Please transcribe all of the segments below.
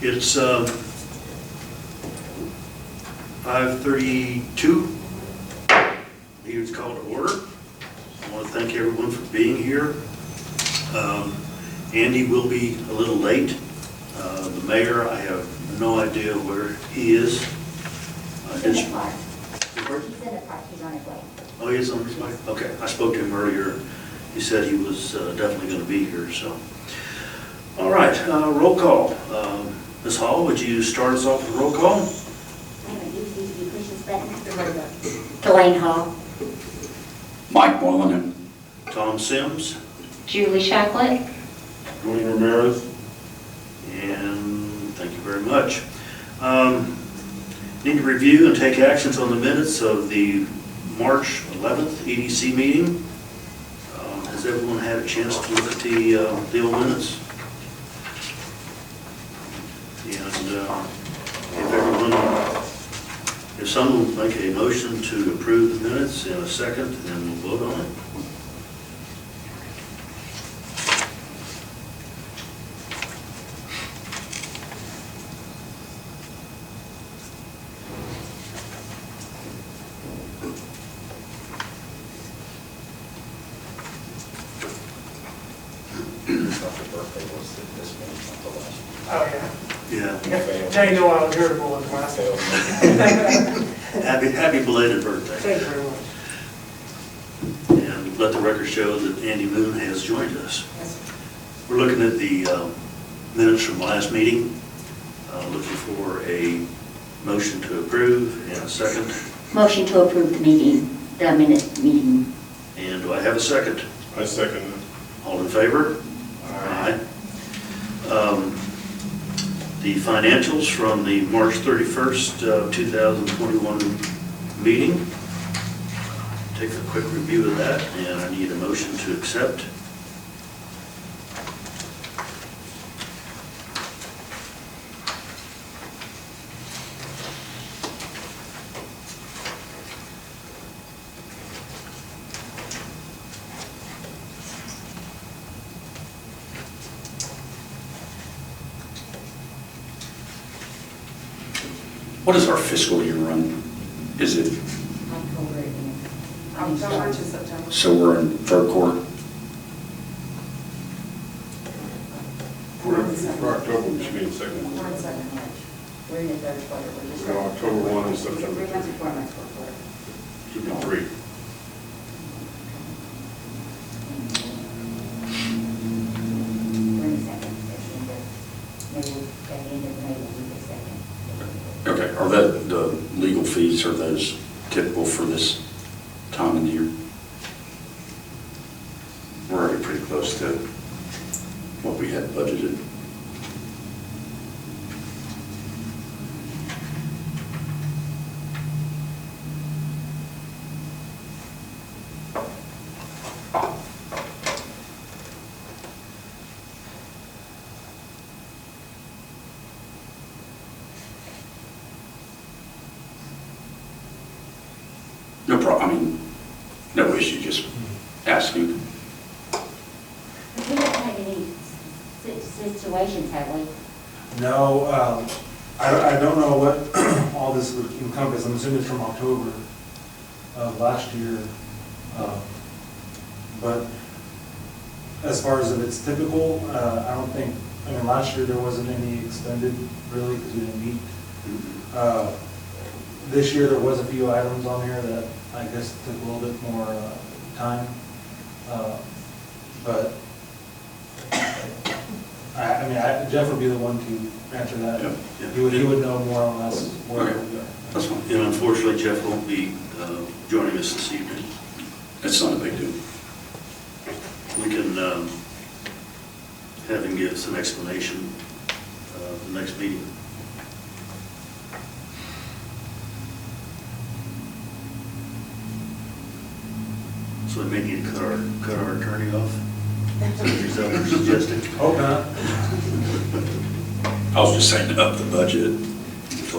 It's 5:32. Meeting's called to order. I want to thank everyone for being here. Andy will be a little late. The mayor, I have no idea where he is. He's in the park. He's in the park. He's on his way. Oh, he is on his way? Okay. I spoke to him earlier. He said he was definitely going to be here, so. All right, roll call. Ms. Hall, would you start us off with a roll call? Delane Hall. Mike Moylan. Tom Sims. Julie Shacklet. Dwayne Ramirez. And thank you very much. Need to review and take actions on the minutes of the March 11th EDC meeting. Has everyone had a chance to look at the old minutes? And if someone will make a motion to approve the minutes in a second, then we'll vote on it. Oh, yeah. Yeah. Jay knew I was irritable at the last one. Happy belated birthday. Thank you very much. And let the record show that Andy Moon has joined us. We're looking at the minutes from last meeting, looking for a motion to approve and a second. Motion to approve the minute meeting. And do I have a second? I second it. All in favor? Aye. The financials from the March 31st, 2021 meeting. Take a quick review of that, and I need a motion to accept. What does our fiscal year run? Is it, October to September. so we're in third quarter? For October, we should be in second We're in quarter. second March. We're in the third quarter. We're just. We're in October 1 and September 3 months 3. before next quarter. Should be 3. We're in the second. Maybe at the end of May, we'll be the second. Okay, are the legal fees, are those typical for this time of the year? We're already pretty close to what we had budgeted. No problem, I mean, no issue, just asking. We haven't had any situations, have we? No, I don't know what all this would encompass. I'm assuming it's from October of last year. But as far as if it's typical, I don't think, I mean, last year there wasn't any extended really because we didn't meet. This year there was a few items on here that I guess took a little bit more time. But I mean, Jeff would be the one to answer that. Yeah. He would know more or less where Okay. we go. That's fine. And unfortunately, Jeff won't be joining us this evening. It's not a big deal. We can have him give us an explanation the next meeting. So we may need to cut our attorney off. Is that what you're suggesting? Hope not. I was just saying up the budget. Just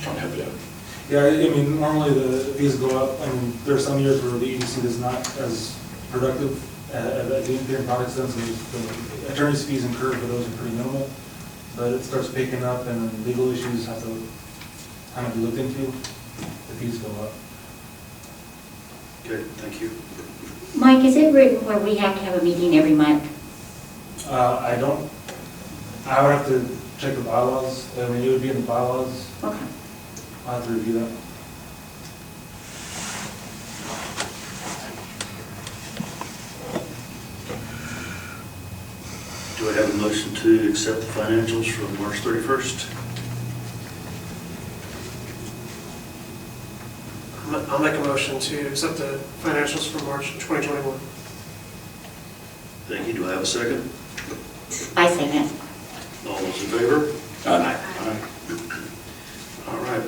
trying to help you out. Yeah, I mean, normally the fees go up. I mean, there are some years where the EDC is not as productive at doing products, then so the attorney's fees incurred for those are pretty minimal. but it starts picking up and then legal issues have to kind of be looked into, the fees go up. Okay, thank you. Mike, is it written where we have to have a meeting every month? I don't, I would have to check the bylaws, I mean, it would be in the bylaws, Okay. I'll have to review that. Do I have a motion to accept the financials from March 31st? I'll make a motion to accept the financials for March 2021. Thank you. Do I have a second? I say that. All those in favor? Aye. All right.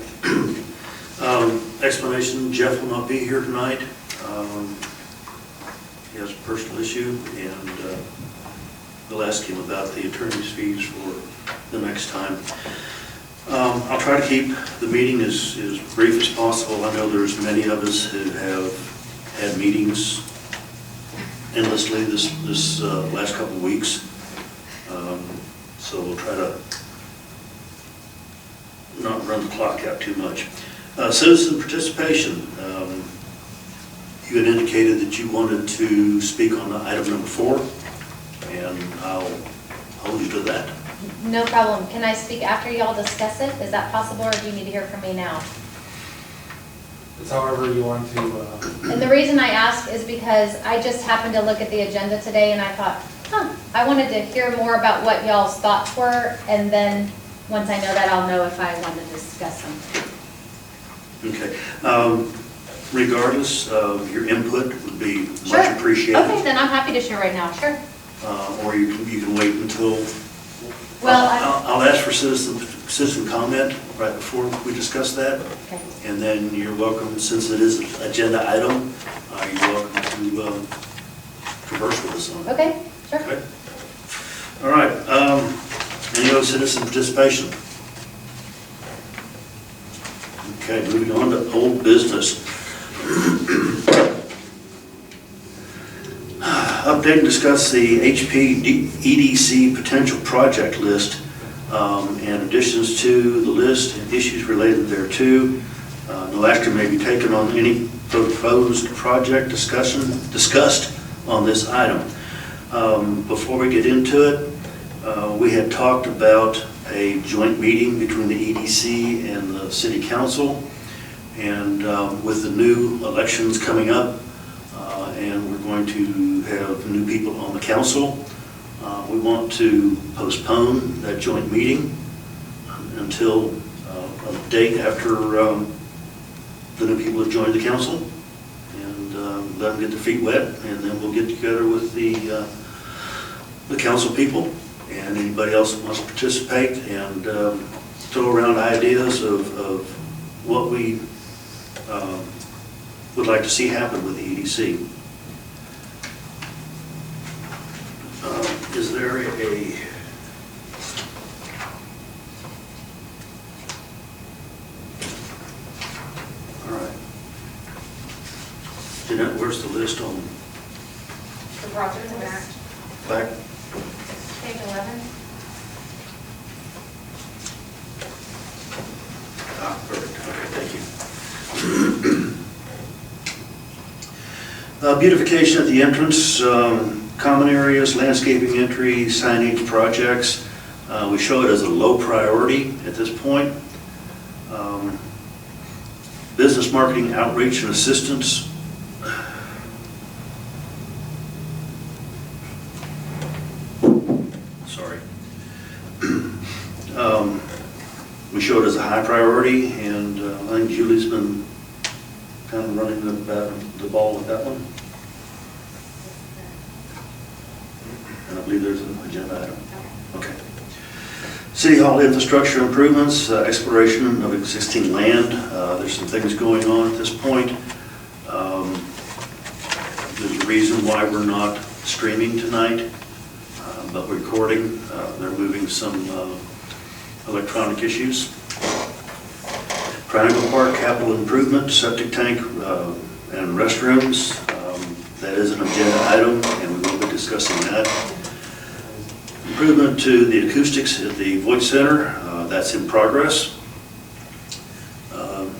Explanation, Jeff will not be here tonight. He has a personal issue, and we'll ask him about the attorney's fees for the next time. I'll try to keep the meeting as brief as possible. I know there's many of us who have had meetings endlessly this last couple of weeks. So we'll try to not run the clock out too much. Citizen participation. You had indicated that you wanted to speak on item number 4, and I'll hold you to that. No problem. Can I speak after y'all discuss it? Is that possible, or do you need to hear from me now? It's however you want to, And the reason I ask is because I just happened to look at the agenda today and I thought, I wanted to hear more about what y'all's thoughts were, and then once I know that, I'll know if I want to discuss them. Okay. Regardless, your input would be Sure. much appreciated. Okay, then I'm happy to share right now, sure. Or you can wait until, Well, I'll ask for citizen comment right before we discuss that. Okay. And then you're welcome, since it is an agenda item, you're welcome to converse with us on it. Okay, sure. Okay. All right. Any other citizen participation? Okay, moving on to old business. Update and discuss the HP EDC potential project list and additions to the list and issues related thereto. No action may be taken on any proposed project discussed on this item. Before we get into it, we had talked about a joint meeting between the EDC and the City Council, and with the new elections coming up, and we're going to have new people on the council, we want to postpone that joint meeting until a date after the new people have joined the council, and let them get their feet wet, and then we'll get together with the council people and anybody else that wants to participate, and throw around ideas of what we would like to see happen with the EDC. Is there a all right. Jeanette, where's the list on The project back. back? Page 11. Perfect. Okay, thank you. Beautification at the entrance, common areas, landscaping entry, signage projects. We show it as a low priority at this point. Business marketing, outreach, and assistance. Sorry. We show it as a high priority, and I think Julie's been kind of running the ball with that one. And I believe there's an agenda item. Okay. City Hall infrastructure improvements, exploration of existing land. There's some things going on at this point. There's a reason why we're not streaming tonight, but we're recording. They're moving some electronic issues. Triangle Park capital improvement, septic tank and restrooms. That is an agenda item, and we will be discussing that. improvement to the acoustics at the Voight Center, that's in progress.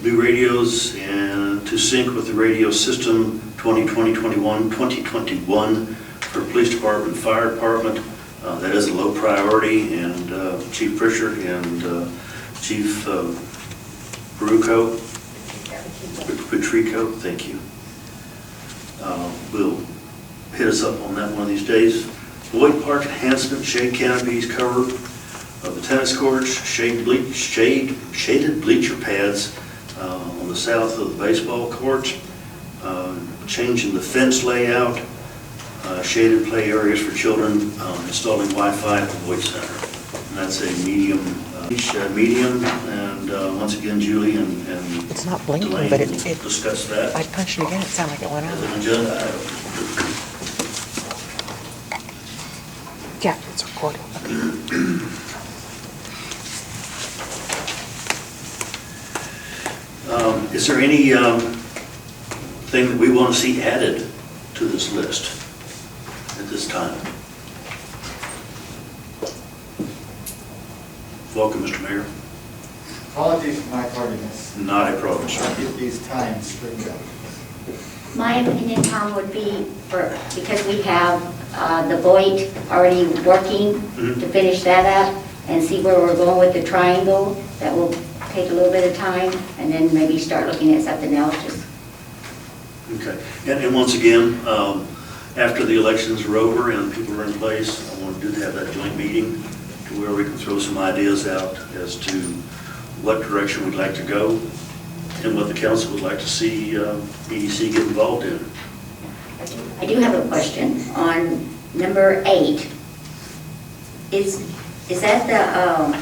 New radios and to sync with the radio system 2021 for police department, fire department. That is a low priority, and Chief Pritchard and Chief Patrico, thank you, will hit us up on that one of these days. Voight Park enhancement, shade canopies, cover of the tennis courts, shaded bleacher pads on the south of the baseball court, changing the fence layout, shaded play areas for children, installing Wi-Fi at the Voight Center. And that's a medium, and once again, Julie and It's not blinking, Delane but will it, discuss that I punched it again, it sounded like it went as an out. agenda item. Yeah, it's recording. Is there any thing that we want to see added to this list at this time? Welcome, Mr. Mayor. Apologies for my tardiness. Not a problem, I'll sir. get these times straightened out. My opinion, Tom, would be because we have the Voight already working to finish that up and see where we're going with the triangle, that will take a little bit of time, and then maybe start looking at something else, just Okay. And once again, after the elections are over and people are in place, I want to have that joint meeting to where we can throw some ideas out as to what direction we'd like to go and what the council would like to see EDC get involved in. I do have a question on number 8. Is that the,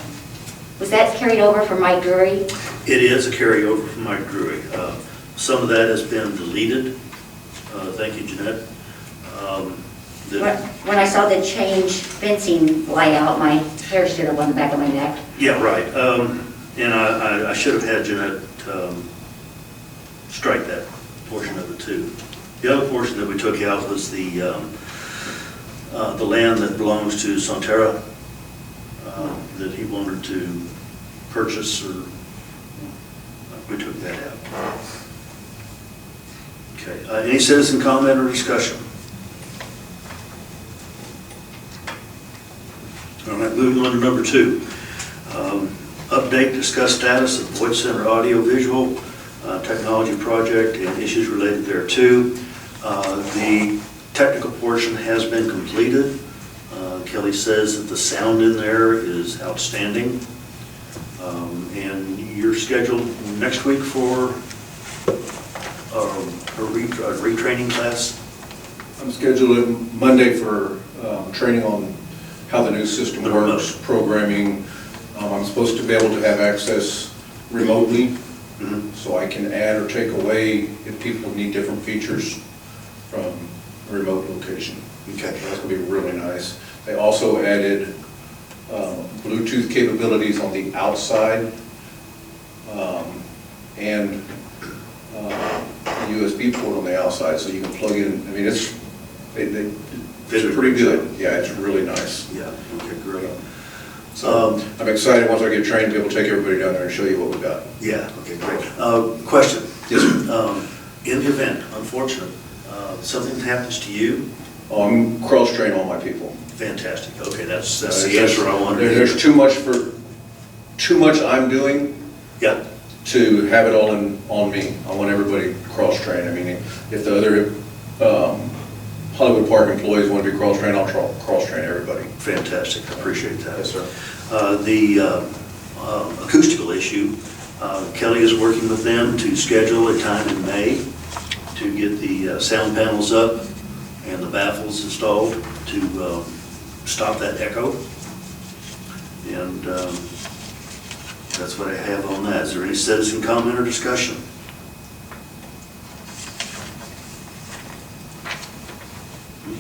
was that carried over from Mike Drury? It is a carryover from Mike Drury. Some of that has been deleted. Thank you, Jeanette. When I saw the change fencing layout, my hair stood up on the back of my neck. Yeah, right. And I should have had Jeanette strike that portion of it too. The other portion that we took out was the land that belongs to Sonterra that he wanted to purchase, or we took that out. Okay. Any citizen comment or discussion? All right, moving on to number 2. Update, discuss status of Voight Center audio visual technology project and issues related thereto. The technical portion has been completed. Kelly says that the sound in there is outstanding. And you're scheduled next week for a retraining class? I'm scheduled Monday for training on how the new system works, programming. I'm supposed to be able to have access remotely, so I can add or take away if people need different features from a remote location. Okay. That's going to be really nice. They also added Bluetooth capabilities on the outside and a USB port on the outside, so you can plug in. I mean, it's pretty good. Yeah, it's really nice. Yeah, okay, great. So I'm excited once I get trained to be able to take everybody down there and show you what we got. Yeah, okay, great. Question. Yes, sir. In the event, unfortunate, something happens to you, I'm cross-train all my people. fantastic. Okay, that's the answer I wanted to hear. There's too much I'm doing Yeah, to have it all on me. I want everybody cross-trained. I mean, if the other Hollywood Park employees want to be cross-trained, I'll cross-train everybody. fantastic. I appreciate that. Yes, sir. The acoustical issue, Kelly is working with them to schedule a time in May to get the sound panels up and the baffles installed to stop that echo. And that's what I have on that. Is there any citizen comment or discussion?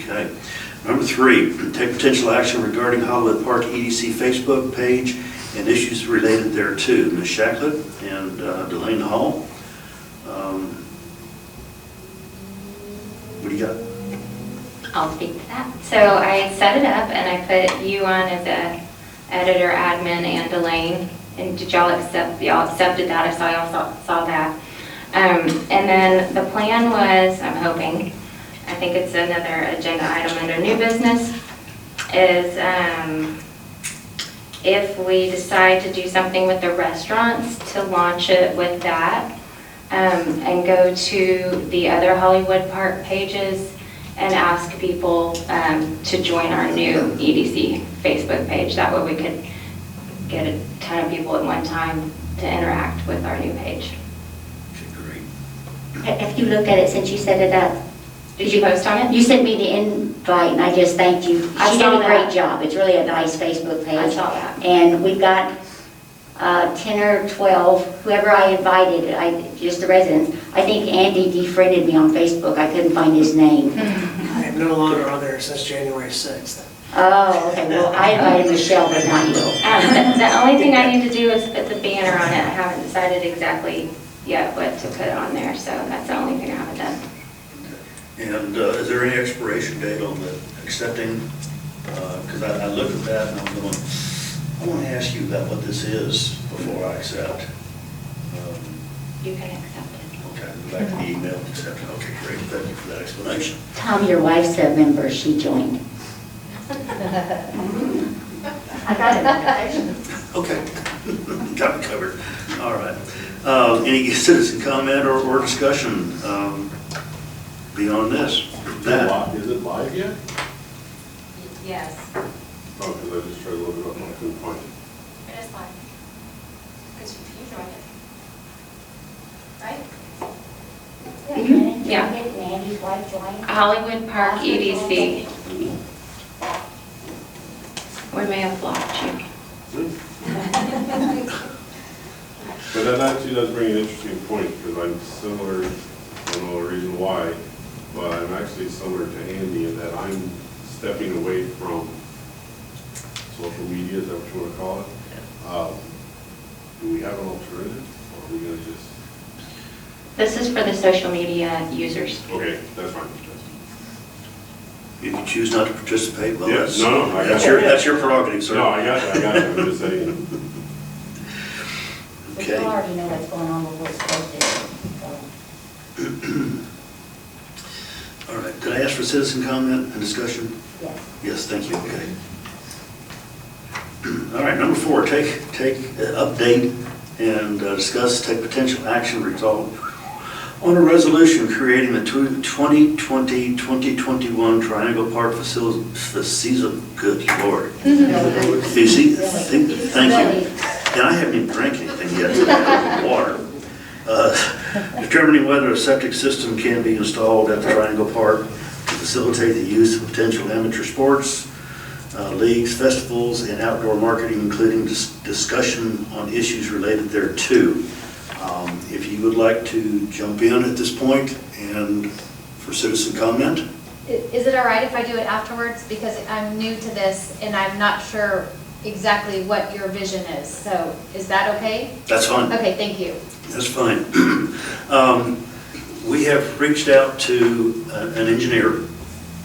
Okay. Number 3, take potential action regarding Hollywood Park EDC Facebook page and issues related thereto. Ms. Shacklett and Delane Hall. What do you got? I'll speak to that. So I set it up and I put you on as a editor, admin, and Elaine. And did y'all accept, y'all accepted that? I saw y'all saw that. And then the plan was, I'm hoping, I think it's another agenda item under new business, is if we decide to do something with the restaurants, to launch it with that, and go to the other Hollywood Park pages and ask people to join our new EDC Facebook page. That way we could get a ton of people at one time to interact with our new page. Okay, great. Have you looked at it since you set it up? Did you post on it? You sent me the invite, and I just thanked you. I She did saw a great that. job. It's really a nice Facebook page. I saw that. And we've got 10 or 12, whoever I invited, just the residents. I think Andy defriended me on Facebook. I couldn't find his name. I am no longer on there since January 6th. Oh, okay, well, I invited Michelle, but not you. The only thing I need to do is put the banner on it. I haven't decided exactly yet what to put on there, so that's the only thing I haven't done. And is there any expiration date on the accepting? Because I looked at that and I'm going, I want to ask you about what this is before I accept. You can accept it. Okay, go back to the email, accept. Okay, great, thank you for that explanation. Tom, your wife's a member. She joined. I got it. Okay, got it covered. All right. Any citizen comment or discussion beyond this? Matt? Is it live yet? Yes. Oh, because I just tried to look it up and I couldn't find it. It is live. Because you joined it. Right? Yeah. Andy's wife joined. Hollywood Park EDC. We may have blocked you. But that actually does bring an interesting point, because I'm similar, I don't know the reason why, but I'm actually similar to Andy in that I'm stepping away from social media, is that what you want to call it? Do we have an alternative, or are we going to just? This is for the social media users. Okay, that's fine. If you choose not to participate, well, Yeah, that's, no, I got that's your prerogative, sir. No, I got it, I'm just saying. But you Okay. already know what's going on with what's posted. So, All right, did I ask for citizen comment and discussion? yes. Yes, thank you, okay. All right, number 4, take update and discuss, take potential action result on a resolution creating the 2020-2021 Triangle Park facility, good Lord. You see, thank you. And I haven't even drank anything yet, water. Determining whether a septic system can be installed at the Triangle Park to facilitate the use of potential amateur sports, leagues, festivals, and outdoor marketing, including discussion on issues related thereto. If you would like to jump in at this point and for citizen comment? Is it all right if I do it afterwards? Because I'm new to this and I'm not sure exactly what your vision is. So is that okay? That's fine. Okay, thank you. That's fine. We have reached out to an engineer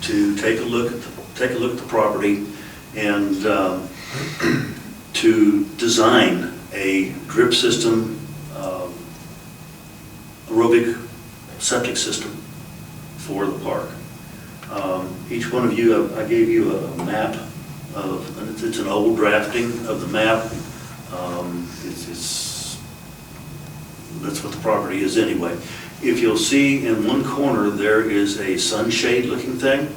to take a look at the property and to design a drip system, aerobic septic system for the park. Each one of you, I gave you a map of, it's an old drafting of the map. That's what the property is anyway. If you'll see in one corner, there is a sunshade looking thing.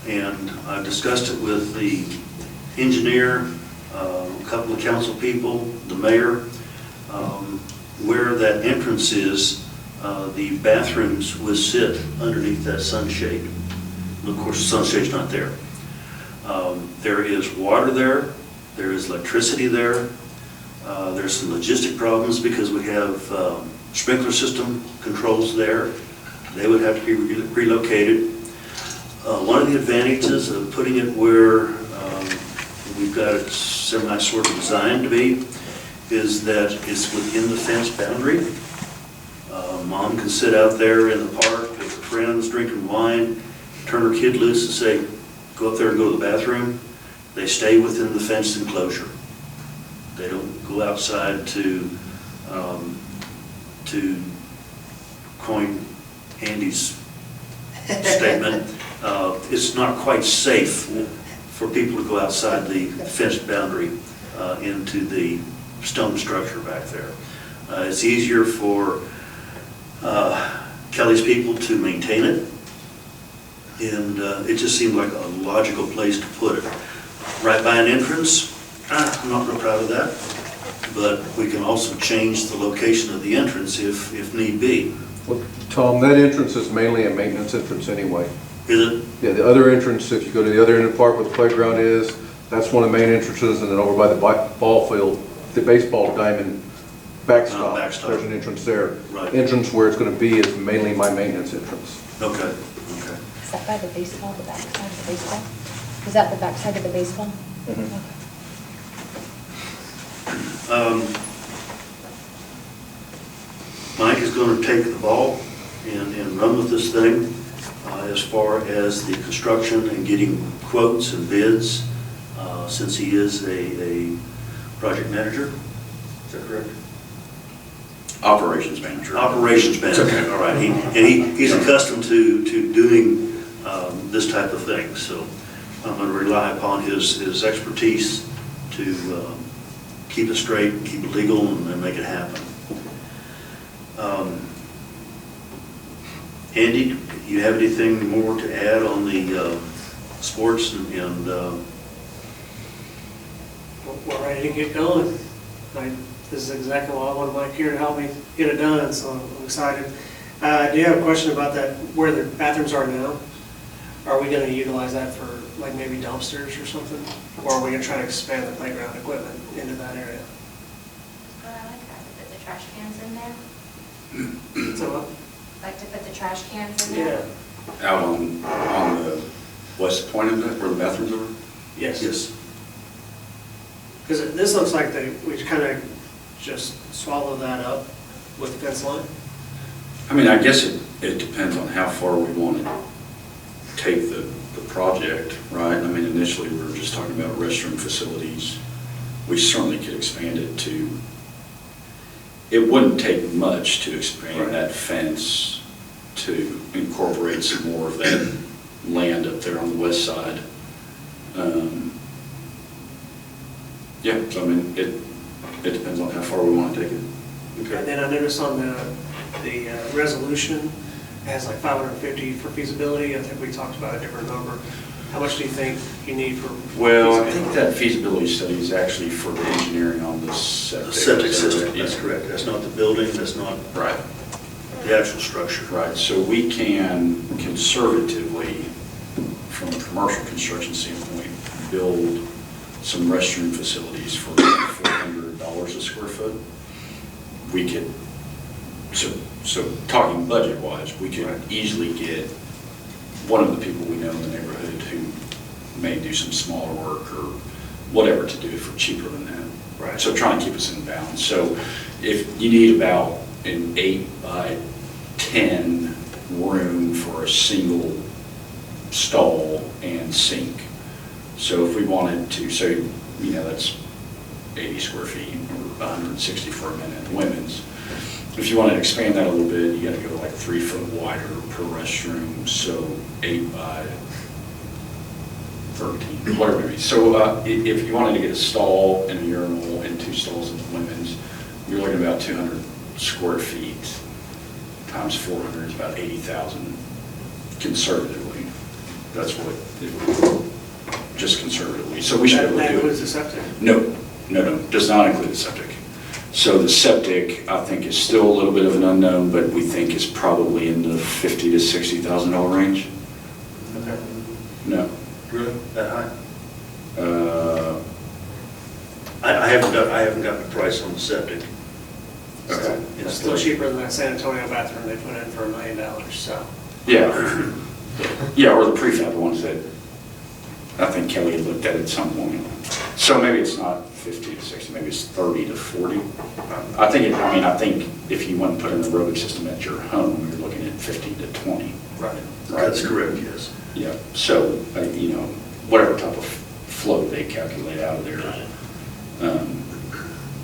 And I've discussed it with the engineer, a couple of council people, the mayor. Where that entrance is, the bathrooms would sit underneath that sunshade. Of course, the sunshade's not there. There is water there, there is electricity there. There's some logistic problems because we have sprinkler system controls there. They would have to be relocated. One of the advantages of putting it where we've got it sort of designed to be is that it's within the fence boundary. Mom can sit out there in the park with a friends drinking wine, turn her kid loose and say, go up there and go to the bathroom, they stay within the fenced enclosure. They don't go outside to coin Andy's statement. It's not quite safe for people to go outside the fenced boundary into the stone structure back there. It's easier for Kelly's people to maintain it, and it just seemed like a logical place to put it. Right by an entrance, I'm not real proud of that, but we can also change the location of the entrance if need be. Well, Tom, that entrance is mainly a maintenance entrance anyway. Is it? Yeah, the other entrance, if you go to the other end of the park where the playground is, that's one of the main entrances, and then over by the ball field, the baseball diamond backstop, Backstop. there's an entrance there. Right. Entrance where it's going to be is mainly my maintenance entrance. Okay, okay. Is that by the baseball, the backside of the baseball? Is that the backside of the baseball? Mike is going to take the ball and run with this thing as far as the construction and getting quotes and bids, since he is a project manager. Is that correct? Operations manager. Operations manager, Okay. all right. He's accustomed to doing this type of thing, so I'm going to rely upon his expertise to keep it straight, keep it legal, and make it happen. Andy, do you have anything more to add on the sports and We're ready to get going. This is exactly what I wanted Mike here to help me get it done, so I'm excited. Do you have a question about that, where the bathrooms are now? Are we going to utilize that for like maybe dumpsters or something? Or are we going to try to expand the playground equipment into that area? I like that, to put the trash cans in there. So, Like to put the trash cans in there. yeah, Out on the west point of it, where the bathrooms are? yes. yes? Because this looks like we kind of just swallow that up with the fence line. I mean, I guess it depends on how far we want to take the project, right? I mean, initially, we were just talking about restroom facilities. We certainly could expand it to, it wouldn't take much to expand Right. that fence to incorporate some more of that land up there on the west side. Yeah, so I mean, it depends on how far we want to take it. And then I noticed on the resolution, it has like 550 for feasibility. I think we talked about a different number. How much do you think you need for? Well, I feasibility? think that feasibility study is actually for the engineering on the septic. The septic Is that system, right? that's Yeah. correct. That's not the building, that's not Right, the actual structure. right. So we can conservatively, from a commercial construction standpoint, build some restroom facilities for $400 a square foot. We could, so talking budget-wise, we could Right. easily get one of the people we know in the neighborhood who may do some smaller work or whatever to do it for cheaper than that. Right. So trying to keep us in balance. So if you need about an 8 by 10 room for a single stall and sink. So if we wanted to, so, you know, that's 80 square feet or 160 for a minute, women's. If you want to expand that a little bit, you got to go like 3 foot wider per restroom, so 8 by 13, whatever it is. So if you wanted to get a stall and a urinal and 2 stalls in the women's, you're looking at about 200 square feet times 400 is about 80,000 conservatively. That's what it would, just conservatively. So we should be able That to do includes the it. septic? No, does not include the septic. So the septic, I think, is still a little bit of an unknown, but we think is probably in the $50,000 to $60,000 range. Okay. No. Really? That high? Uh, I haven't gotten a price on the septic. Okay. It's still cheaper than that San Antonio bathroom they put in for $1 million, so. Yeah. Yeah, or the prefab ones that I think Kelly had looked at some point. So maybe it's not 50 to 60, maybe it's 30 to 40. I think if you went and put in the aerobic system at your home, you're looking at 50 to 20. Right. That's correct, yes. Yeah, so, whatever type of flow they calculate out of there.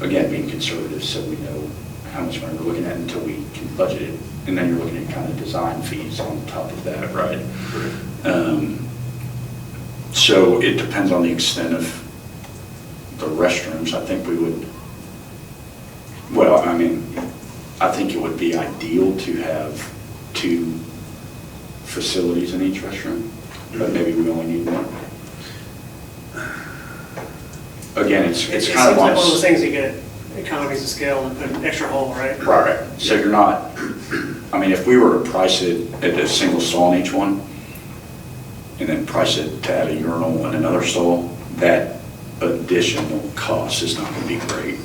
Again, being conservative, so we know how much money we're looking at until we can budget it. And then you're looking at kind of design fees on top of that, right? So it depends on the extent of the restrooms. I think we would, well, I mean, I think it would be ideal to have 2 facilities in each restroom, but maybe we only need 1. Again, it's It seems kind of like one of those things you get economies of scale and put an extra hole, right? Right. So you're not, I mean, if we were to price it at a single stall in each one, and then price it to add a urinal and another stall, that additional cost is not going to be great.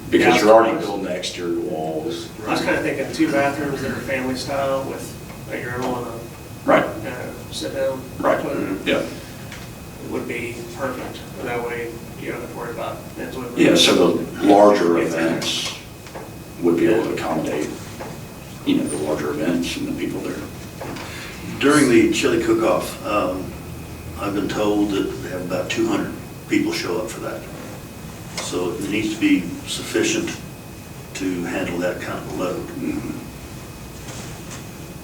Because you're already building the exterior walls. I was kind of thinking 2 bathrooms that are family style with a urinal and Right, a sit down. right, toilet. yeah. Would be perfect. And that way you don't have to worry about men's women. Yeah, so the larger events would be able to accommodate, the larger events and the people there. During the chili cook-off, I've been told that they have about 200 people show up for that. So it needs to be sufficient to handle that kind of load.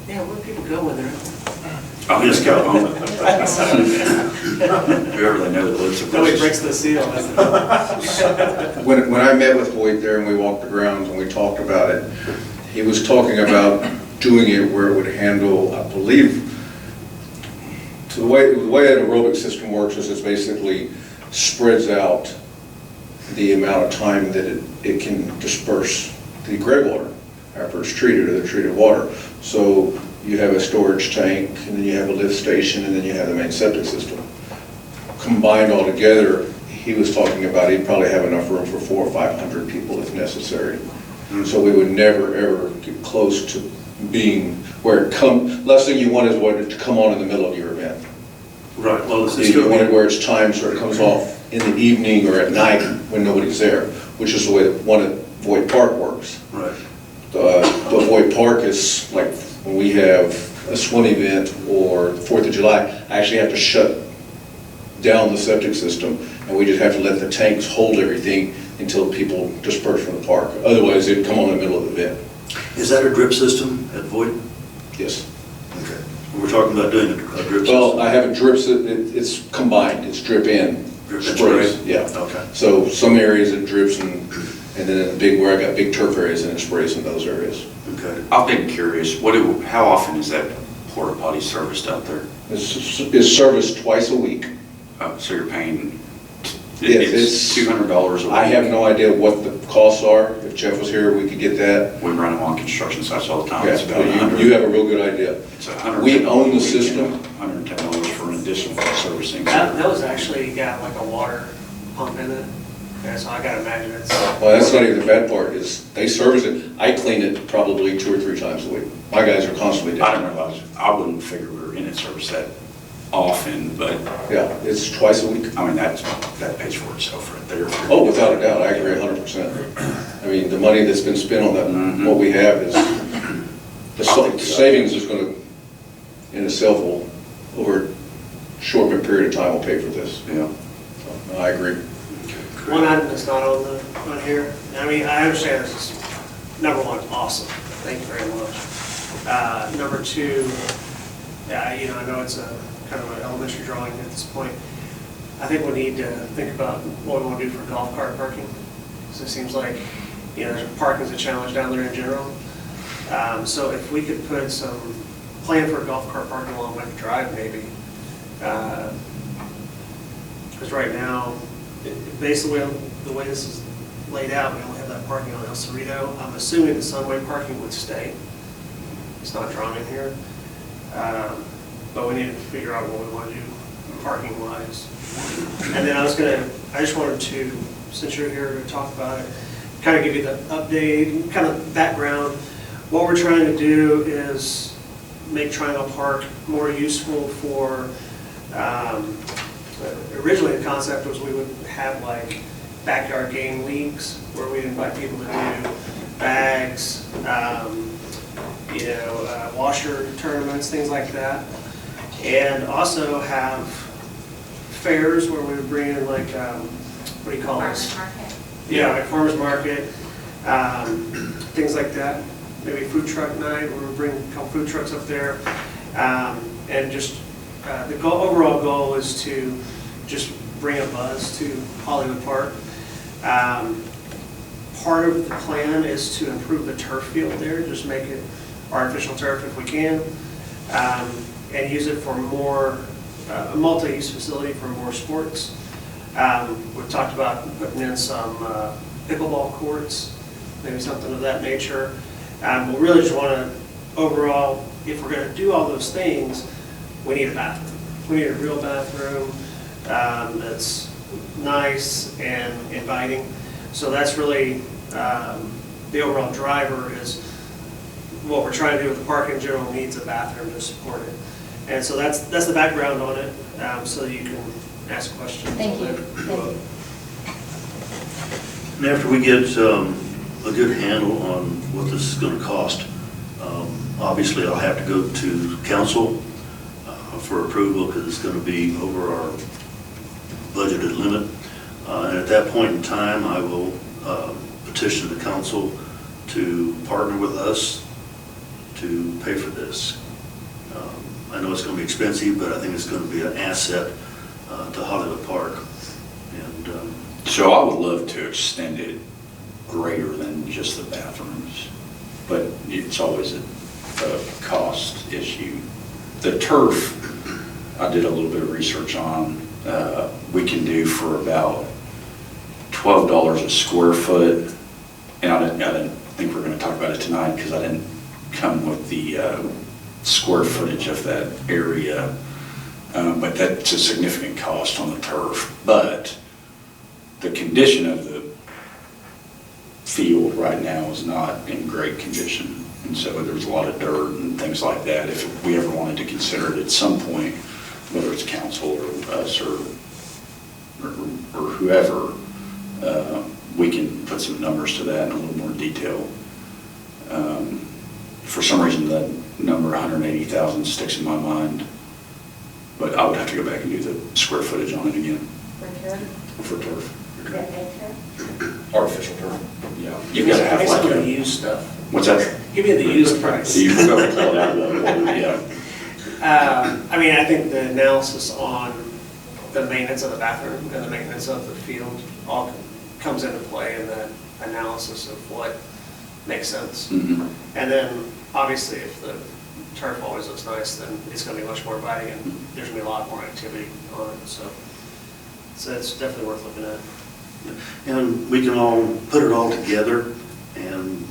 Yeah, where do people go when they're out there? I'll just go home. Whoever they know that lives Nobody across. breaks the seal, does it? When I met with Hoyt there and we walked the grounds and we talked about it, he was talking about doing it where it would handle, I believe, the way an aerobic system works is it basically spreads out the amount of time that it can disperse the gray water after it's treated or the treated water. So you have a storage tank, and then you have a lift station, and then you have the main septic system. Combined all together, he was talking about he'd probably have enough room for 400 or 500 people if necessary. So we would never, ever get close to being where it last thing you want is it to come on in the middle of your event. Right, well, it's You want it where it's timed so it comes off in the evening or at night when nobody's there, which is the way that one at Voight Park works. right. The Voight Park is like when we have a swim event or 4th of July, I actually have to shut down the septic system and we just have to let the tanks hold everything until people disperse from the park. Otherwise, they'd come on in the middle of the event. Is that a drip system at Voight? Yes. Okay. We're talking about doing a drip system. Well, I have a drip, it's combined, it's drip in. Drip and sprays. spray? Yeah. Okay. So some areas it drips and then where I got big turf areas and it sprays in those areas. Okay. I've been curious, how often is that porta potty serviced out there? It's serviced twice a week. So you're paying, Yes, it's $200 a week? I have no idea what the costs are. If Jeff was here, we could get that. We run them on construction sites all the time. It's Yeah, about but you have a real good idea. It's $110 We own the a week system. and $110 for an additional servicing. That was actually got like a water pump in it. Yeah, so I gotta imagine it's. Well, that's not even the bad part, is they service it. I clean it probably 2 or 3 times a week. My guys are constantly I down. didn't realize, I wouldn't figure we were in it service that often, but Yeah, it's twice a week. I mean, that pays for itself right there. Oh, without a doubt, I agree 100%. I mean, the money that's been spent on that, Mhm. what we have is, the savings is going to, in itself, will, over a short period of time, will pay for this. Yeah. So, I agree. One item that's not on here, I mean, I understand this is, number one, awesome, thank you very much. Number two, I know it's a kind of an elementary drawing at this point. I think we need to think about what we want to do for golf cart parking. So it seems like, parking's a challenge down there in general. So if we could put some plan for golf cart parking along Lake Drive maybe. Because right now, basically the way this is laid out, we only have that parking on El Cerrito. I'm assuming the Sunway parking would stay. It's not drawn in here. But we need to figure out what we want to do parking wise. And then I just wanted to, since you're here to talk about it, kind of give you the update, kind of background. What we're trying to do is make Triangle Park more useful for, originally the concept was we would have like backyard game leagues where we'd invite people to do bags, washer tournaments, things like that. And also have fairs where we bring in like, what do you call this? Farmers market. Yeah, like farmer's market, things like that. Maybe food truck night, where we bring a couple food trucks up there. And just, the overall goal is to just bring a buzz to Hollywood Park. Part of the plan is to improve the turf field there, just make it artificial turf if we can, and use it for more, a multi-use facility for more sports. We've talked about putting in some pickleball courts, maybe something of that nature. We really just want to, overall, if we're going to do all those things, we need a bathroom. We need a real bathroom that's nice and inviting. So that's really the overall driver is what we're trying to do with the park in general needs a bathroom to support it. And so that's the background on it, so that you can ask questions. Thank you. And after we get a good handle on what this is going to cost, obviously I'll have to go to council for approval because it's going to be over our budgeted limit. And at that point in time, I will petition the council to partner with us to pay for this. I know it's going to be expensive, but I think it's going to be an asset to Hollywood Park. And So I would love to extend it greater than just the bathrooms, but it's always a cost issue. The turf, I did a little bit of research on, we can do for about $12 a square foot, and I didn't think we were going to talk about it tonight because I didn't come with the square footage of that area, but that's a significant cost on the turf. But the condition of the field right now is not in great condition, and so there's a lot of dirt and things like that. If we ever wanted to consider it at some point, whether it's council or us or whoever, we can put some numbers to that in a little more detail. For some reason, that number 180,000 sticks in my mind, but I would have to go back and do the square footage on it again. For turf. Artificial turf. Yeah. You've got to have like some of a, the used stuff. what's that? Give me the used price. You can go pull it out of the water, yeah. I mean, I think the analysis on the maintenance of the bathroom and the maintenance of the field all comes into play in that analysis of what makes sense. Mhm. And then, obviously, if the turf always looks nice, then it's going to be much more inviting, and there's going to be a lot more activity on it. So it's definitely worth looking at. And we can all put it all together and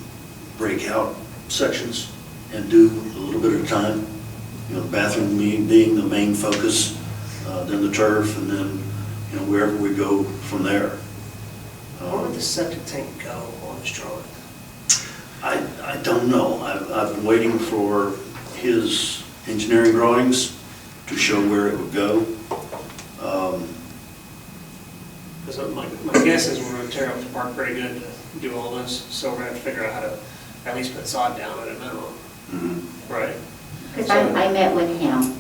break out sections and do a little bit at a time. You know, the bathroom being the main focus, then the turf, and then, you know, wherever we go from there. Where would the septic tank go on this drawing? I don't know. I've been waiting for his engineering drawings to show where it would go. Because my guess is we're going to tear up the park pretty good to do all this, so we're going to have to figure out how to at least put sod down at a minimum. Mhm. Right. Because I met with him,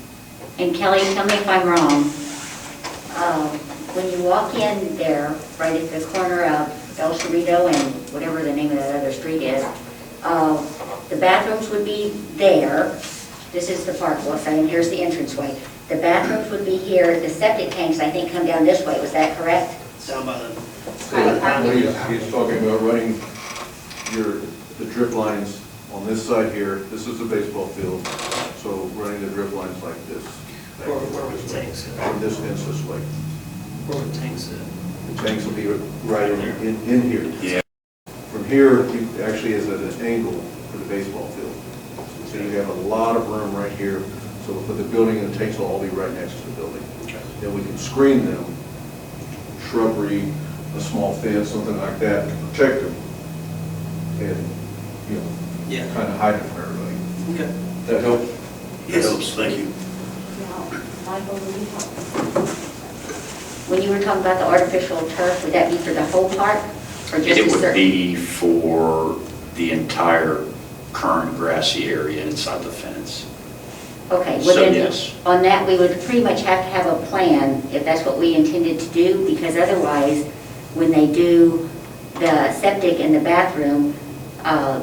and Kelly, tell me if I'm wrong. When you walk in there, right at the corner of El Cerrito and whatever the name of that other street is, the bathrooms would be there. This is the park, we'll say, and here's the entranceway. The bathrooms would be here, the septic tanks, I think, come down this way, was that correct? Down by the, He's talking about running the drip lines on this side here. This is the baseball field, so running the drip lines like this. where would the tanks sit? From this fence this way. Where would the tanks sit? The tanks will be right in here. Yeah. From here, it actually is at an angle for the baseball field. So you have a lot of room right here. So we'll put the building and the tanks will all be right next to the building. Okay. Then we can screen them, shrubbery, a small fence, something like that, to protect them. And, you know, Yeah. kind of hide them from everybody. Okay. That help? That helps, thank you. Now, Michael, will you talk? When you were talking about the artificial turf, would that be for the whole park? Or just It a would certain? be for the entire current grassy area inside the fence. Okay, So, well then, yes. on that, we would pretty much have to have a plan if that's what we intended to do, because otherwise, when they do the septic in the bathroom,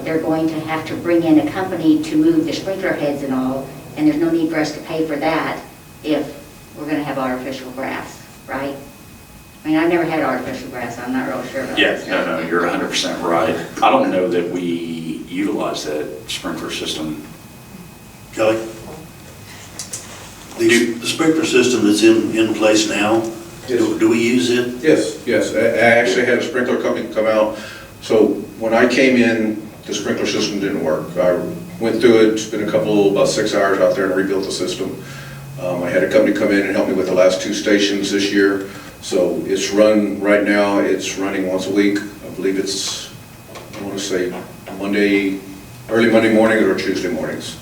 they're going to have to bring in a company to move the sprinkler heads and all, and there's no need for us to pay for that if we're gonna have artificial grass, right? I mean, I've never had artificial grass, so I'm not real sure about Yeah, this. no, you're 100% right. I don't know that we utilize that sprinkler system. Kelly? The sprinkler system that's in place now, Yes. do we use it? Yes. I actually had a sprinkler company come out. So when I came in, the sprinkler system didn't work. I went through it, spent about 6 hours out there and rebuilt the system. I had a company come in and help me with the last 2 stations this year. So it's run, right now, it's running once a week. I believe it's, I want to say early Monday morning or Tuesday mornings.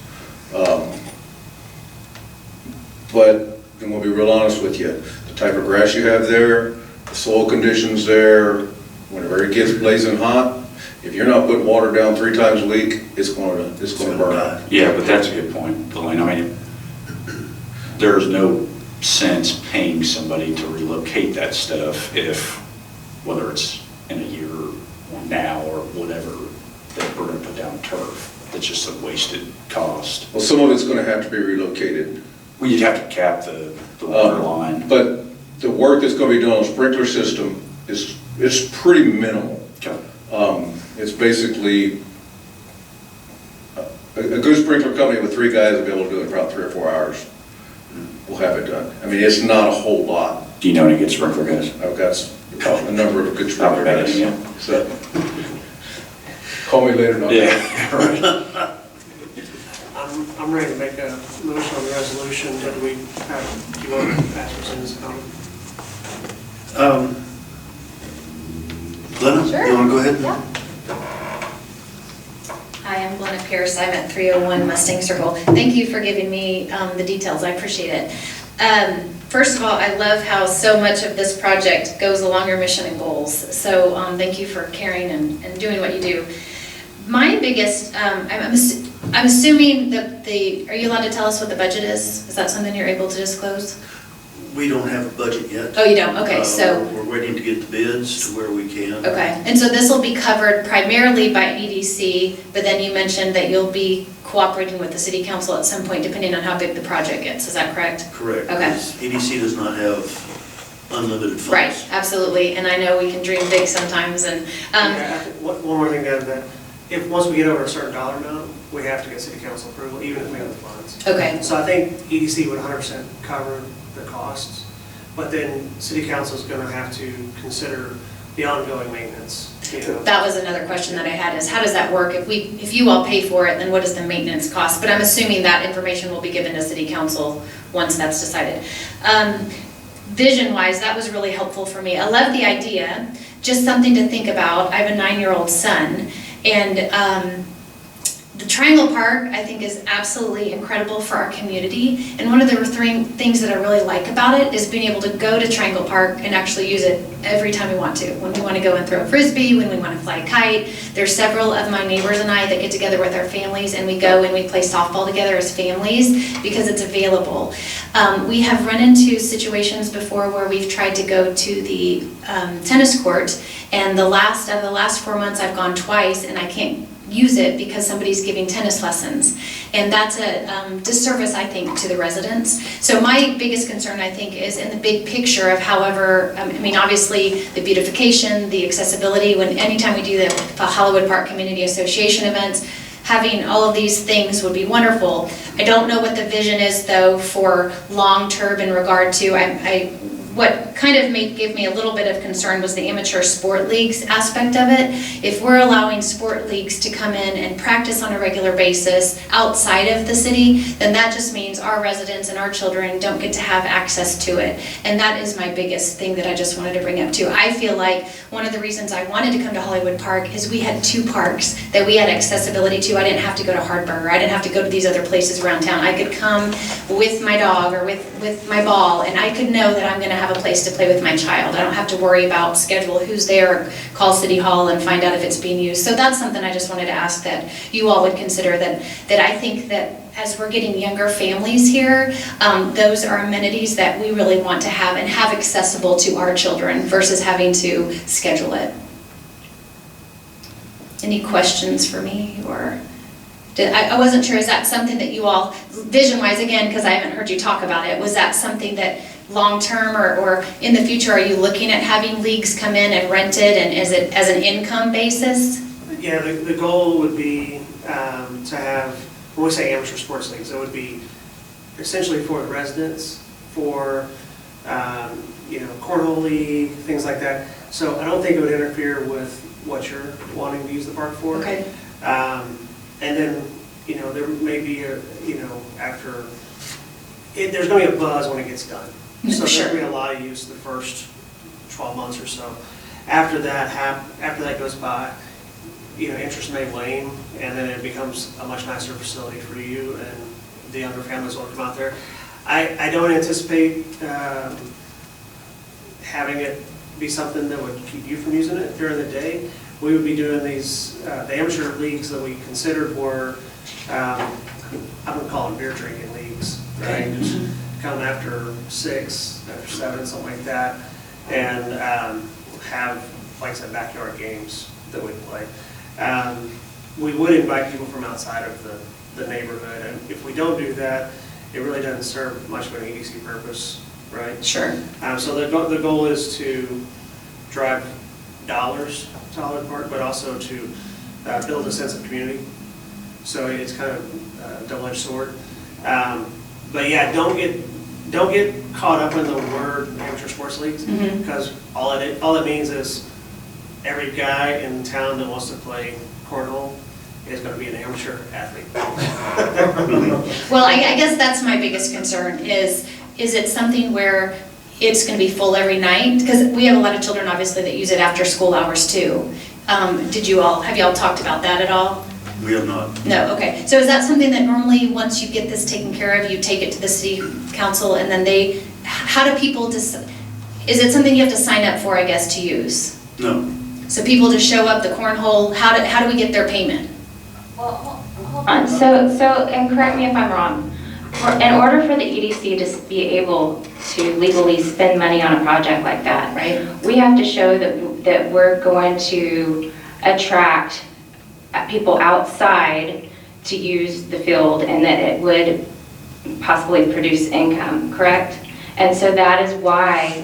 But I'm going to be real honest with you. The type of grass you have there, the soil conditions there, whenever it gets blazing hot, if you're not putting water down 3 times a week, it's going to burn out. Yeah, but that's a good point, Elaine. I mean, there's no sense paying somebody to relocate that stuff if, whether it's in a year now or whatever, that we're going to put down turf. It's just a wasted cost. Well, some of it's going to have to be relocated. Well, you'd have to cap the water line. But the work that's going to be done on the sprinkler system is pretty minimal. Okay. It's basically, a good sprinkler company with 3 guys will be able to do it in about 3 or 4 hours. We'll have it done. I mean, it's not a whole lot. Do you know any good sprinkler guys? I've got a number of good sprinkler guys. Yeah. So, call me later. Yeah, right. I'm ready to make a motion on the resolution. Do you want to ask for Cindy's comment? Glenna, Sure. you want to go ahead? Yeah. Hi, I'm Glenna Pierce. I'm at 301 Mustang Circle. Thank you for giving me the details. I appreciate it. First of all, I love how so much of this project goes along your mission and goals. So thank you for caring and doing what you do. My biggest, I'm assuming that are you allowed to tell us what the budget is? Is that something you're able to disclose? We don't have a budget yet. Oh, you don't? Okay, so. We're waiting to get the bids to where we can. Okay, and so this will be covered primarily by EDC, but then you mentioned that you'll be cooperating with the city council at some point, depending on how big the project gets, is that correct? Correct. Okay. EDC does not have unlimited funds. Right, absolutely, and I know we can dream big sometimes, and, Yeah, I think one more thing to add, that if, once we get over a certain dollar amount, we have to get city council approval, even if we have the funds. okay, So I think EDC would 100% cover the costs, but then city council is going to have to consider the ongoing maintenance, you know. that was another question that I had, is how does that work? If you all pay for it, then what does the maintenance cost? But I'm assuming that information will be given to city council once that's decided. Vision-wise, that was really helpful for me. I love the idea, just something to think about. I have a 9-year-old son, and the Triangle Park, I think, is absolutely incredible for our community. And one of the things that I really like about it is being able to go to Triangle Park and actually use it every time we want to. When we want to go and throw a Frisbee, when we want to fly a kite. There's several of my neighbors and I that get together with our families, and we go and we play softball together as families because it's available. We have run into situations before where we've tried to go to the tennis court, and out of the last 4 months I've gone twice, and I can't use it because somebody's giving tennis lessons. And that's a disservice, I think, to the residents. So my biggest concern, I think, is in the big picture of however, I mean, obviously the beautification, the accessibility, anytime we do the Hollywood Park Community Association events, having all of these things would be wonderful. I don't know what the vision is, though, for long-term in regard to, what kind of gave me a little bit of concern was the amateur sport leagues aspect of it. If we're allowing sport leagues to come in and practice on a regular basis outside of the city, then that just means our residents and our children don't get to have access to it. And that is my biggest thing that I just wanted to bring up too. I feel like one of the reasons I wanted to come to Hollywood Park is we had 2 parks that we had accessibility to. I didn't have to go to Hardburger. I didn't have to go to these other places around town. I could come with my dog or with my ball, and I could know that I'm going to have a place to play with my child. I don't have to worry about schedule who's there, call City Hall and find out if it's being used. So that's something I just wanted to ask that you all would consider, that I think that as we're getting younger families here, those are amenities that we really want to have and have accessible to our children versus having to schedule it. Any questions for me, or? I wasn't sure, is that something that you all, vision-wise, again, because I haven't heard you talk about it, was that something that long-term or in the future, are you looking at having leagues come in and rent it, and is it as an income basis? Yeah, the goal would be to have, when we say amateur sports leagues, it would be essentially for the residents, for, cornhole league, things like that. So I don't think it would interfere with what you're wanting to use the park for. Okay. And then, there may be after, there's going to be a buzz when it gets done. So Sure. there'll be a lot of use the first 12 months or so. After that goes by, interest may wane, and then it becomes a much nicer facility for you and the younger families will come out there. I don't anticipate having it be something that would keep you from using it during the day. We would be doing these, the amateur leagues that we considered were, I'm going to call them beer drinking leagues, right? Just come after 6, after 7, something like that, and have, like I said, backyard games that we play. We would invite people from outside of the neighborhood, and if we don't do that, it really doesn't serve much of an EDC purpose, right? Sure. So the goal is to drive dollars to Hollywood Park, but also to build a sense of community. So it's kind of a double-edged sword. But yeah, don't get caught up in the word amateur sports leagues, because all it means is every guy in town that wants to play cornhole is going to be an amateur athlete. Well, I guess that's my biggest concern is it something where it's going to be full every night? Because we have a lot of children, obviously, that use it after school hours too. Have you all talked about that at all? We have not. No, okay. So is that something that normally, once you get this taken care of, you take it to the city council and then how do people is it something you have to sign up for, I guess, to use? No. So people just show up, the cornhole, how do we get their payment? Hold on. So, and correct me if I'm wrong, in order for the EDC to be able to legally spend money on a project like that, Right. we have to show that we're going to attract people outside to use the field and that it would possibly produce income, correct? And so that is why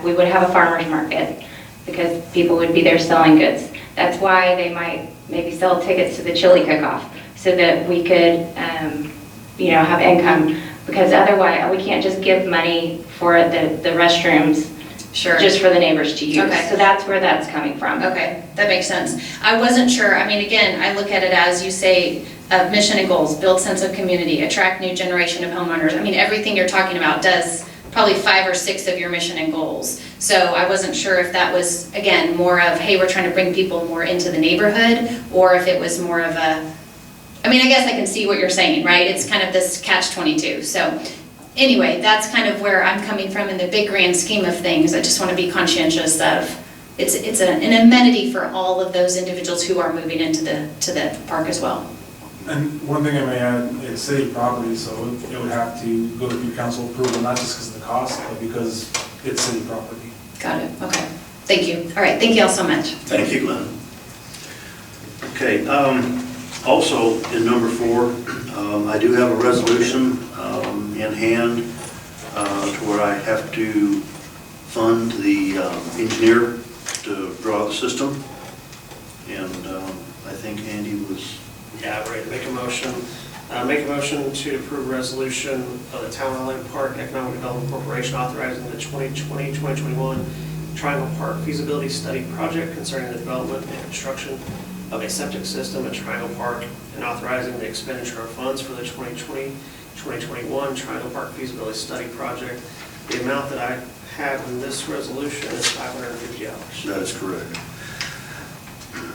we would have a farmer's market, because people would be there selling goods. That's why they might maybe sell tickets to the chili cook-off, so that we could have income, because otherwise we can't just give money for the restrooms. Sure. Just for the neighbors to use. Okay. So that's where that's coming from. Okay, that makes sense. I wasn't sure, I mean, again, I look at it as you say, mission and goals, build sense of community, attract new generation of homeowners. I mean, everything you're talking about does probably 5 or 6 of your mission and goals. So I wasn't sure if that was, again, more of, hey, we're trying to bring people more into the neighborhood, or if it was more of a, I mean, I guess I can see what you're saying, right? It's kind of this catch-22. So anyway, that's kind of where I'm coming from in the big grand scheme of things. I just want to be conscientious of it's an amenity for all of those individuals who are moving into the park as well. And one thing I may add, it's city property, so it would have to go through council approval, not just because of the cost, but because it's city property. Got it, okay. Thank you. All right, thank you all so much. Thank you, Glenn. Okay, also in number 4, I do have a resolution in hand to where I have to fund the engineer to draw the system. And I think Andy was... Yeah, ready to make a motion. Make a motion to approve resolution of the Town of Hollywood Park Economic Development Corporation authorizing the 2020-2021 Triangle Park feasibility study project concerning the development and construction of a septic system at Triangle Park, and authorizing the expenditure of funds for the 2020-2021 Triangle Park feasibility study project. The amount that I have in this resolution is $550. That is correct.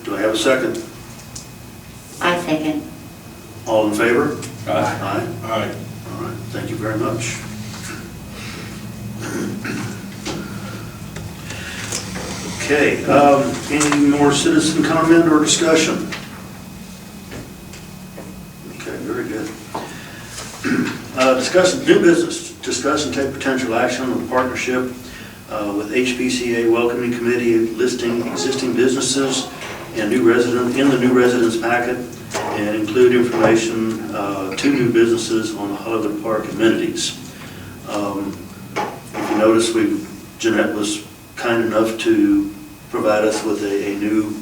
Do I have a second? I second. All in favor? Aye. Aye. All right, thank you very much. Okay, any more citizen comment or discussion? Okay, very good. Discuss new business, discuss and take potential action on the partnership with HPCA Welcoming Committee listing existing businesses and new resident in the new residence packet, and include information to new businesses on the Hollywood Park amenities. If you notice, Jeanette was kind enough to provide us with a new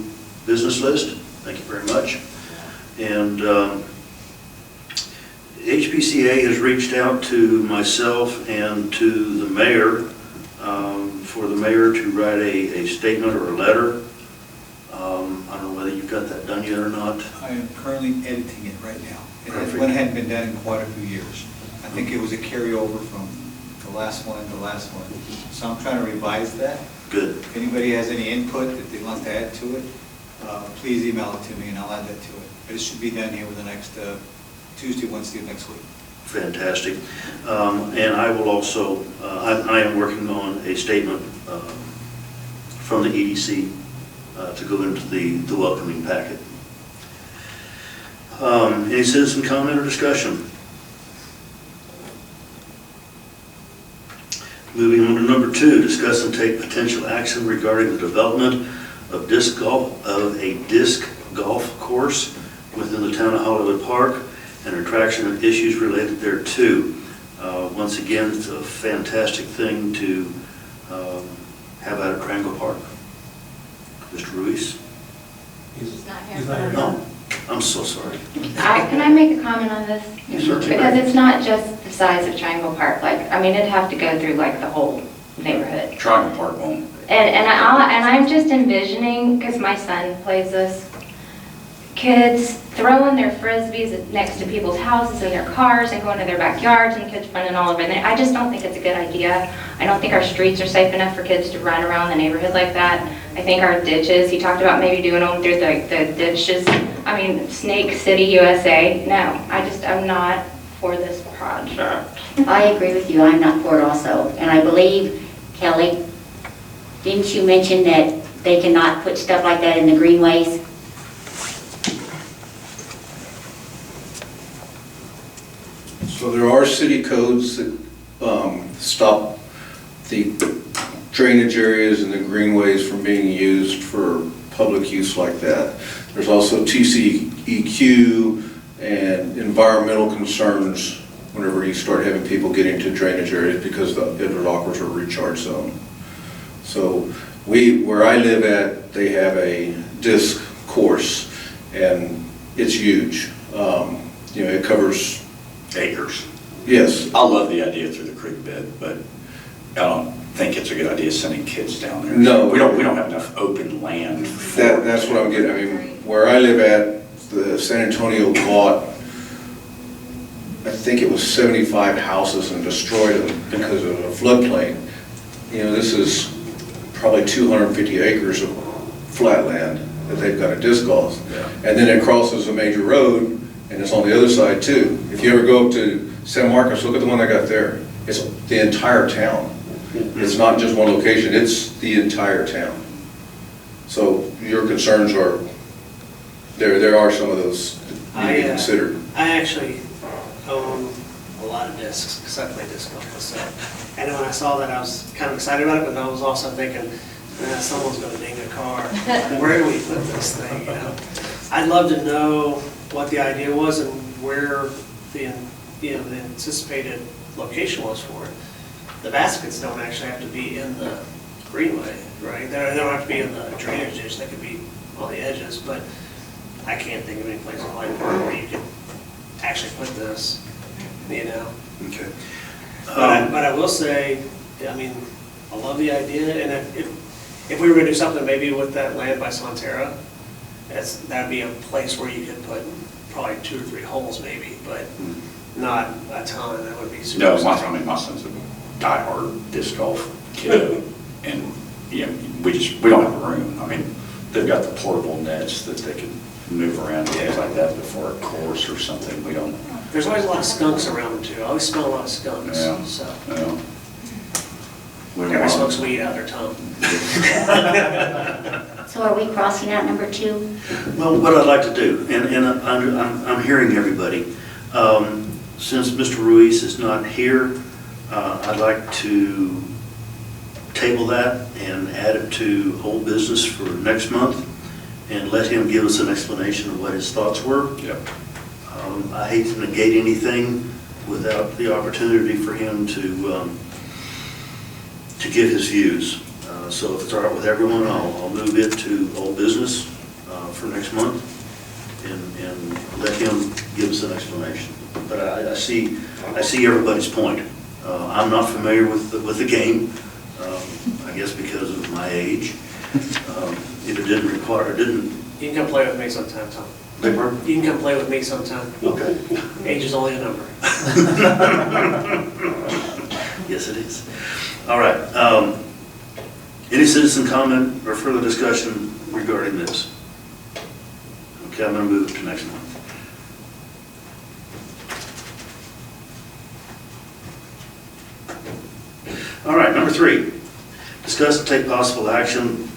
business list. Thank you very much. And HPCA has reached out to myself and to the mayor for the mayor to write a statement or a letter. I don't know whether you've got that done yet or not. I am currently editing it right now. Perfect. One hadn't been done in quite a few years. I think it was a carryover from the last one. So I'm trying to revise that. Good. If anybody has any input that they want to add to it, please email it to me and I'll add that to it. But it should be done here within the next Tuesday, Wednesday of next week. Fantastic. And I will also, I am working on a statement from the EDC to go into the welcoming packet. Any citizen comment or discussion? Moving on to number 2, discuss and take potential action regarding the development of a disc golf course within the town of Hollywood Park and attraction and issues related thereto. Once again, it's a fantastic thing to have out at Triangle Park. Mr. Ruiz? He's not here. He's not here. No, I'm so sorry. Can I make a comment on this? You certainly Because may. it's not just the size of Triangle Park, it'd have to go through like the whole neighborhood. Triangle Park won't. And I'm just envisioning, because my son plays this, kids throwing their frisbees next to people's houses and their cars and going to their backyards and kids running all over there. I just don't think it's a good idea. I don't think our streets are safe enough for kids to run around the neighborhood like that. I think our ditches, he talked about maybe doing them through the ditches. I mean, Snake City, USA. No, I'm not for this project. I agree with you, I'm not for it also. And I believe, Kelly, didn't you mention that they cannot put stuff like that in the greenways? So there are city codes that stop the drainage areas and the greenways from being used for public use like that. There's also TCEQ and environmental concerns whenever you start having people get into drainage areas because the aquifers are recharge zone. So where I live at, they have a disc course and it's huge. It covers Acres. Yes. I love the idea through the creek bed, but I don't think it's a good idea sending kids down there. No. We don't have enough open land. That's what I'm getting. I mean, where I live at, the San Antonio bought, I think it was 75 houses and destroyed them because of a floodplain. This is probably 250 acres of flat land that they've got a disc golf. Yeah. And then it crosses a major road, and it's on the other side too. If you ever go up to San Marcos, look at the one I got there. It's the entire town. It's not just one location, it's the entire town. So your concerns are, there are some of those that need to be considered. I actually own a lot of discs, because I play disc golf myself. And when I saw that, I was kind of excited about it, but I was also thinking, someone's going to ding a car. Where do we put this thing, I'd love to know what the idea was and where the anticipated location was for it. The baskets don't actually have to be in the greenway, right? They don't have to be in the drainage ditch. They could be on the edges, but I can't think of any place in Hyde Park where you could actually put this, Okay. But I will say, I mean, I love the idea, and if we were going to do something maybe with that land by Sonterra, that'd be a place where you could put probably 2 or 3 holes maybe, but not a ton. That would be super. No, my son's a diehard disc golf kid, and we don't have room. I mean, they've got the portable nets that they can move around and things like that before a course or something. We don't. There's always a lot of skunks around them too. I always smell a lot of skunks. Yeah. So. Yeah. Every smokes weed out their tongue. So are we crossing out number 2? Well, what I'd like to do, and I'm hearing everybody, since Mr. Ruiz is not here, I'd like to table that and add it to old business for next month and let him give us an explanation of what his thoughts were. Yep. I hate to negate anything without the opportunity for him to give his views. So if it's all right with everyone, I'll move it to old business for next month and let him give us an explanation. But I see everybody's point. I'm not familiar with the game, I guess because of my age. If it didn't require, You can come play with me sometime, Tom. beg pardon? You can come play with me sometime. Okay. Age is only a number. Yes, it is. All right. Any citizen comment or further discussion regarding this? Okay, I'm going to move it to next month. All right, number 3, discuss and take possible action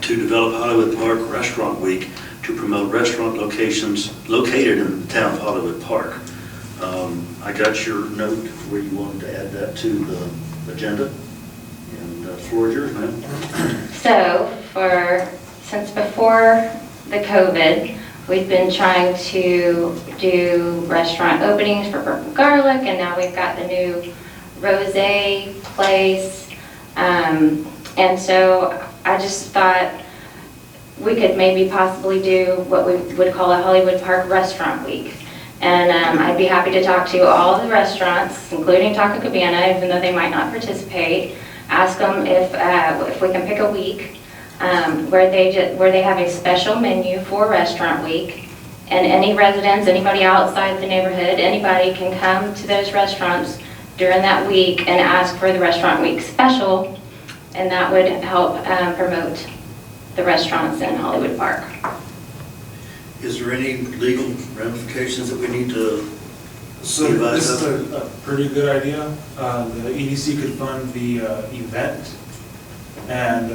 to develop Hollywood Park Restaurant Week to promote restaurant locations located in the town of Hollywood Park. I got your note where you wanted to add that to the agenda, and the floor is yours, ma'am. So since before the COVID, we've been trying to do restaurant openings for Purple Garlic, and now we've got the new Rosé place. And so I just thought we could maybe possibly do what we would call a Hollywood Park Restaurant Week. And I'd be happy to talk to all the restaurants, including Taco Cabana, even though they might not participate. Ask them if we can pick a week where they have a special menu for Restaurant Week. And any residents, anybody outside the neighborhood, anybody can come to those restaurants during that week and ask for the Restaurant Week special. And that would help promote the restaurants in Hollywood Park. Is there any legal ramifications that we need to So this is a pretty good idea. The EDC could fund the event, and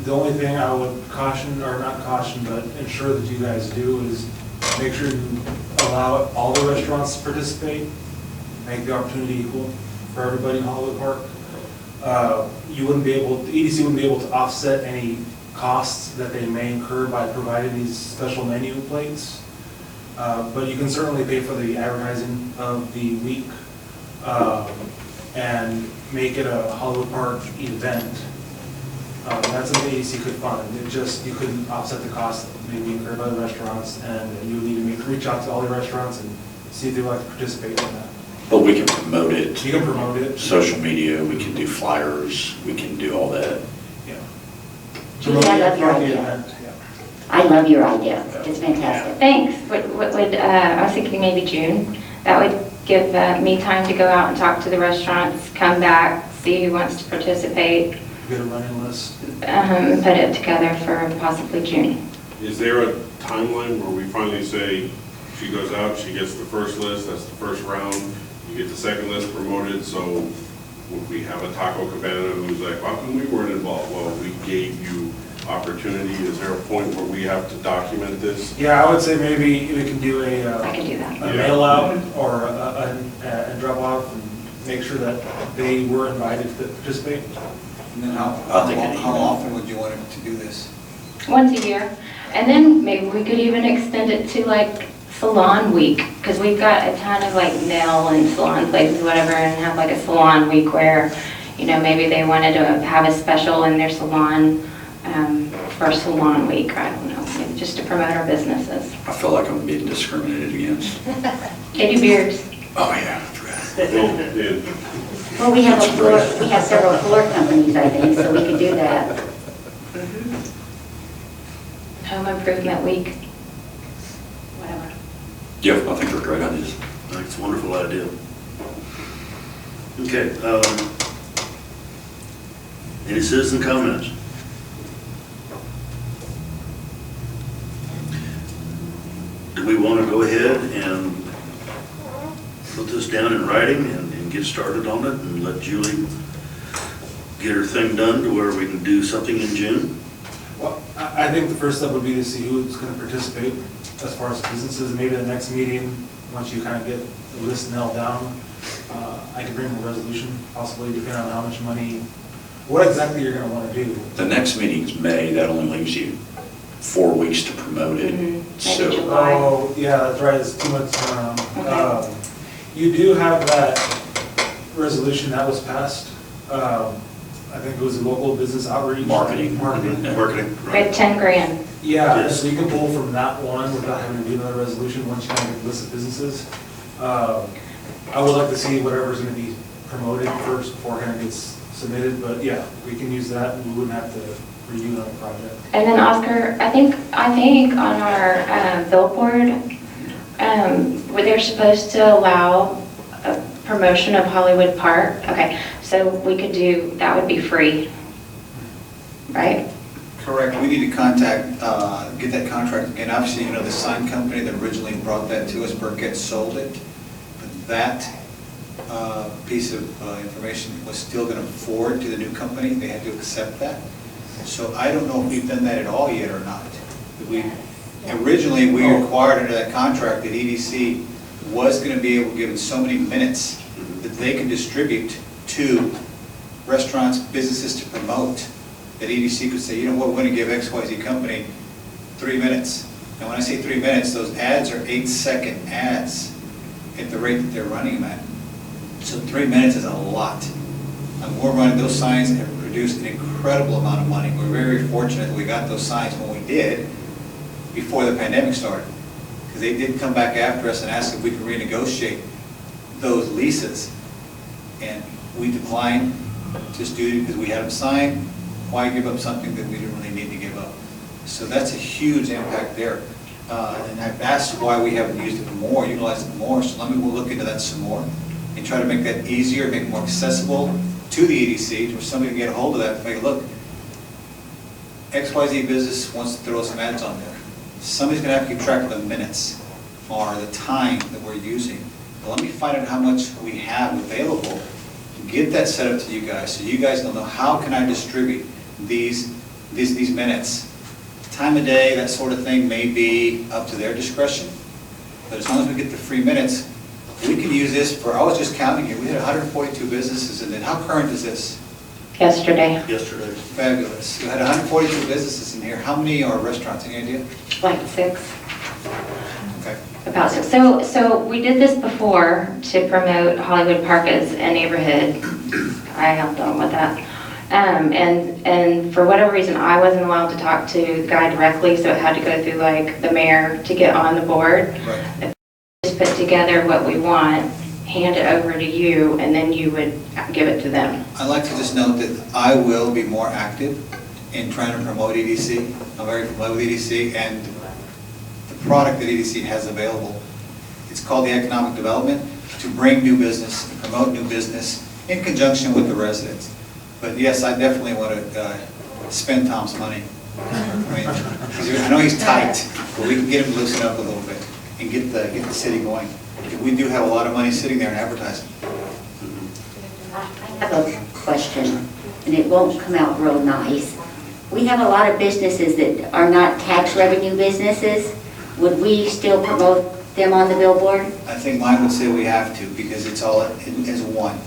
the only thing I would caution, or not caution, but ensure that you guys do is make sure you allow all the restaurants to participate, make the opportunity equal for everybody in Hollywood Park. The EDC wouldn't be able to offset any costs that they may incur by providing these special menu plates. But you can certainly pay for the advertising of the week and make it a Hollywood Park event. That's something the EDC could fund. You couldn't offset the cost that may be incurred by the restaurants, and you would need to reach out to all the restaurants and see if they would like to participate in that. But we can promote it. You can promote it. Social media, we can do flyers, we can do all that. Yeah. Julie, I love your Promote the idea. event, yeah. I love your idea. It's fantastic. Thanks. I was thinking maybe June. That would give me time to go out and talk to the restaurants, come back, see who wants to participate, Get a running list. and put it together for possibly June. Is there a timeline where we finally say, she goes out, she gets the first list, that's the first round, you get the second list promoted, so if we have a Taco Cabana who's like, how come we weren't involved? Well, we gave you opportunity. Is there a point where we have to document this? Yeah, I would say maybe we can do I can do that. a mail out or a drop off and make sure that they were invited to participate. And then how often would you want to do this? Once a year. And then maybe we could even extend it to like Salon Week, because we've got a ton of like nail and salon places, whatever, and have like a salon week where, maybe they wanted to have a special in their salon for Salon Week, or I don't know, maybe just to promote our businesses. I feel like I'm being discriminated against. They do beards. Oh, yeah. Well, we have several floor companies, I think, so we could do that. Home Improvement Week, whatever. Yeah, I think they're great ideas. I think it's a wonderful idea. Okay. Any citizen comments? Do we want to go ahead and put this down in writing and get started on it and let Julie get her thing done to where we can do something in June? Well, I think the first step would be to see who's going to participate as far as businesses. Maybe the next meeting, once you kind of get the list nailed down, I can bring a resolution, possibly depending on how much money, what exactly you're going to want to do. The next meeting's May, that only leaves you 4 weeks to promote it. Maybe So, July. Oh, yeah, that's right, it's 2 months turnaround. Okay. You do have that resolution that was passed, I think it was a local business outreach. Marketing. Marketing. Yeah. Marketing, We had right? 10 grand. Yeah, Yes. so you can pull from that one without having to do another resolution once you kind of get the list of businesses. I would like to see whatever's going to be promoted first before it kind of gets submitted, but yeah, we can use that, and we wouldn't have to redo another project. And then Oscar, I think on our billboard, where they're supposed to allow a promotion of Hollywood Park. Okay, so we could do, that would be free, right? Correct. We need to contact, get that contract again. Obviously, you know, the sign company that originally brought that to us, Burkett, sold it. But that piece of information was still going to forward to the new company. They had to accept that. So I don't know if we've done that at all yet or not. Originally, we required under that contract that EDC was going to be able to give it so many minutes that they can distribute to restaurants, businesses to promote, that EDC could say, you know what, we're going to give XYZ company 3 minutes. And when I say 3 minutes, those ads are 8-second ads at the rate that they're running them at. So 3 minutes is a lot. And we're running, those signs have produced an incredible amount of money. We're very fortunate that we got those signs when we did before the pandemic started. Because they did come back after us and ask if we could renegotiate those leases. And we declined, just due to, because we had them signed. Why give up something that we didn't really need to give up? So that's a huge impact there. And I've asked why we haven't used it more, utilized it more, so we'll look into that some more and try to make that easier, make it more accessible to the EDC, where somebody can get a hold of that and say, look, XYZ business wants to throw some ads on there. Somebody's going to have to keep track of the minutes or the time that we're using. But let me find out how much we have available, get that set up to you guys, so you guys will know how can I distribute these minutes. Time of day, that sort of thing may be up to their discretion, but as long as we get the free minutes, we can use this for, I was just counting here, we had 142 businesses in it. How current is this? Yesterday. Yesterday. Fabulous. We had 142 businesses in here. How many are restaurants? Any idea? Like 6. Okay. About 6. So we did this before to promote Hollywood Park as a neighborhood. I helped them with that. And for whatever reason, I wasn't allowed to talk to the guy directly, so it had to go through like the mayor to get on the board. Right. Just put together what we want, hand it over to you, and then you would give it to them. I'd like to just note that I will be more active in trying to promote EDC. I'm very familiar with EDC and the product that EDC has available. It's called the Economic Development, to bring new business, and promote new business in conjunction with the residents. But yes, I definitely want to spend Tom's money. I know he's tight, but we can get him loosened up a little bit and get the city going. We do have a lot of money sitting there in advertising. I have a question, and it won't come out real nice. We have a lot of businesses that are not tax revenue businesses. Would we still promote them on the billboard? I think mine would say we have to, because it's all as one.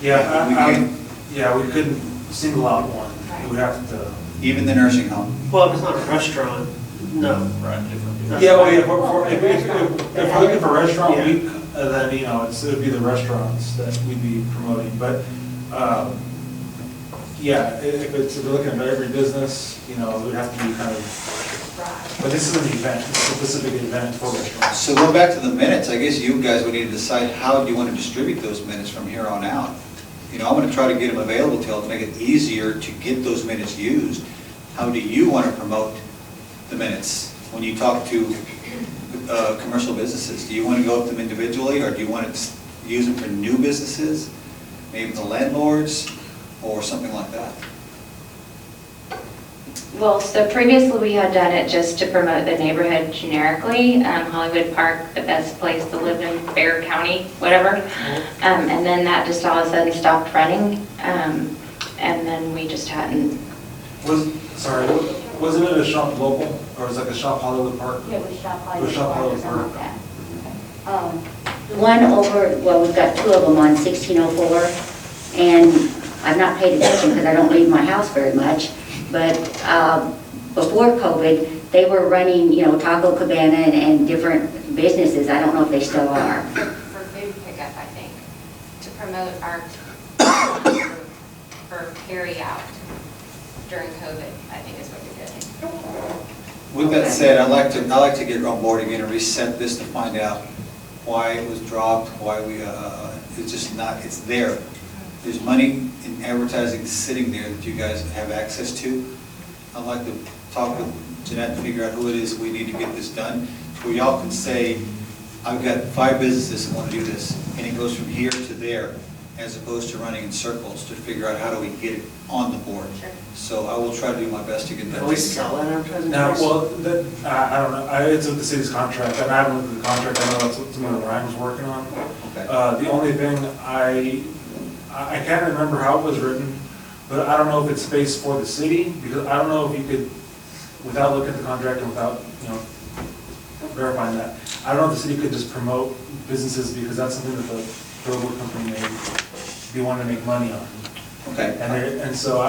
Yeah, We can't- yeah, we couldn't single out one. We would have to. Even the nursing home. Well, if it's not a restaurant, no. right, different. Yeah, well, yeah, if we're looking for restaurant week, then, you know, it would be the restaurants that we'd be promoting. But, yeah, if we're looking at every business, you know, it would have to be kind of, but this is an event, it's a specific event for restaurants. So going back to the minutes, I guess you guys would need to decide how you want to distribute those minutes from here on out. You know, I'm going to try to get them available to you, to make it easier to get those minutes used. How do you want to promote the minutes when you talk to commercial businesses? Do you want to go up to them individually, or do you want to use them for new businesses, maybe the landlords, or something like that? Well, so previously we had done it just to promote the neighborhood generically, Hollywood Park, the best place to live in Bear County, whatever. And then that just all of a sudden stopped running. and then we just hadn't. Wasn't it a shop local, or was it like a shop Hollywood Park? It was Shop It Hollywood was Shop Park or Hollywood something Park. like that. The one over, well, we've got two of them on 1604, and I've not paid attention because I don't leave my house very much, but before COVID, they were running, you know, Taco Cabana and different businesses. I don't know if they still are. For food pickup, I think, to promote our, for carry out during COVID, I think is what you're doing. With that said, I'd like to get on board again and reset this to find out why it was dropped, why it's just not, it's there. There's money in advertising sitting there that you guys have access to. I'd like to talk with Jeanette and figure out who it is we need to get this done, where y'all can say, I've got 5 businesses that want to do this, and it goes from here to there, as opposed to running in circles to figure out how do we get it on the board. Sure. So I will try to do my best to get that. At least sell that advertising. Now, space? well, I don't know, it's with the city's contract, and I haven't looked at the contract, I know that's what something that Ryan was working on. Okay. The only thing, I can't remember how it was written, but I don't know if it's space for the city, because I don't know if you could, without looking at the contract and without, you know, verifying that, I don't know if the city could just promote businesses, because that's something that the billboard company may be wanting to make money on. Okay. And so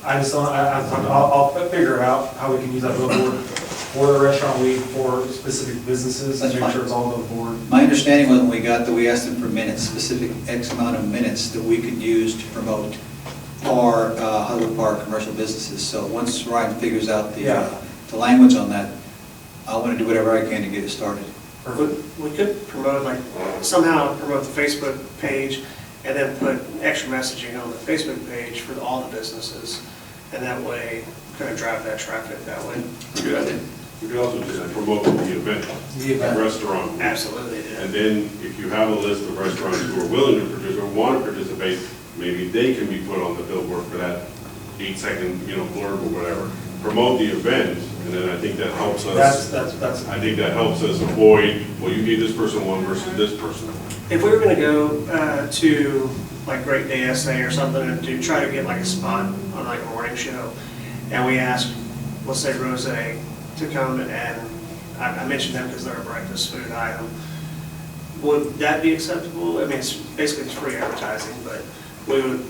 I just don't, I'll figure out how we can use that billboard for the restaurant week, for specific businesses, and That's make fine. sure it's all above board. My understanding was when we got that we asked them for minutes, specific X amount of minutes that we could use to promote our Hollywood Park commercial businesses. So once Ryan figures out the language on that, I want to do whatever I can to get it started. We could promote, like, somehow promote the Facebook page and then put extra messaging on the Facebook page for all the businesses. And that way, kind of drive that traffic that way. Good idea. We could also just promote the event, The event. restaurant. Absolutely, yeah. And then if you have a list of restaurants who are willing to participate, or want to participate, maybe they can be put on the billboard for that 8-second, blurb or whatever. Promote the event, and then I think that helps us. I think that helps us avoid, well, you gave this person one versus this person. If we were gonna go to like Great Day SA or something and to try to get like a spot on like a morning show, and we asked, let's say Rose to come, and I mentioned them because they're a breakfast food item, would that be acceptable? I mean, it's basically free advertising, but we would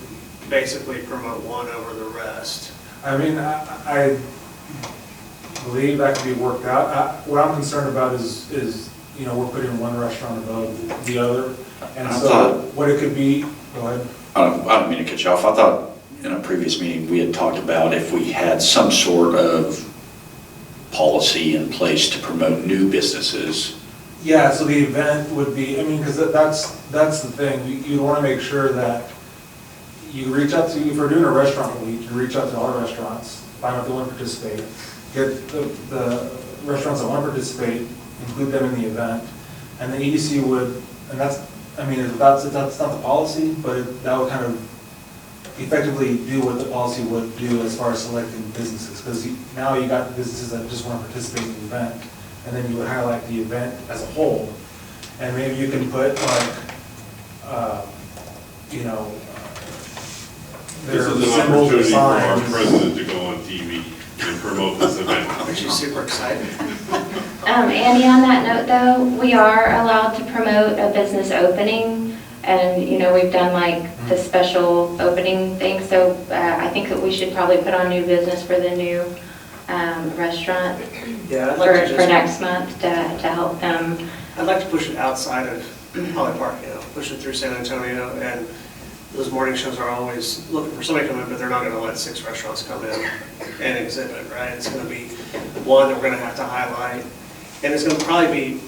basically promote one over the rest. I mean, I believe that can be worked out. What I'm concerned about is, we're putting one restaurant above the other. And I so thought- what it could be, go ahead. I don't mean to cut you off. I thought in a previous meeting, we had talked about if we had some sort of policy in place to promote new businesses. Yeah, so the event would be, because that's the thing. You want to make sure that you reach out to, if we're doing a restaurant week, you reach out to all restaurants, find out if they want to participate, get the restaurants that want to participate, include them in the event, and the EDC would, and that's not the policy, but that would kind of effectively do what the policy would do as far as selecting businesses, because now you got businesses that just want to participate in the event, and then you would highlight the event as a whole, and maybe you can put This their is an symbols or opportunity for our signs. president to go on TV and promote this event. Aren't you super excited? Andy, on that note though, we are allowed to promote a business opening, and we've done like the special opening thing, so I think that we should probably put on new business for the new restaurant Yeah, I'd like to for next month to help them. I'd like to push it outside of Holly Park, push it through San Antonio, and those morning shows are always looking for somebody to come in, but they're not gonna let 6 restaurants come in and exhibit, right? It's gonna be one that we're gonna have to highlight, and it's gonna probably be,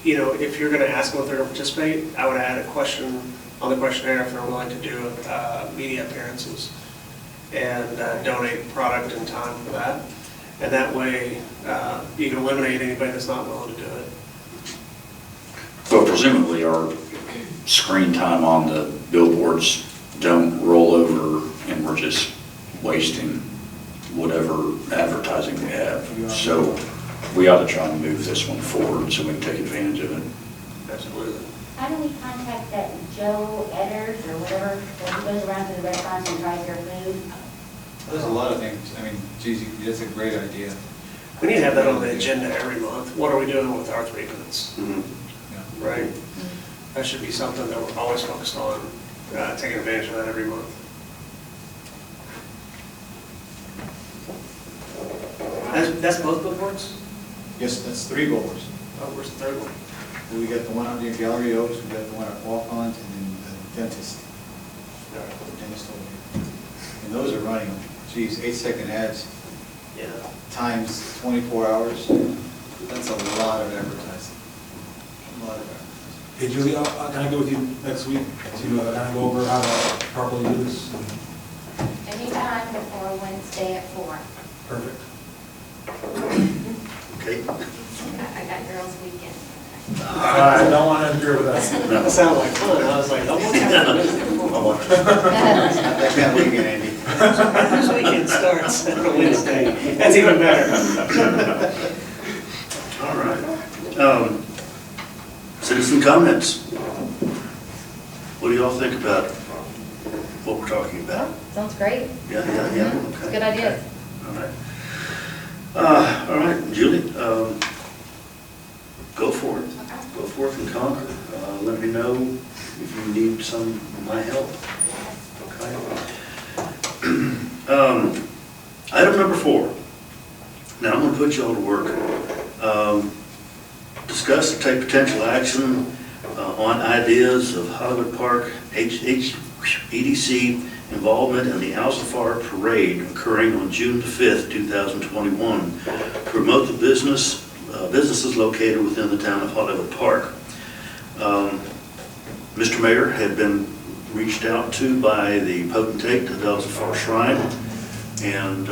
if you're gonna ask them if they're gonna participate, I would add a question on the questionnaire if they're willing to do media appearances and donate product and time for that. And that way, you can eliminate anybody that's not willing to do it. But presumably our screen time on the billboards don't roll over and we're just wasting whatever advertising we have. So we ought to try and move this one forward so we can take advantage of it. Absolutely. How do we contact that Joe Edders or whatever, that goes around to the restaurants and tries their food? There's a lot of things, I mean, geez, that's a great idea. We need to have that on the agenda every month. What are we doing with our 3 minutes? Mm-hmm. Right? That should be something that we're always focused on, taking advantage of that every month. That's both billboards? Yes, that's 3 billboards. Oh, where's the third one? We got the one out near Gallery Oaks, we got the one at Walk-Ons, and then the dentist. The dentist over here. And those are running, geez, 8-second ads, Yeah. times 24 hours. That's a lot of advertising. A lot of advertising. Hey Julie, can I go with you next week to kind of go over how to properly do this? Anytime before Wednesday at 4. Perfect. Okay. I got girls' weekend. I don't want to interfere with that. That sounded like fun. I was like, oh, what's happening? That can't weekend, Andy. Whose weekend starts on a Wednesday? That's even better. All right. Citizen comments. What do y'all think about what we're talking about? Sounds great. Yeah. Mhm. Okay. Good idea. All right. All right, Julie, go for it. Go forth and conquer. Let me know if you need some of my help. Okay. Item number 4. Now, I'm going to put you all to work. Discuss and take potential action on ideas of Hollywood Park EDC involvement in the Alzafar Parade occurring on June the 5th, 2021, to promote the businesses located within the town of Hollywood Park. Mr. Mayor had been reached out to by the potentate of the Alzafar Shrine and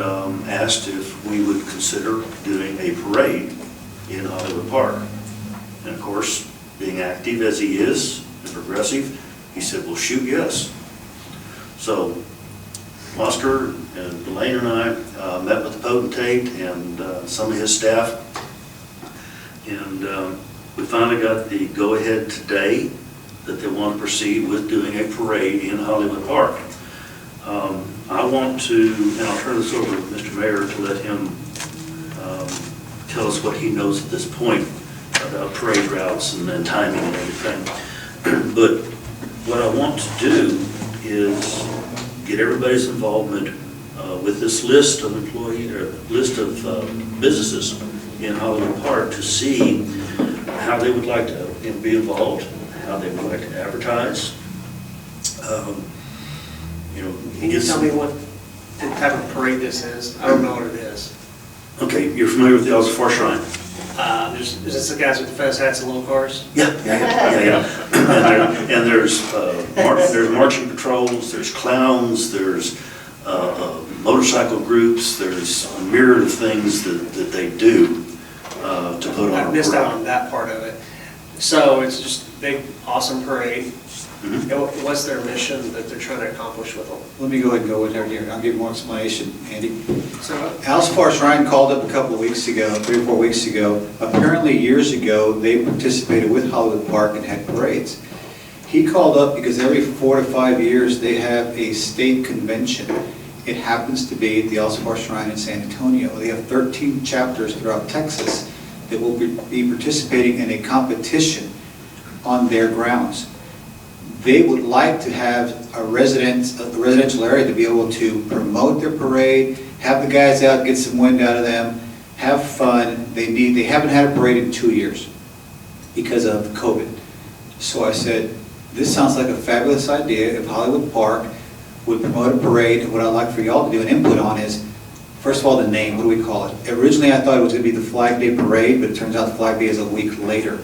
asked if we would consider doing a parade in Hollywood Park. And of course, being active as he is and progressive, he said, well, shoot, yes. So Oscar and Elaine and I met with the potentate and some of his staff, and we finally got the go-ahead today that they want to proceed with doing a parade in Hollywood Park. I want to, and I'll turn this over to Mr. Mayor to let him tell us what he knows at this point about parade routes and timing and everything. But what I want to do is get everybody's involvement with this list of businesses in Hollywood Park to see how they would like to be involved, how they would like to advertise. Can you tell me what type of parade this is? I don't know what it is. Okay, you're familiar with the Alzafar Shrine? Is this the guys with the fez hats and little cars? Yeah. And there's marching patrols, there's clowns, there's motorcycle groups, there's a myriad of things that they do to put on a I missed parade. out on that part of it. So it's just a big, awesome parade. Mhm. And what's their mission that they're trying to accomplish with them? Let me go ahead and go with there here. I'll give more explanation, Andy. So, Alzafar Shrine called up a couple of weeks ago, 3 or 4 weeks ago. Apparently, years ago, they participated with Hollywood Park and had parades. He called up because every 4 to 5 years, they have a state convention. It happens to be at the Alzafar Shrine in San Antonio. They have 13 chapters throughout Texas that will be participating in a competition on their grounds. They would like to have a residential area to be able to promote their parade, have the guys out, get some wind out of them, have fun. They haven't had a parade in 2 years because of COVID. So I said, this sounds like a fabulous idea. If Hollywood Park would promote a parade, what I'd like for y'all to do an input on is, first of all, the name, what do we call it? Originally, I thought it was going to be the Flag Day Parade, but it turns out the Flag Day is a week later.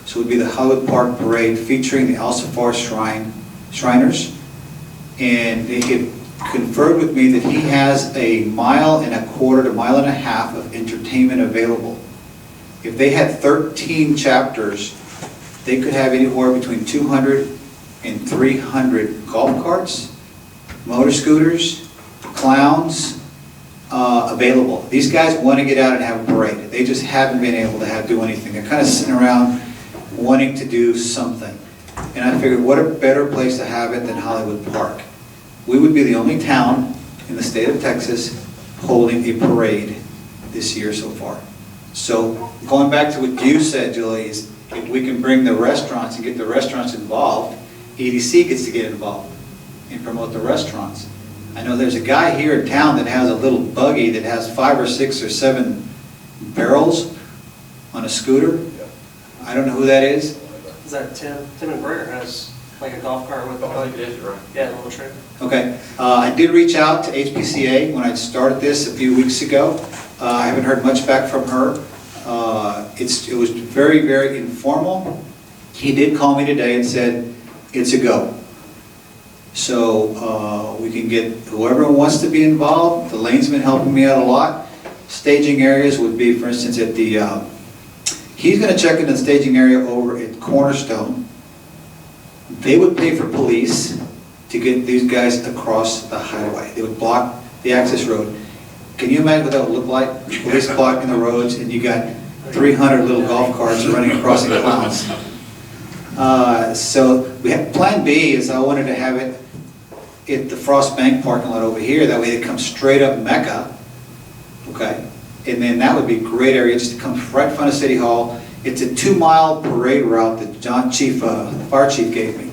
So it would be the Hollywood Park Parade featuring the Alzafar Shriners. And they had conferred with me that he has 1.25 miles to 1.5 miles of entertainment available. If they had 13 chapters, they could have anywhere between 200 and 300 golf carts, motor scooters, clowns available. These guys want to get out and have a parade. They just haven't been able to do anything. They're kind of sitting around wanting to do something. And I figured, what a better place to have it than Hollywood Park. We would be the only town in the state of Texas holding a parade this year so far. So going back to what you said, Julie, is if we can bring the restaurants and get the restaurants involved, EDC gets to get involved and promote the restaurants. I know there's a guy here in town that has a little buggy that has 5 or 6 or 7 barrels on a scooter. I don't know who that is. Is that Tim? Tim and Brenner has like a golf cart with I think it is, right? yeah, a little trailer. Okay, I did reach out to HPCA when I started this a few weeks ago. I haven't heard much back from her. It was very, very informal. He did call me today and said, it's a go. So we can get whoever wants to be involved. The lane's been helping me out a lot. Staging areas would be, for instance, at the, he's going to check into the staging area over at Cornerstone. They would pay for police to get these guys across the highway. They would block the access road. Can you imagine what that would look like? Police blocking the roads and you got 300 little golf carts running across the clowns. So we have, plan B is I wanted to have it at the Frost Bank parking lot over here. That way it comes straight up Mecca. Okay, and then that would be a great area just to come right in front of City Hall. It's a 2-mile parade route that the fire chief gave me.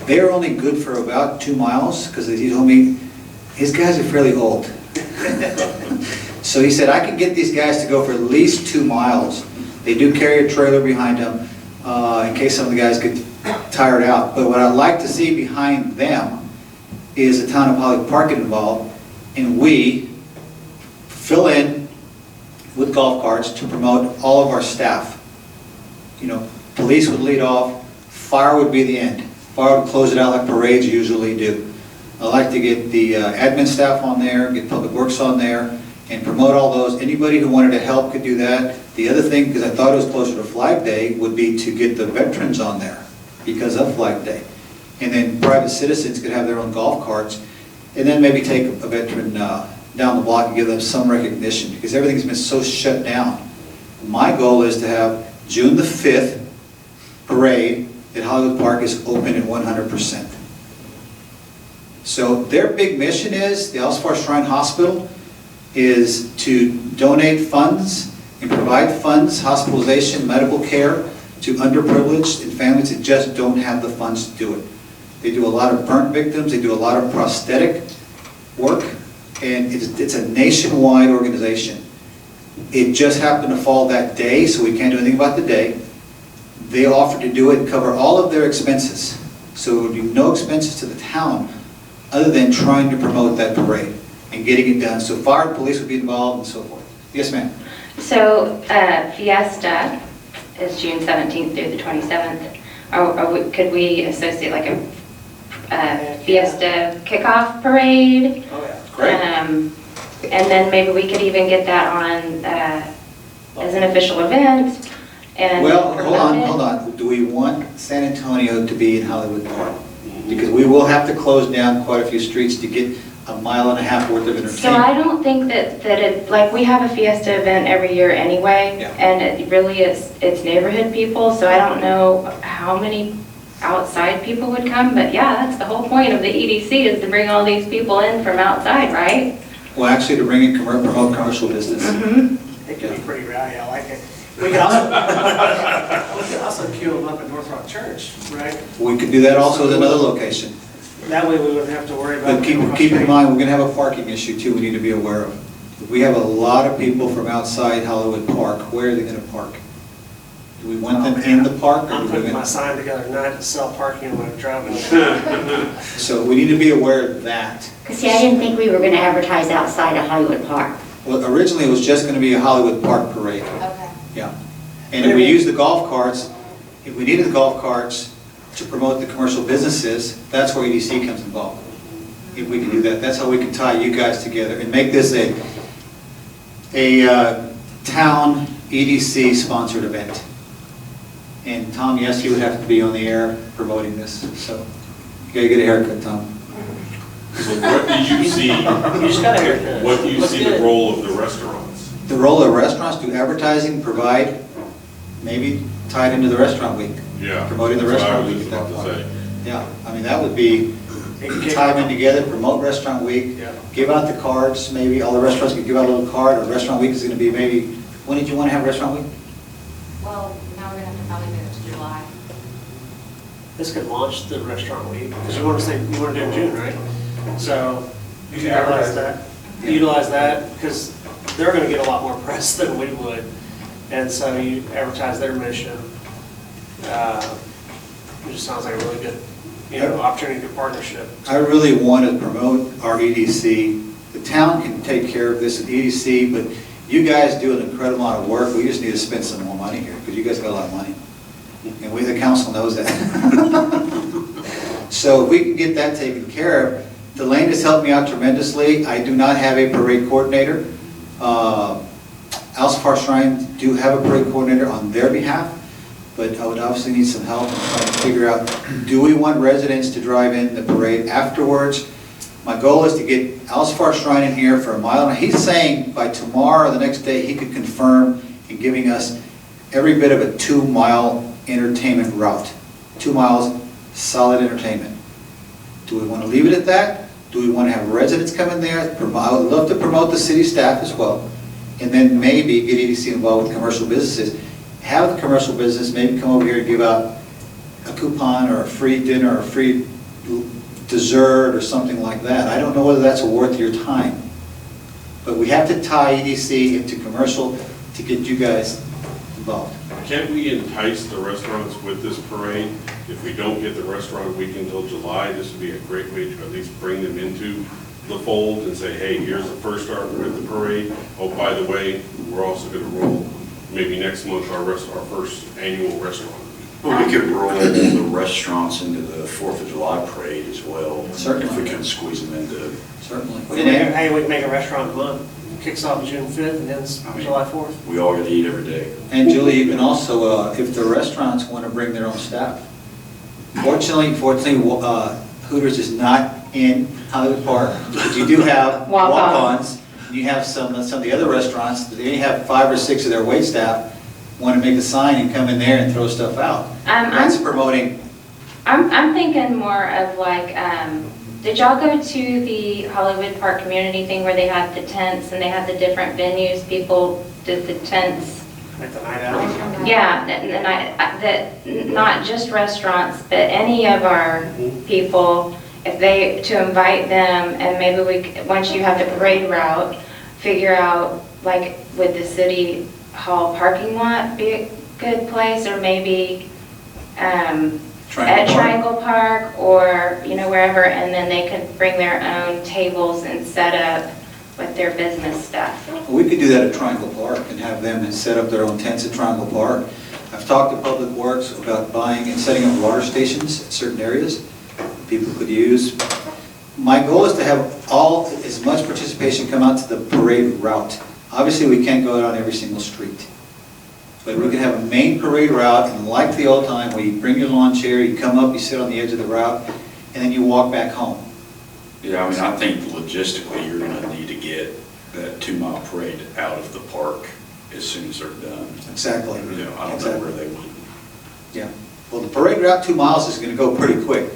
They're only good for about 2 miles because he told me his guys are fairly old. So he said, I can get these guys to go for at least 2 miles. They do carry a trailer behind them in case some of the guys get tired out. But what I'd like to see behind them is the town of Hollywood Park get involved, and we fill in with golf carts to promote all of our staff. You know, police would lead off, fire would be the end. Fire would close it out like parades usually do. I like to get the admin staff on there, get public works on there, and promote all those. Anybody who wanted to help could do that. The other thing, because I thought it was closer to Flag Day, would be to get the veterans on there because of Flag Day. And then private citizens could have their own golf carts, and then maybe take a veteran down the block and give them some recognition because everything's been so shut down. My goal is to have June the 5th parade at Hollywood Park is open at 100%. So their big mission is, the Alsfar Shrine Hospital, is to donate funds and provide funds, hospitalization, medical care to underprivileged and families that just don't have the funds to do it. They do a lot of burnt victims, they do a lot of prosthetic work, and it's a nationwide organization. It just happened to fall that day, so we can't do anything about the day. They offered to do it and cover all of their expenses. So it would be no expenses to the town other than trying to promote that parade and getting it done. So fire and police would be involved and so forth. Yes, ma'am. So Fiesta is June 17th through the 27th. Could we associate like a Fiesta kickoff parade? Oh, yeah. Great. And then maybe we could even get that on as an official event. And Well, promote it. hold on. Do we want San Antonio to be in Hollywood Park? Because we will have to close down quite a few streets to get a 1.5 miles worth of entertainment. So I don't think that it, like, we have a Fiesta event every year anyway, Yeah. and it really is, it's neighborhood people, so I don't know how many outside people would come, but yeah, that's the whole point of the EDC is to bring all these people in from outside, right? Well, actually, to bring in promote commercial business. It could be pretty rowdy, I like it. We could also queue them up at North Rock Church, right? We could do that also at another location. That way we wouldn't have to worry about. But keep in mind, we're going to have a parking issue too we need to be aware of. If we have a lot of people from outside Hollywood Park, where are they going to park? Do we want them in the park? Or I'm do we putting my gonna- sign together tonight to sell parking when I'm driving. So we need to be aware of that. Because see, I didn't think we were going to advertise outside of Hollywood Park. Well, originally, it was just going to be a Hollywood Park parade. Okay. Yeah. And if we use the golf carts, if we needed the golf carts to promote the commercial businesses, that's where EDC comes involved. If we can do that, that's how we can tie you guys together and make this a town EDC sponsored event. And Tom, yes, you would have to be on the air promoting this, so you gotta get a haircut, Tom. So what do you see, You just got a haircut. what do you Looks see the good. role of the restaurants? The role of restaurants, do advertising, provide maybe tied into the restaurant week. Yeah. Promoting the That's what I restaurant was week just at that about to point. say. Yeah, I mean, that would be, tie them in together, promote restaurant week, Yeah. give out the cards, maybe all the restaurants could give out a little card, or restaurant week is gonna be maybe, when did you want to have restaurant week? Well, now we're gonna have to probably move it to July. This could launch the restaurant week, because you want to say, you want to do it in June, right? So You you can utilize advertise that, utilize that, because they're going to get a lot more press than we would. And so you advertise their mission. It just sounds like a really good, opportunity for partnership. I really want to promote our EDC. The town can take care of this at EDC, but you guys do an incredible amount of work. We just need to spend some more money here, because you guys got a lot of money. And we, the council, knows that. So if we can get that taken care of, Delane has helped me out tremendously. I do not have a parade coordinator. Alsafar Shrine do have a parade coordinator on their behalf, but I would obviously need some help in trying to figure out, do we want residents to drive in the parade afterwards? My goal is to get Alsafar Shrine in here for a mile. And he's saying by tomorrow or the next day, he could confirm in giving us every bit of a 2-mile entertainment route. 2 miles, solid entertainment. Do we want to leave it at that? Do we want to have residents come in there? I would love to promote the city staff as well. And then maybe get EDC involved with commercial businesses. Have the commercial business maybe come over here and give out a coupon or a free dinner or a free dessert or something like that. I don't know whether that's worth your time. But we have to tie EDC into commercial to get you guys involved. Can't we entice the restaurants with this parade? If we don't get the restaurant week until July, this would be a great way to at least bring them into the fold and say, hey, here's the first start with the parade. Oh, by the way, we're also going to roll maybe next month our first annual restaurant. Well, we could roll the restaurants into the 4th of July parade as well. Certainly. If we can squeeze them into. Certainly. Hey, we can make a restaurant month. Kicks off June 5th and ends July 4th. We all get to eat every day. And Julie, you can also, if the restaurants want to bring their own staff. Fortunately, Hooters is not in Hollywood Park, but you do have walk-ons. You have some of the other restaurants, they have 5 or 6 of their wait staff want to make a sign and come in there and throw stuff out. That's promoting. I'm thinking more of like, did y'all go to the Hollywood Park community thing where they had the tents and they had the different venues? People did the tents. Like the night out. Yeah, that not just restaurants, but any of our people, to invite them, and maybe once you have the parade route, figure out, like, would the city hall parking lot be a good place, or maybe at Triangle Park, or, wherever, and then they could bring their own tables and set up with their business stuff. We could do that at Triangle Park and have them set up their own tents at Triangle Park. I've talked to Public Works about buying and setting up water stations at certain areas people could use. My goal is to have as much participation come out to the parade route. Obviously, we can't go out on every single street. But we can have a main parade route, and like the old time, where you bring your lawn chair, you come up, you sit on the edge of the route, and then you walk back home. Yeah, I think logistically, you're going to need to get that 2-mile parade out of the park as soon as they're done. Exactly. I don't know where they would. Yeah. Well, the parade route 2 miles is going to go pretty quick.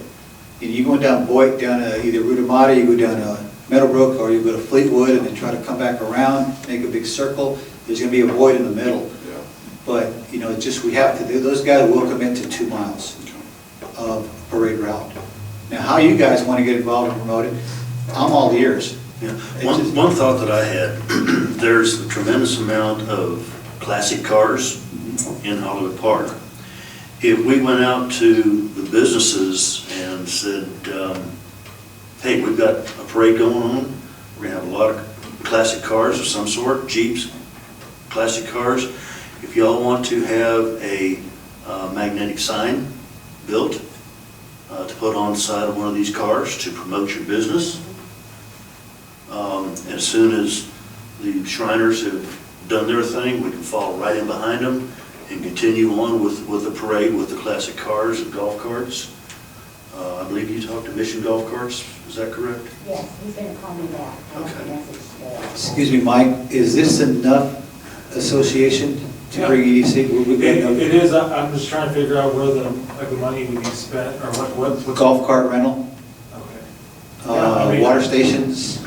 You go down Boyd, down either Rutamata, you go down Meadowbrook, or you go to Fleetwood, and then try to come back around, make a big circle. There's going to be a void in the middle. Yeah. But, it's just we have to do, those guys will commit to 2 miles of parade route. Now, how you guys want to get involved and promote it, I'm all ears. Yeah. One thought that I had, there's a tremendous amount of classic cars in Hollywood Park. If we went out to the businesses and said, hey, we've got a parade going on, we're going to have a lot of classic cars of some sort, Jeeps, classic cars. If y'all want to have a magnetic sign built to put on the side of one of these cars to promote your business, as soon as the Shriners have done their thing, we can fall right in behind them and continue on with the parade with the classic cars and golf carts. I believe you talked to Mission Golf Carts, is that correct? Yes, he's going to call me back. I left a Okay. message today. Excuse me, Mike, is this enough association to bring EDC? It is, I'm just trying to figure out where the money would be spent, or what. Golf cart rental, Okay. Yeah, I mean- water stations.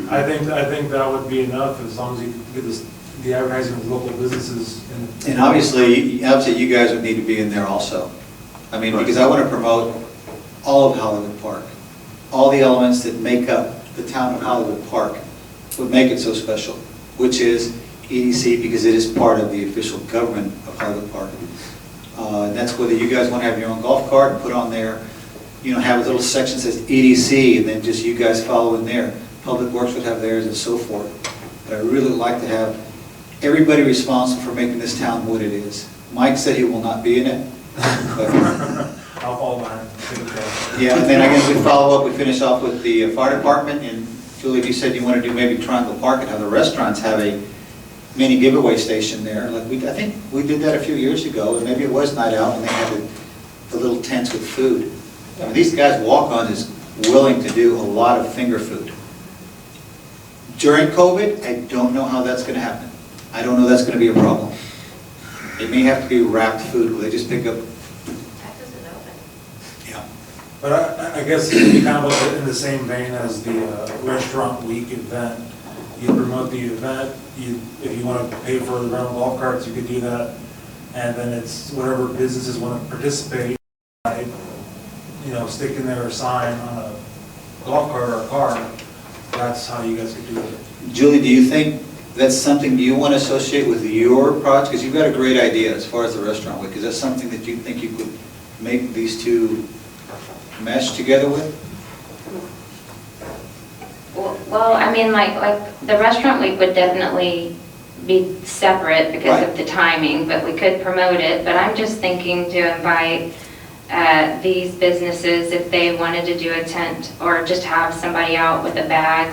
I think that would be enough, as long as you get the advertising of local businesses. And obviously you guys would need to be in there also. I mean, because I want to promote all of Hollywood Park. All the elements that make up the town of Hollywood Park would make it so special, which is EDC, because it is part of the official government of Hollywood Park. And that's whether you guys want to have your own golf cart and put on there, have a little section that says EDC, and then just you guys follow in there. Public Works would have theirs and so forth. But I really would like to have everybody responsible for making this town what it is. Mike said he will not be in it. But I'll fall behind. yeah, and then I guess we follow up, we finish off with the fire department, and Julie, you said you want to do maybe Triangle Park and have the restaurants have a mini giveaway station there. Like I think we did that a few years ago, and maybe it was Night Out, and they had the little tents with food. I mean, these guys, Walk-On is willing to do a lot of finger food. During COVID, I don't know how that's going to happen. I don't know that's going to be a problem. It may have to be wrapped food, where they just pick up. That doesn't open. Yeah. But I guess it would be kind of like in the same vein as the Restaurant Week event. You promote the event, if you want to pay for the rental golf carts, you could do that. And then it's whatever businesses want to participate, by, sticking their sign on a golf cart or a car. That's how you guys could do it. Julie, do you think that's something you want to associate with your project? Because you've got a great idea as far as the Restaurant Week. Is that something that you think you could make these two mesh together with? Well, I mean, like the Restaurant Week would definitely be separate because Right. of the timing, but we could promote it. But I'm just thinking to invite these businesses, if they wanted to do a tent or just have somebody out with a bag,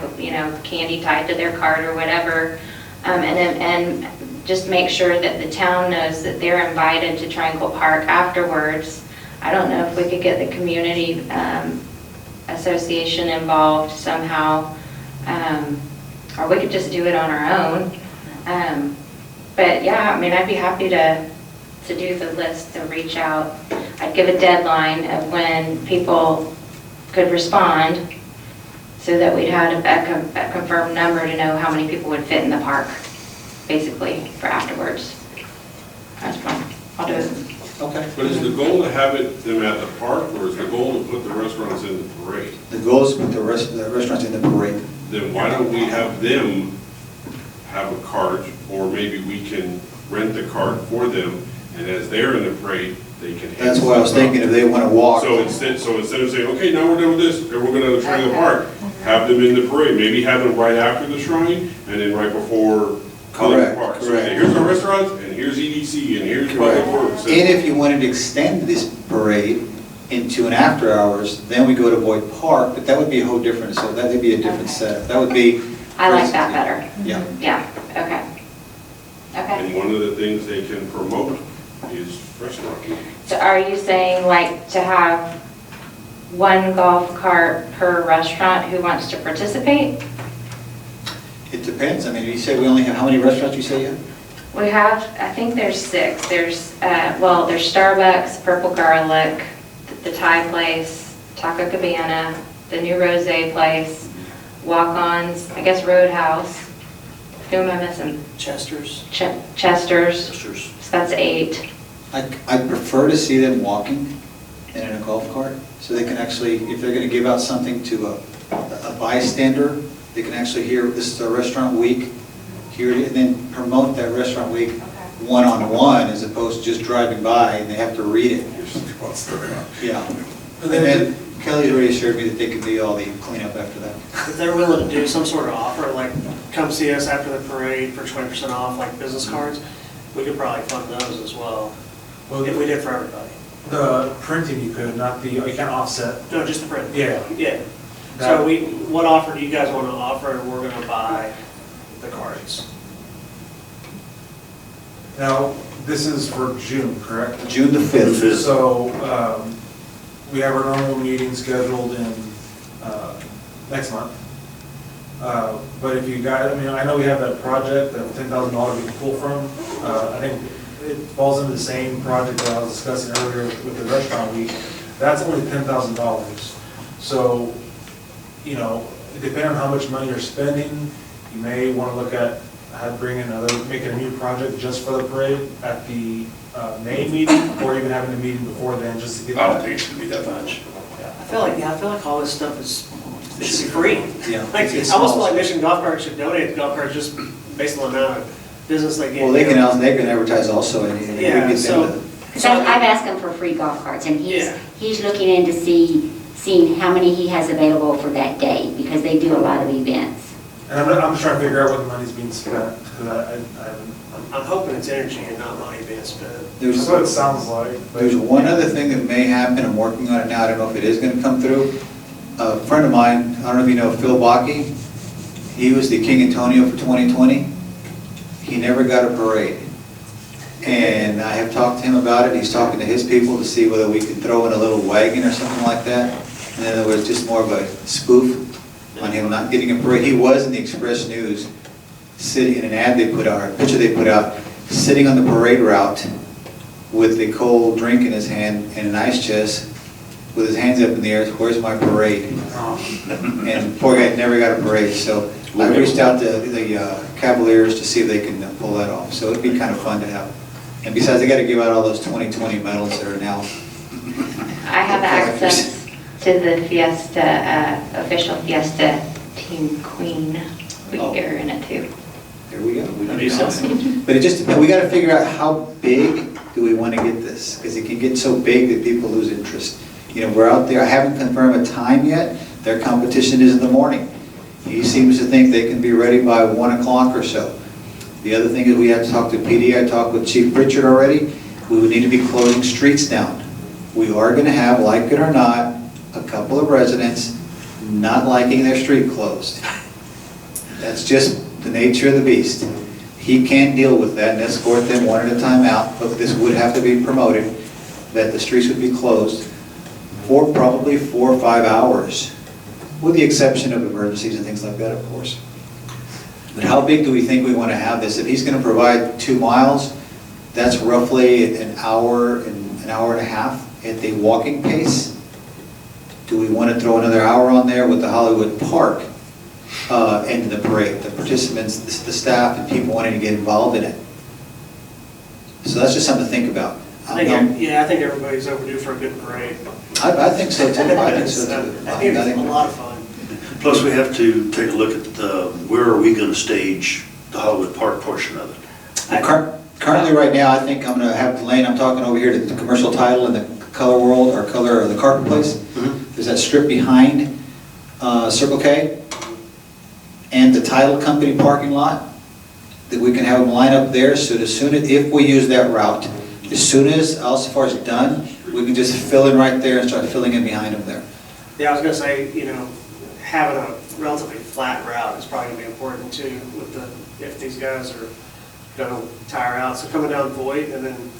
candy tied to their cart or whatever, and just make sure that the town knows that they're invited to Triangle Park afterwards. I don't know if we could get the community association involved somehow, or we could just do it on our own. But yeah, I mean, I'd be happy to do the list, to reach out. I'd give a deadline of when people could respond so that we'd have a confirmed number to know how many people would fit in the park, basically, for afterwards. That's fine. I'll do it. Okay. But is the goal to have them at the park, or is the goal to put the restaurants in the parade? The goal is to put the restaurants in the parade. Then why don't we have them have a cart, or maybe we can rent the cart for them, and as they're in the parade, they can. That's what I was thinking, if they want to walk. So instead of saying, okay, now we're done with this, and we're gonna try the park, have them in the parade, maybe have them right after the shrine, and then right before Correct, the park. So correct. say, here's our restaurants, and here's EDC, and here's Public Works. And if you wanted to extend this parade into an after hours, then we go to Boyd Park, but that would be a whole different, so that would be a different setup. That would be. I like that better. Yeah. Yeah, okay. Okay. And one of the things they can promote is restaurant. So are you saying like to have one golf cart per restaurant who wants to participate? It depends. I mean, you say we only have, how many restaurants you say you have? We have, I think there's 6. There's, there's Starbucks, Purple Garlic, the Thai place, Taco Cabana, the new Rose place, Walk-Ons, I guess Roadhouse. Who am I missing? Chester's. Chester's. Sisters. So that's 8. I prefer to see them walking and in a golf cart, so they can actually, if they're going to give out something to a bystander, they can actually hear, this is our restaurant week, hear it, and then promote that restaurant week one-on-one, as opposed to just driving by and they have to read it. Yeah. And then Kelly's already assured me that they can do all the cleanup after that. If they're willing to do some sort of offer, like come see us after the parade for 20% off, like business cards, we could probably fund those as well, if we did for everybody. The printing you could, not the, you can't offset. No, just the print. Yeah. Yeah. So what offer do you guys want to offer, and we're going to buy the cards? Now, this is for June, correct? June the 5th. So, we have our normal meeting scheduled in, next month. But if you got, I mean, I know we have that project, that $10,000 we can pull from. I think it falls into the same project that I was discussing earlier with the restaurant week. That's only $10,000. So, you know, depending on how much money you're spending, you may want to look at making a new project just for the parade at the May meeting, or even having a meeting before then, just to get. I don't think it's gonna be that much. I feel like all this stuff it should be free. Yeah. Like, I almost feel like Mission Golf Cart should donate golf carts just based on the amount of business they get. Well, they can advertise also, and we can Yeah, get so- them Because I've asked him for free golf carts, and Yeah. he's looking in to seeing how many he has available for that day, because they do a lot of events. And I'm just trying to figure out what the money's being spent, because I haven't. I'm hoping it's energy and not money being spent. That's what it sounds like. but- There's one other thing that may happen, I'm working on it now, I don't know if it is gonna come through. A friend of mine, I don't know if you know Phil Bakke, he was the King Antonio for 2020. He never got a parade. And I have talked to him about it, he's talking to his people to see whether we could throw in a little wagon or something like that. And then there was just more of a spoof on him not getting a parade. He was in the Express News, sitting in an ad they put out, or a picture they put out, sitting on the parade route with a cold drink in his hand and an ice chest, with his hands up in the air, where's my parade? And poor guy never got a parade, so I reached out to the Cavaliers to see if they can pull that off. So it'd be kind of fun to have. And besides, they got to give out all those 2020 medals that are now. I have access to the Fiesta, official Fiesta Team Queen. We can get her in it too. There we go. We That'd be awesome. But it just depends, we got to figure out how big do we want to get this? Because it can get so big that people lose interest. You know, we're out there, I haven't confirmed a time yet. Their competition is in the morning. He seems to think they can be ready by 1 o'clock or so. The other thing is we have to talk to PD. I talked with Chief Pritchard already. We would need to be closing streets down. We are going to have, like it or not, a couple of residents not liking their street closed. That's just the nature of the beast. He can deal with that and escort them one at a time out, but this would have to be promoted, that the streets would be closed for probably 4 or 5 hours, with the exception of emergencies and things like that, of course. But how big do we think we want to have this? If he's going to provide 2 miles, that's roughly an hour and a half at the walking pace. Do we want to throw another hour on there with the Hollywood Park end of the parade, the participants, the staff, and people wanting to get involved in it? So that's just something to think about. I think everybody's overdue for a good parade. I think so too. I think so too. I think it's a lot of fun. Plus, we have to take a look at where are we going to stage the Hollywood Park portion of it? Currently, right now, I think I'm going to have Delane, I'm talking over here to the commercial title in the Color World, or the Carpet Place. There's that strip behind Circle K and the title company parking lot, that we can have them line up there, so if we use that route, as soon as Alcifar's done, we can just fill in right there and start filling in behind them there. Yeah, I was gonna say, you know, having a relatively flat route is probably gonna be important too, if these guys are gonna tire out. So coming down Voight and then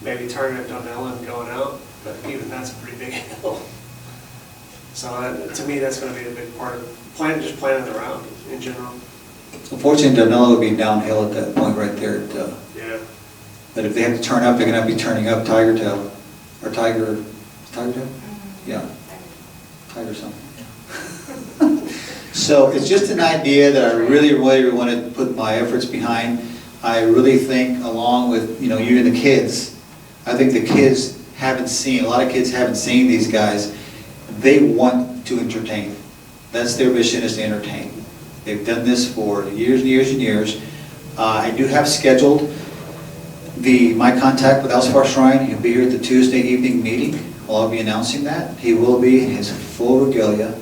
maybe turning at Donnell and going out, but even that's a pretty big hill. So to me, that's gonna be a big part of just planning the route in general. Unfortunately, Donnell would be downhill at that point right there. Yeah. But if they have to turn up, they're going to be turning up Tiger Tail, or Tiger Tail? Yeah, Tiger something. So it's just an idea that I really, really want to put my efforts behind. I really think, along with, you and the kids, I think the kids haven't seen, a lot of kids haven't seen these guys. They want to entertain. That's their mission, is to entertain. They've done this for years and years and years. I do have scheduled my contact with Alcifar Shrine. He'll be here at the Tuesday evening meeting. I'll be announcing that. He will be in his full regalia,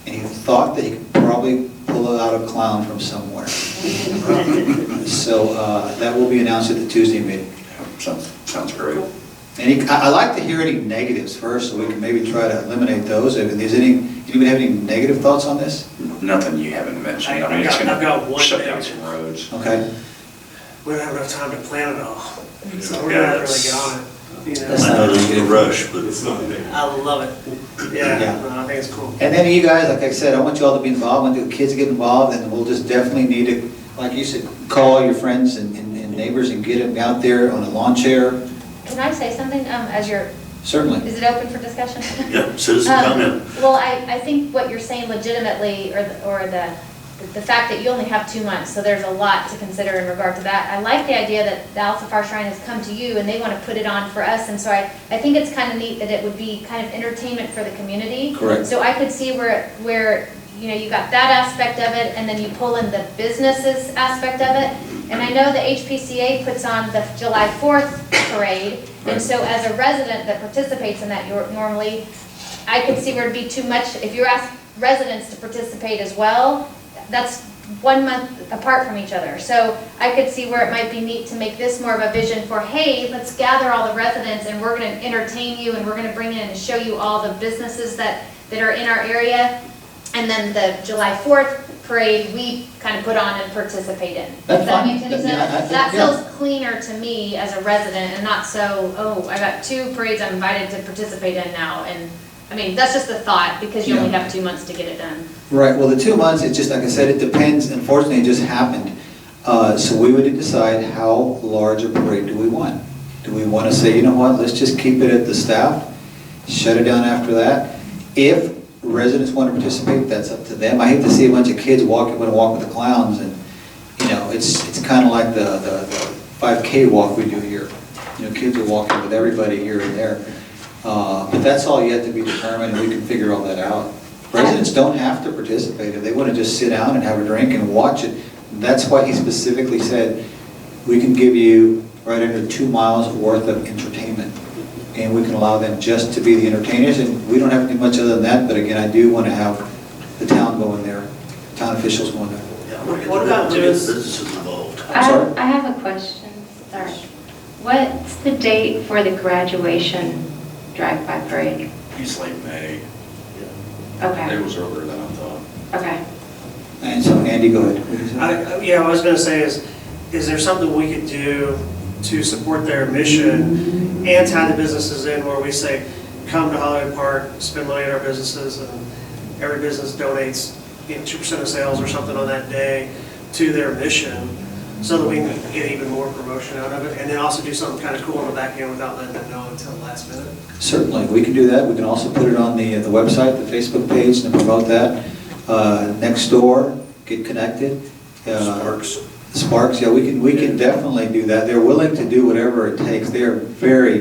and he thought that he could probably pull out a clown from somewhere. So that will be announced at the Tuesday meeting. Sounds great. And I like to hear any negatives first, so we can maybe try to eliminate those. Anybody have any negative thoughts on this? Nothing you haven't mentioned. I've got one shut down negative. some roads. Okay. We don't have enough time to plan it all, so we're gonna have to really get on it. You I know, know there's a rush, but It's not there. I love it. Yeah, Yeah. no, I think it's cool. And then you guys, like I said, I want you all to be involved, I want the kids to get involved, and we'll just definitely need to, like you said, call all your friends and neighbors and get them out there on a lawn chair, Can I say something, as you're, certainly. is it open for discussion? yeah, citizen comment. Well, I think what you're saying legitimately, or the fact that you only have 2 months, so there's a lot to consider in regard to that. I like the idea that the Al-Safar Shrine has come to you and they want to put it on for us, and so I think it's kind of neat that it would be kind of entertainment for the community. Correct. So I could see where, you know, you got that aspect of it, and then you pull in the businesses aspect of it. And I know the HPCA puts on the July 4th parade, Right. and so as a resident that participates in that normally, I could see where it'd be too much, if you ask residents to participate as well, that's 1 month apart from each other. So I could see where it might be neat to make this more of a vision for, hey, let's gather all the residents and we're gonna entertain you and we're gonna bring in and show you all the businesses that are in our area. And then the July 4th parade, we kind of put on and participate in. That's Does that fine. make any Yeah, I sense? think- That yeah. feels cleaner to me as a resident and not so, oh, I got 2 parades I'm invited to participate in now. And, I mean, that's just the thought, because you only Yeah. have 2 months to get it done. Right, well, the 2 months, it's just, like I said, it depends, unfortunately, it just happened. So we would decide how large a parade do we want? Do we want to say, you know what, let's just keep it at the staff, shut it down after that? If residents want to participate, that's up to them. I hate to see a bunch of kids want to walk with the clowns, and, you know, it's kind of like the 5K walk we do here. You know, kids are walking with everybody here and there. But that's all yet to be determined, and we can figure all that out. Residents don't have to participate. If they want to just sit down and have a drink and watch it, that's why he specifically said, we can give you right under 2 miles worth of entertainment. And we can allow them just to be the entertainers, and we don't have to do much other than that, but again, I do want to have the town going there, town officials going there. Yeah, I want to What get about the doing- businesses involved. sorry? I have a question, sorry. What's the date for the graduation drive-by parade? It's like May. Okay, It was earlier than I thought. okay. And so, Andy, go ahead. What did you say? Yeah, I was gonna say is there something we could do to support their mission and tie the businesses in where we say, come to Hollywood Park, spend money at our businesses, and every business donates 2% of sales or something on that day to their mission, so that we can get even more promotion out of it, and then also do something kind of cool on the back end without letting them know until the last minute. Certainly, we can do that. We can also put it on the website, the Facebook page, and promote that. Next door, get connected. Sparks, yeah, we can definitely do that. They're willing to do whatever it takes. They are very,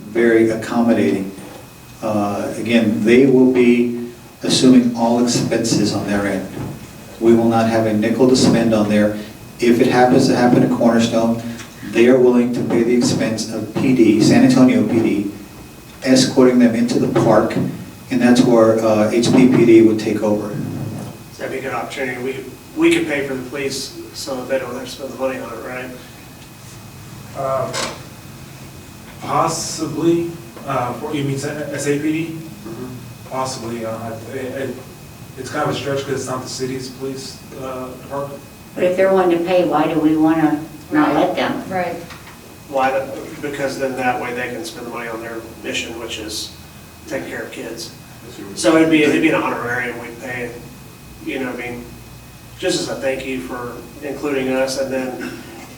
very accommodating. Again, they will be assuming all expenses on their end. We will not have a nickel to spend on there. If it happens to happen at Cornerstone, they are willing to pay the expense of PD, San Antonio PD, escorting them into the park, and that's where HPPD would take over. So that'd be a good opportunity. We could pay for the police so that they don't have to spend the money on it, right? Possibly, you mean SAPD? Possibly, it's kind of a stretch because it's not the city's police department. But if they're wanting to pay, why do we want to not let them? Right. Why? Because then that way they can spend the money on their mission, which is taking care of kids. So it'd be an honorarium we'd pay, you know what I mean? Just as a thank you for including us. And then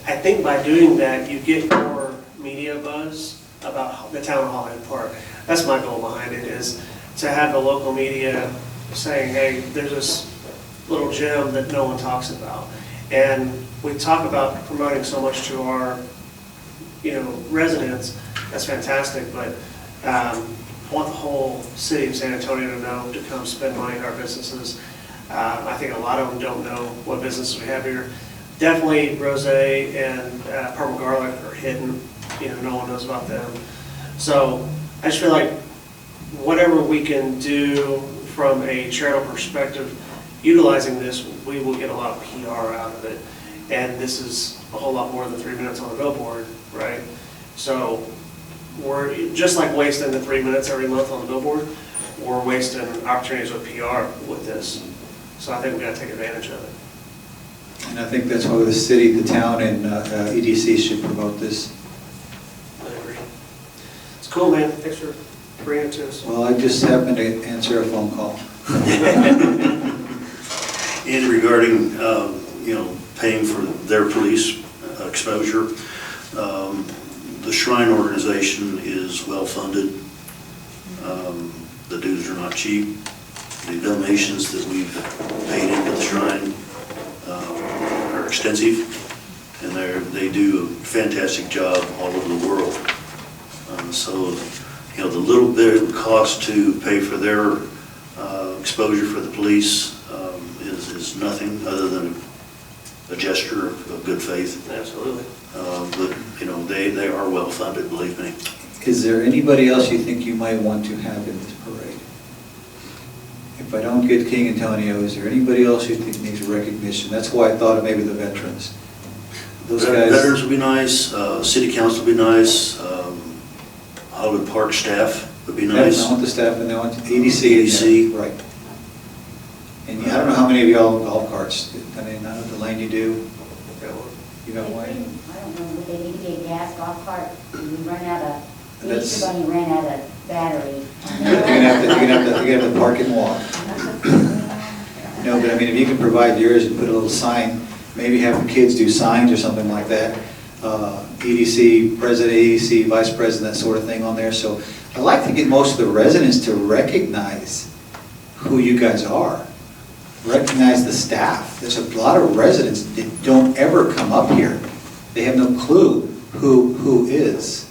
I think by doing that, you get more media buzz about the town of Hollywood Park. That's my goal behind it, is to have the local media saying, hey, there's this little gem that no one talks about. And we talk about promoting so much to our, residents. That's fantastic, but I want the whole city of San Antonio to know to come spend money at our businesses. I think a lot of them don't know what businesses we have here. Definitely Rose and Purple Garlic are hidden. No one knows about them. So I just feel like whatever we can do from a charitable perspective, utilizing this, we will get a lot of PR out of it. And this is a whole lot more than 3 minutes on a billboard, right? So we're just like wasting the 3 minutes every month on the billboard, we're wasting opportunities with PR with this. So I think we got to take advantage of it. And I think that's why the city, the town, and EDC should promote this. I agree. Cool, man, thanks for bringing it to us. Well, I just happened to answer a phone call. And regarding, paying for their police exposure, the Shrine organization is well-funded. The dues are not cheap. The donations that we've paid into the Shrine are extensive, and they do a fantastic job all over the world. So, the little bit it would cost to pay for their exposure for the police is nothing other than a gesture of good faith. Absolutely. But, they are well-funded, believe me. Is there anybody else you think you might want to have in this parade? If I don't get King Antonio, is there anybody else you think needs recognition? That's why I thought of maybe the veterans. Those guys. Veterans would be nice, city council would be nice, Hollywood Park staff would be nice. I want the staff and I want EDC. EDC. Right. And I don't know how many of y'all have golf carts. I mean, I don't know the lane you do. You got one? I don't know, would they need to be a gas golf cart? We run out of, we That's- used to when you ran out of battery. You're gonna have to park and walk. No, but I mean, if you can provide yours and put a little sign, maybe have the kids do signs or something like that. EDC, president, EDC, vice president, that sort of thing on there. So I'd like to get most of the residents to recognize who you guys are. Recognize the staff. There's a lot of residents that don't ever come up here. They have no clue who is.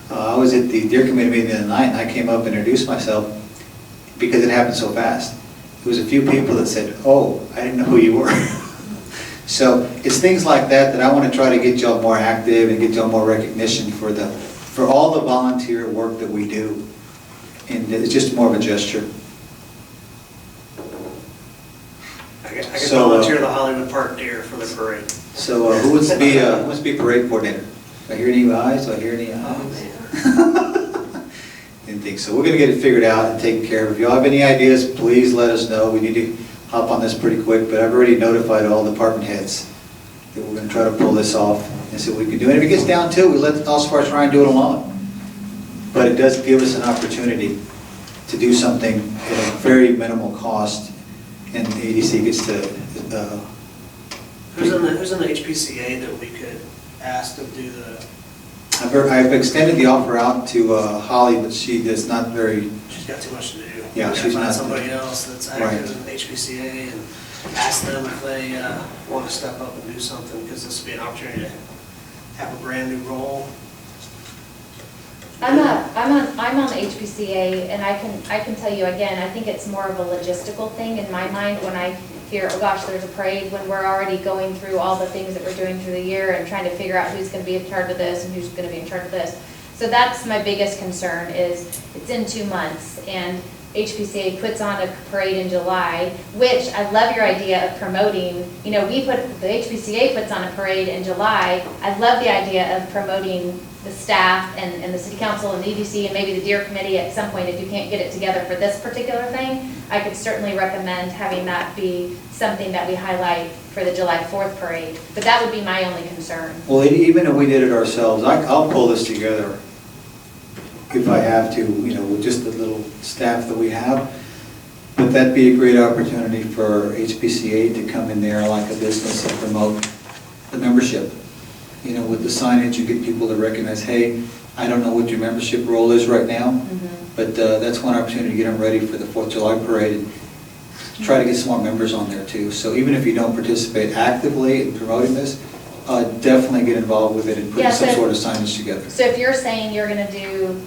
I was at the Deer Committee meeting the other night, and I came up and introduced myself because it happened so fast. There was a few people that said, "Oh, I didn't know who you were." So it's things like that that I want to try to get y'all more active and get y'all more recognition for all the volunteer work that we do. And it's just more of a gesture. I can So, volunteer the Hollywood Park Deer for the parade. So who wants to be parade coordinator? Do I hear any ayes? Do I hear any ayes? Didn't think so. We're going to get it figured out and taken care of. If y'all have any ideas, please let us know. We need to hop on this pretty quick, but I've already notified all department heads that we're going to try to pull this off and see what we can do. And if it gets down to, we let the All-Stars try and do it alone. But it does give us an opportunity to do something at a very minimal cost, and the ADC gets to... Who's in the HPCA that we could ask to do the, I've extended the offer out to Holly, but she does not very... she's got too much to do. Yeah, We gotta she's find not- somebody else that's Right. active in the HPCA and ask them if they want to step up and do something, because this would be an opportunity to have a brand new role. I'm on the HPCA, and I can tell you again, I think it's more of a logistical thing in my mind when I hear, oh gosh, there's a parade, when we're already going through all the things that we're doing through the year and trying to figure out who's going to be in charge of this and who's going to be in charge of this. So that's my biggest concern, is it's in 2 months, and HPCA puts on a parade in July, which I love your idea of promoting. The HPCA puts on a parade in July. I love the idea of promoting the staff and the city council and the EDC and maybe the Deer Committee at some point. If you can't get it together for this particular thing, I could certainly recommend having that be something that we highlight for the July 4th parade. But that would be my only concern. Well, even if we did it ourselves, I'll pull this together if I have to, with just the little staff that we have. But that'd be a great opportunity for HPCA to come in there like a business and promote the membership. With the signage, you get people to recognize, hey, I don't know what your membership role is right now, but that's one opportunity to get them ready for the 4th of July parade and try to get some more members on there too. So even if you don't participate actively in promoting this, definitely get involved with it and put some sort of signage together. So if you're saying you're going to do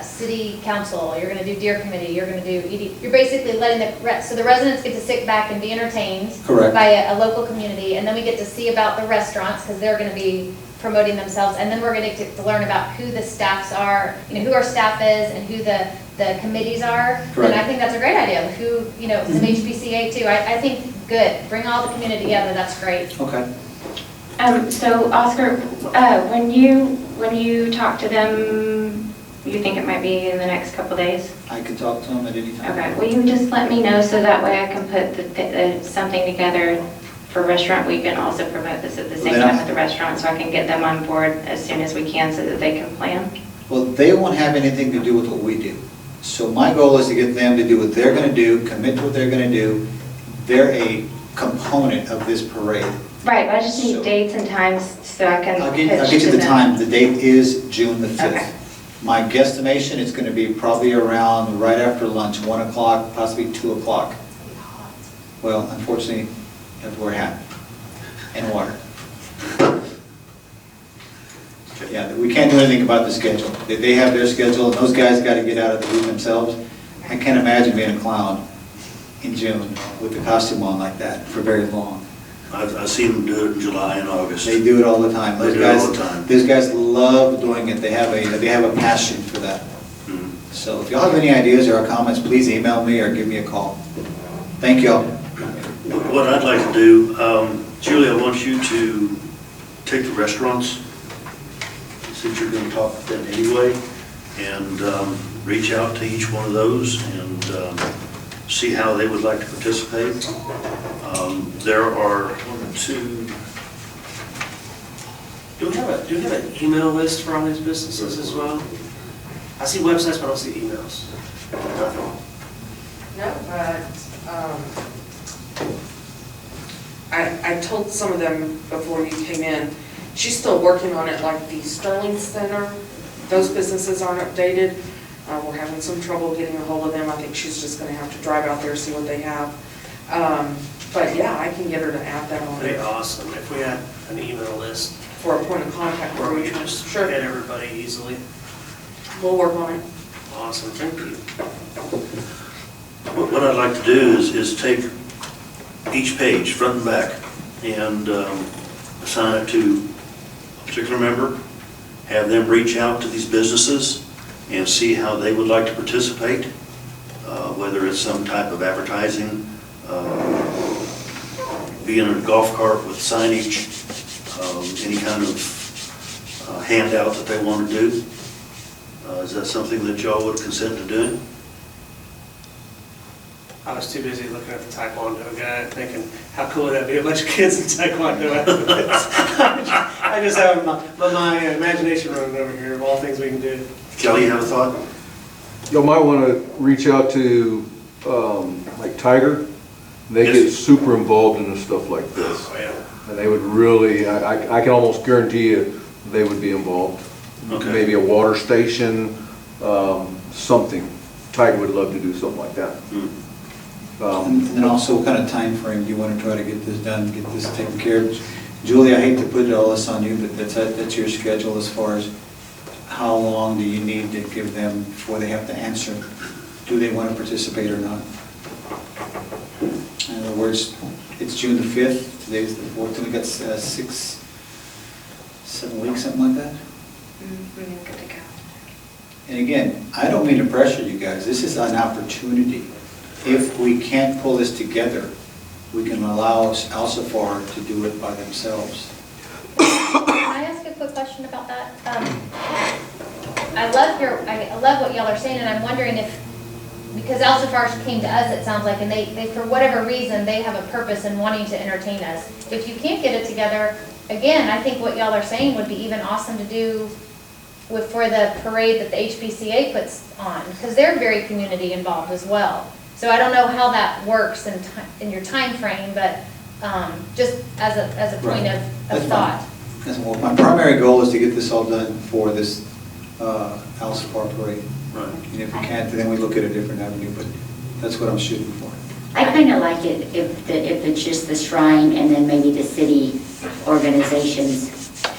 city council, you're going to do Deer Committee, you're going to do you're basically letting the residents get to sit back and be entertained. Correct. By a local community, and then we get to see about the restaurants, because they're going to be promoting themselves, and then we're going to get to learn about who the staffs are, who our staff is, and who the committees are. Correct. And I think that's a great idea. Who, some HPCA too. I think good. Bring all the community together. That's great. Okay. So Oscar, when you talk to them, you think it might be in the next couple days? I can talk to them at any time. Okay, will you just let me know so that way I can put something together for Restaurant Week and also promote this at the same time with the restaurant, so I can get them on board as soon as we can so that they can plan? Well, they won't have anything to do with what we do. So my goal is to get them to do what they're gonna do, commit to what they're gonna do. They're a component of this parade. Right, but I just So- need dates and times so I can I'll pitch get you to the them. time. The date is June the 5th. Okay. My guesstimation, it's gonna be probably around right after lunch, 1 o'clock, possibly 2 o'clock. Well, unfortunately, you have to wear a hat and water. Yeah, we can't do anything about the schedule. They have their schedule, and those guys got to get out of the room themselves. I can't imagine being a clown in June with the costume on like that for very long. I've seen them do it in July and August. They do it all the time. They Those do it all guys, the time. those guys love doing it. They have a passion for that. Mhm. So if y'all have any ideas or comments, please email me or give me a call. Thank y'all. What I'd like to do, Julie, I want you to take the restaurants, since you're going to talk to them anyway, and reach out to each one of those and see how they would like to participate. There are 1, 2, Do we have an email list for all these businesses as well? I see websites, but I don't see emails. Nothing. No, but I told some of them before you came in, she's still working on it, like the Sterling Center, those businesses aren't updated. We're having some trouble getting a hold of them. I think she's just gonna have to drive out there, see what they have. But yeah, I can get her to add that on It'd be it awesome if we had an email list for a point of contact where for we you. could just Sure, hit everybody easily. we'll work on it. Awesome, thank you. what I'd like to do is take each page, front and back, and assign it to a particular member, have them reach out to these businesses and see how they would like to participate, whether it's some type of advertising, being in a golf cart with signage, any kind of handout that they want to do. Is that something that y'all would consent to doing? I was too busy looking at the Taekwondo guy, thinking, how cool would that be, a bunch of kids in Taekwondo outfits. I just have my imagination running over here of all things we can do. Kelly, you have a thought? Y'all might want to reach out to, like Tiger. They Yes. get super involved in stuff like this. Oh, yeah. And they would really, I can almost guarantee you, they would be involved. Okay. Maybe a water station, something. Tiger would love to do something like that. And then also, what kind of time frame do you want to try to get this done, get this taken care of? Julie, I hate to put all this on you, but that's your schedule as far as how long do you need to give them before they have to answer? Do they want to participate or not? In other words, it's June the 5th, today's the 4th, we got 6, 7 weeks, something like that? We're good to go. And again, I don't mean to pressure you guys, this is an opportunity. If we can't pull this together, we can allow Alsafar to do it by themselves. Can I ask a quick question about that? I love what y'all are saying, and I'm wondering if, because Alsafar came to us, it sounds like, and they, for whatever reason, they have a purpose in wanting to entertain us. If you can't get it together, again, I think what y'all are saying would be even awesome to do for the parade that the HPCA puts on, because they're very community involved as well. So I don't know how that works in your time frame, but just as a point Right. of That's thought. fine. Well, my primary goal is to get this all done for this Alsafar parade. Right. And if we can't, then we look at a different avenue, but that's what I'm shooting for. I kind of like it if it's just the shrine and then maybe the city organizations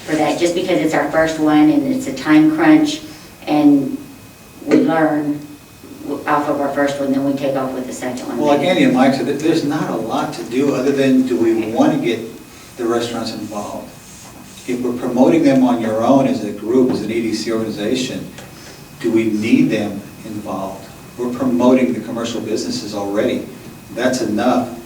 for that, just because it's our first one and it's a time crunch and we learn off of our first one, then we take off with the second one. Well, like Andy and Mike said, there's not a lot to do other than do we want to get the restaurants involved? If we're promoting them on your own as a group, as an EDC organization, do we need them involved? We're promoting the commercial businesses already. That's enough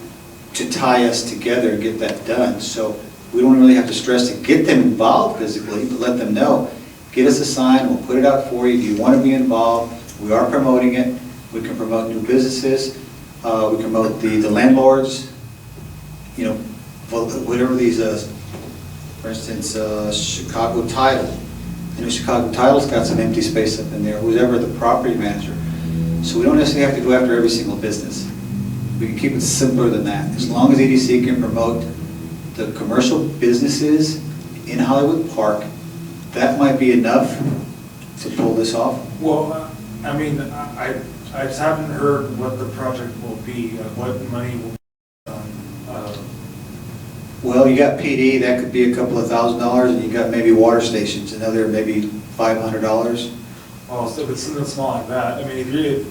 to tie us together and get that done. So we don't really have to stress to get them involved physically, but let them know. Get us a sign, we'll put it out for you. Do you want to be involved? We are promoting it. We can promote new businesses. We can promote the landlords. You know, whatever these, for instance, Chicago Title. You know, Chicago Title's got some empty space up in there, who's ever the property manager. So we don't necessarily have to go after every single business. We can keep it simpler than that. As long as EDC can promote the commercial businesses in Hollywood Park, that might be enough to pull this off. Well, I mean, I just haven't heard what the project will be, what money will be. Well, you got PD, that could be a couple of $1,000s, and you got maybe water stations, another maybe $500. Well, so if it's something small like that, I mean, if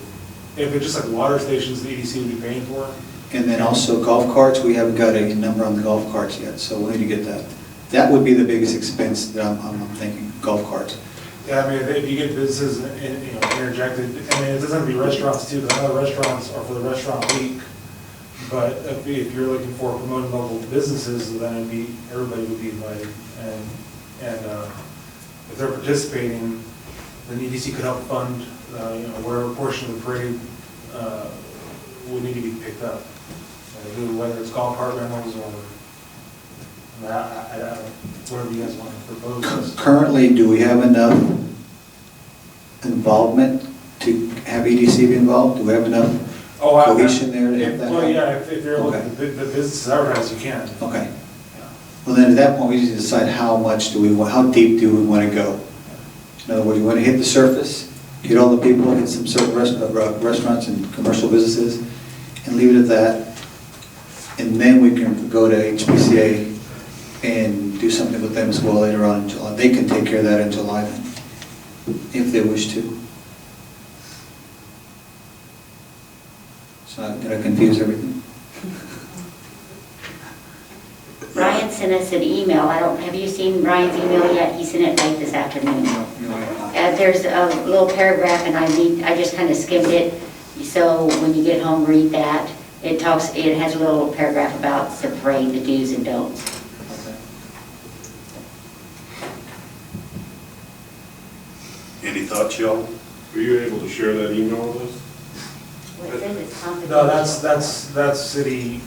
it's just like water stations, the EDC would be paying for. And then also golf carts, we haven't got a number on the golf carts yet, so we need to get that. That would be the biggest expense that I'm thinking, golf carts. Yeah, I mean, if you get businesses, you know, interjected, I mean, it doesn't have to be restaurants too, because I know restaurants are for the restaurant week. But if you're looking for promoting local businesses, then it'd be, everybody would be invited. And if they're participating, then EDC could help fund, you know, where a portion of the parade would need to be picked up. Whether it's golf cart rentals or, whatever you guys want to propose. Currently, do we have enough involvement to have EDC be involved? Do we have enough cohesion there to have that? Well, yeah, if you're looking Okay. at the businesses advertised, you can. Okay. Well, then at that point, we need to decide how much do we want, how deep do we want to go? In other words, we want to hit the surface, get all the people, hit some certain restaurants and commercial businesses, and leave it at that. And then we can go to HPCA and do something with them as well later on in July. They can take care of that in July then, if they wish to. So did I confuse everything? Ryan sent us an email. Have you seen Ryan's email yet? He sent it late this afternoon. There's a little paragraph, and I just kind of skimmed it. So when you get home, read that. It has a little paragraph about the parade, the do's and don'ts. Okay. Any thoughts, y'all? Were you able to share that email with us? Well, it says it's confidential. No, that's city,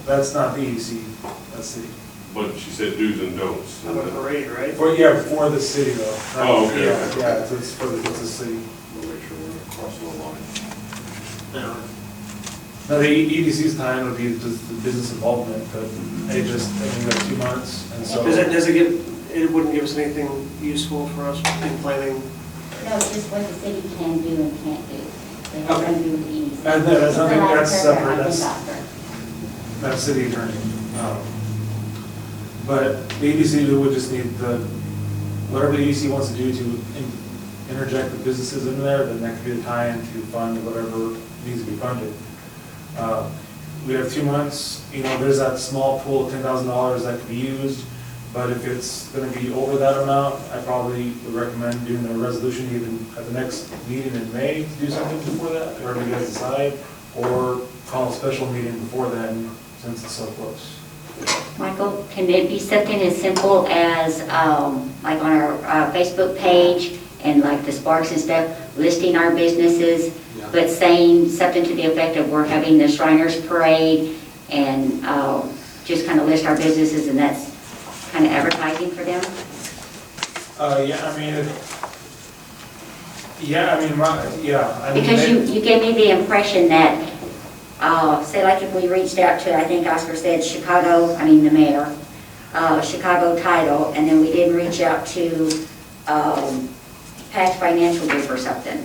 that's not the EDC, that's city. But she said do's and don'ts. Of a parade, right? For the city though. Oh, okay. Yeah, it's for the city. We'll make sure we're not crossing the line. No, the EDC's time would be just the business involvement, but they just, I mean, that's 2 months, and so. It wouldn't give us anything useful for us in planning? No, it's just what the city can do and can't do. They have nothing to do with the EDC. That's nothing, that's separate, That's that's city attorney. But the EDC would just need whatever the EDC wants to do to interject the businesses in there, then that could be the time to fund whatever needs to be funded. We have 2 months, you know, there's that small pool of $10,000 that could be used, but if it's gonna be over that amount, I probably would recommend doing a resolution even at the next meeting in May to do something before that, wherever you guys decide, or call a special meeting before then, since it's so close. Michael, can it be something as simple as, like on our Facebook page and like the Sparks and stuff, listing our businesses, but saying something to the effect of we're having the Shriners Parade and just kind of list our businesses, and that's kind of advertising for them? Because you gave me the impression that, say like if we reached out to, I think Oscar said the mayor, Chicago Title, and then we didn't reach out to Patch Financial Group or something,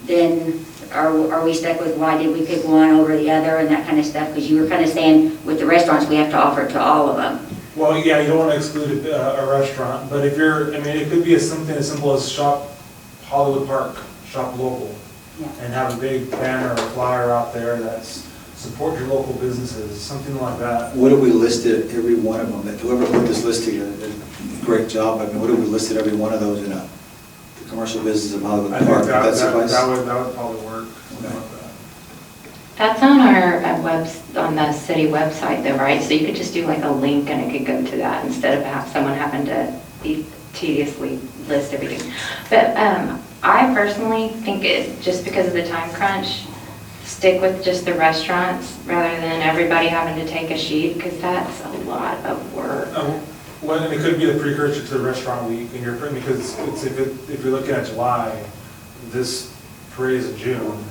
then are we stuck with why did we pick one over the other and that kind of stuff? Because you were kind of saying with the restaurants, we have to offer it to all of them. Well, yeah, you don't want to exclude a restaurant, but if you're, it could be something as simple as shop Hollywood Park, shop local, and have a big banner or flyer out there that's support your local businesses, something like that. What have we listed every one of them? That whoever put this list together did a great job. What have we listed every one of those in the commercial business of Hollywood I think Park? that Suffice? would probably work. Okay. That's on our on the city website though, right? So you could just do like a link and it could go to that instead of someone having to tediously list everything. But I personally think just because of the time crunch, stick with just the restaurants rather than everybody having to take a sheet, because that's a lot of work. Well, and it could be the precursor to the restaurant week, and because if you're looking at July, this parade is in June,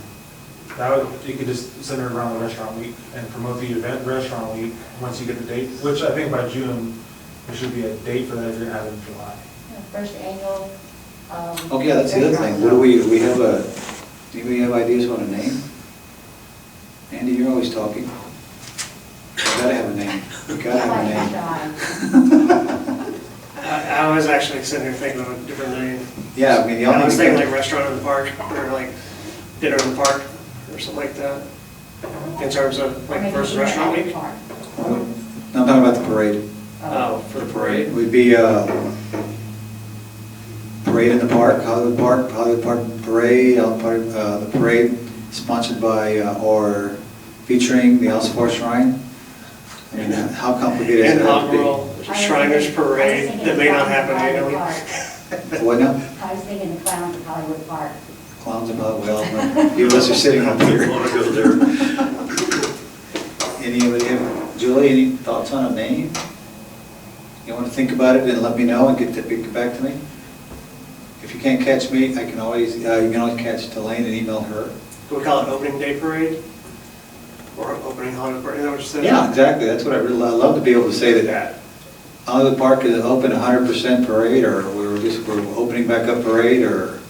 you could just center it around the restaurant week and promote the event restaurant week once you get the date, which I think by June, there should be a date for that if you're gonna have it in July. First annual. Oh, yeah, that's the other thing. What do we have ideas on a name? Andy, you're always talking. We gotta have a name. We gotta have a name. I was actually sitting there thinking of a different name. Yeah, I mean, the only. I was thinking like restaurant in the park, or like dinner in the park, or something like that. In terms of like versus restaurant week. No, I'm talking about the parade. Oh, for the parade. It would be parade in the park, Hollywood Park Parade, the parade sponsored by or featuring the Alcivar Shrine. I mean, how complicated is that to Inaugural Shriners Parade that may not happen annually. be? What now? I was thinking the clowns at Hollywood Park. Clowns of Hollywood, well, you of us are sitting up I here. want to go there. Anybody have, Julie, any thoughts on a name? You want to think about it and let me know and get back to me? If you can't catch me, I can always, you can always catch Delane and email her. Do we call it opening day parade? Or opening Hollywood Park, is that what you said? Yeah, exactly, that's what I love to be able to say that Hollywood Park is open 100% parade, or we're opening back up parade, or,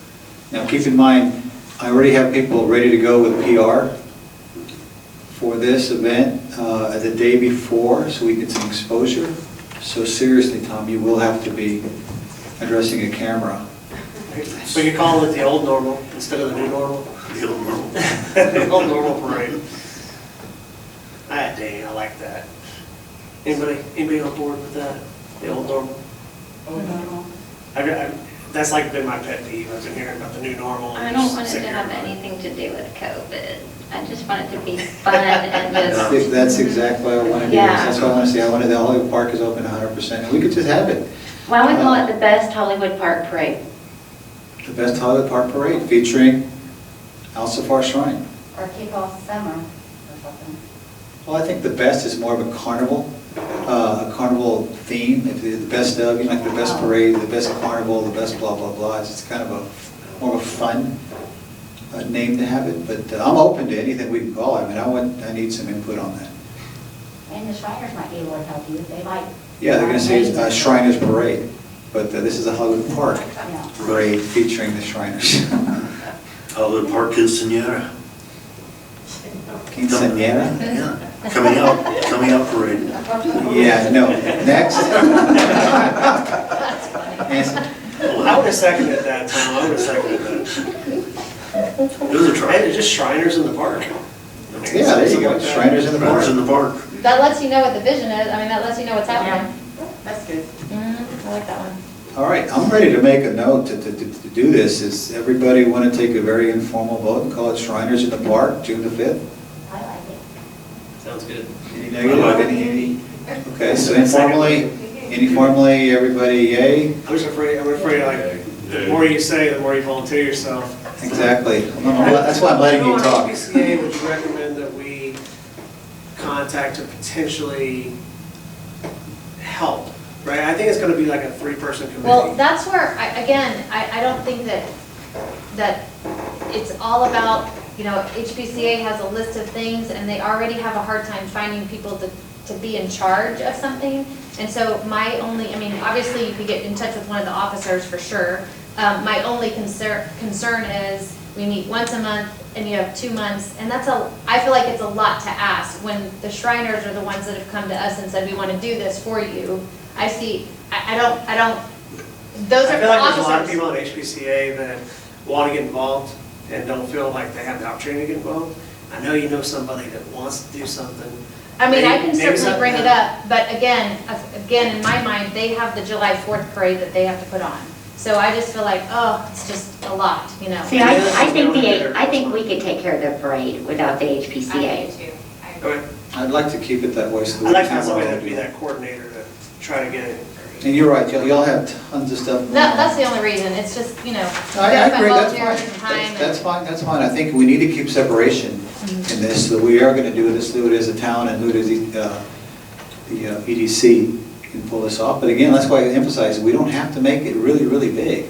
now keep in mind, I already have people ready to go with PR for this event the day before, so we get some exposure. So seriously, Tom, you will have to be addressing a camera. So you call it the old normal instead of the new normal? The old normal. The old normal parade. Dang, I like that. Anybody on board with that? The old normal? That's like been my pet peeve. I've been hearing about the new normal. I don't want it to have anything to do with COVID. I just want it to be fun and just. That's exactly what I want to do. Yeah. That's what I want to say. I wanted the Hollywood Park is open 100%, and we could just have it. Why don't we call it the best Hollywood Park parade? The best Hollywood Park parade featuring Alcivar Shrine. Or kick off summer or something. Well, I think the best is more of a carnival theme. If the best of, like the best parade, the best carnival, the best blah, blah, blah. It's kind of more of a fun name to have it, but I'm open to anything we can call it. I mean, I need some input on that. And the Shriners might be able to help you if they like. Yeah, they're going to say it's Shriners Parade, but this is a Hollywood Park parade featuring the Shriners. Hollywood Park Quinceañera. Quinceañera? Yeah, coming out parade. Yeah, no. Next. I would have seconded that, Tom. I would have seconded that. Those are And Shriners. it's just Shriners in the park. Yeah, there you go. Shriners in the Shriners in park. the park. That lets you know what the vision is, I mean, that lets you know what's happening. That's good. I like that one. All right, I'm ready to make a note to do this. Is everybody want to take a very informal vote and call it Shriners in the Park, June the 5th? I like it. Sounds good. Any negative? Okay, so informally, everybody yay? I'm afraid like, the more you say, the more you volunteer yourself. Exactly. That's why I'm letting you talk. HPCA, would you recommend that we contact to potentially help, right? I think it's gonna be like a 3-person committee. Well, that's where, I don't think that it's all about, HPCA has a list of things and they already have a hard time finding people to be in charge of something. And so obviously you could get in touch with one of the officers for sure. My only concern is we meet once a month and you have 2 months, and I feel like it's a lot to ask when the Shriners are the ones that have come to us and said, we want to do this for you. I don't, those are I feel like there's a lot of officers. people at HPCA that want to get involved and don't feel like they have the opportunity to get involved. I know you know somebody that wants to do something. I mean, I can Maybe certainly bring it something- up, but again, in my mind, they have the July 4th parade that they have to put on. So I just feel like, it's just a lot, See, I think we could take care of the parade without the HPCA. Go ahead. I'd like to keep it that way. So I'd like to can have somebody all that would be do it. that coordinator to try to get it. And you're right, y'all have tons of stuff going on. That's the only reason, it's just, you I gotta agree, find that's volunteers fine. and time. That's fine. I think we need to keep separation in this, so we are going to do this, do it as a town and do it as the EDC, can pull this off. But again, that's why I emphasize, we don't have to make it really, really big.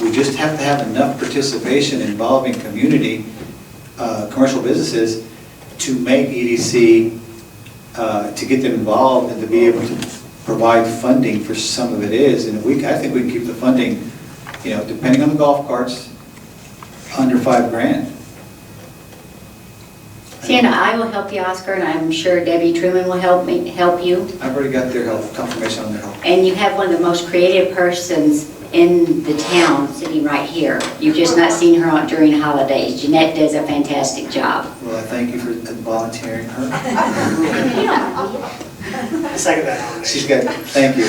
We just have to have enough participation involving community, commercial businesses, to make EDC, to get them involved and to be able to provide funding for some of it is. And I think we can keep the funding, depending on the golf carts, under $5,000. Tina, I will help you, Oscar, and I'm sure Debbie Truman will help you. I've already got their help, confirmation on their help. And you have one of the most creative persons in the town sitting right here. You've just not seen her during holidays. Jeanette does a fantastic job. Well, I thank you for volunteering her. Second that. She's got, thank you.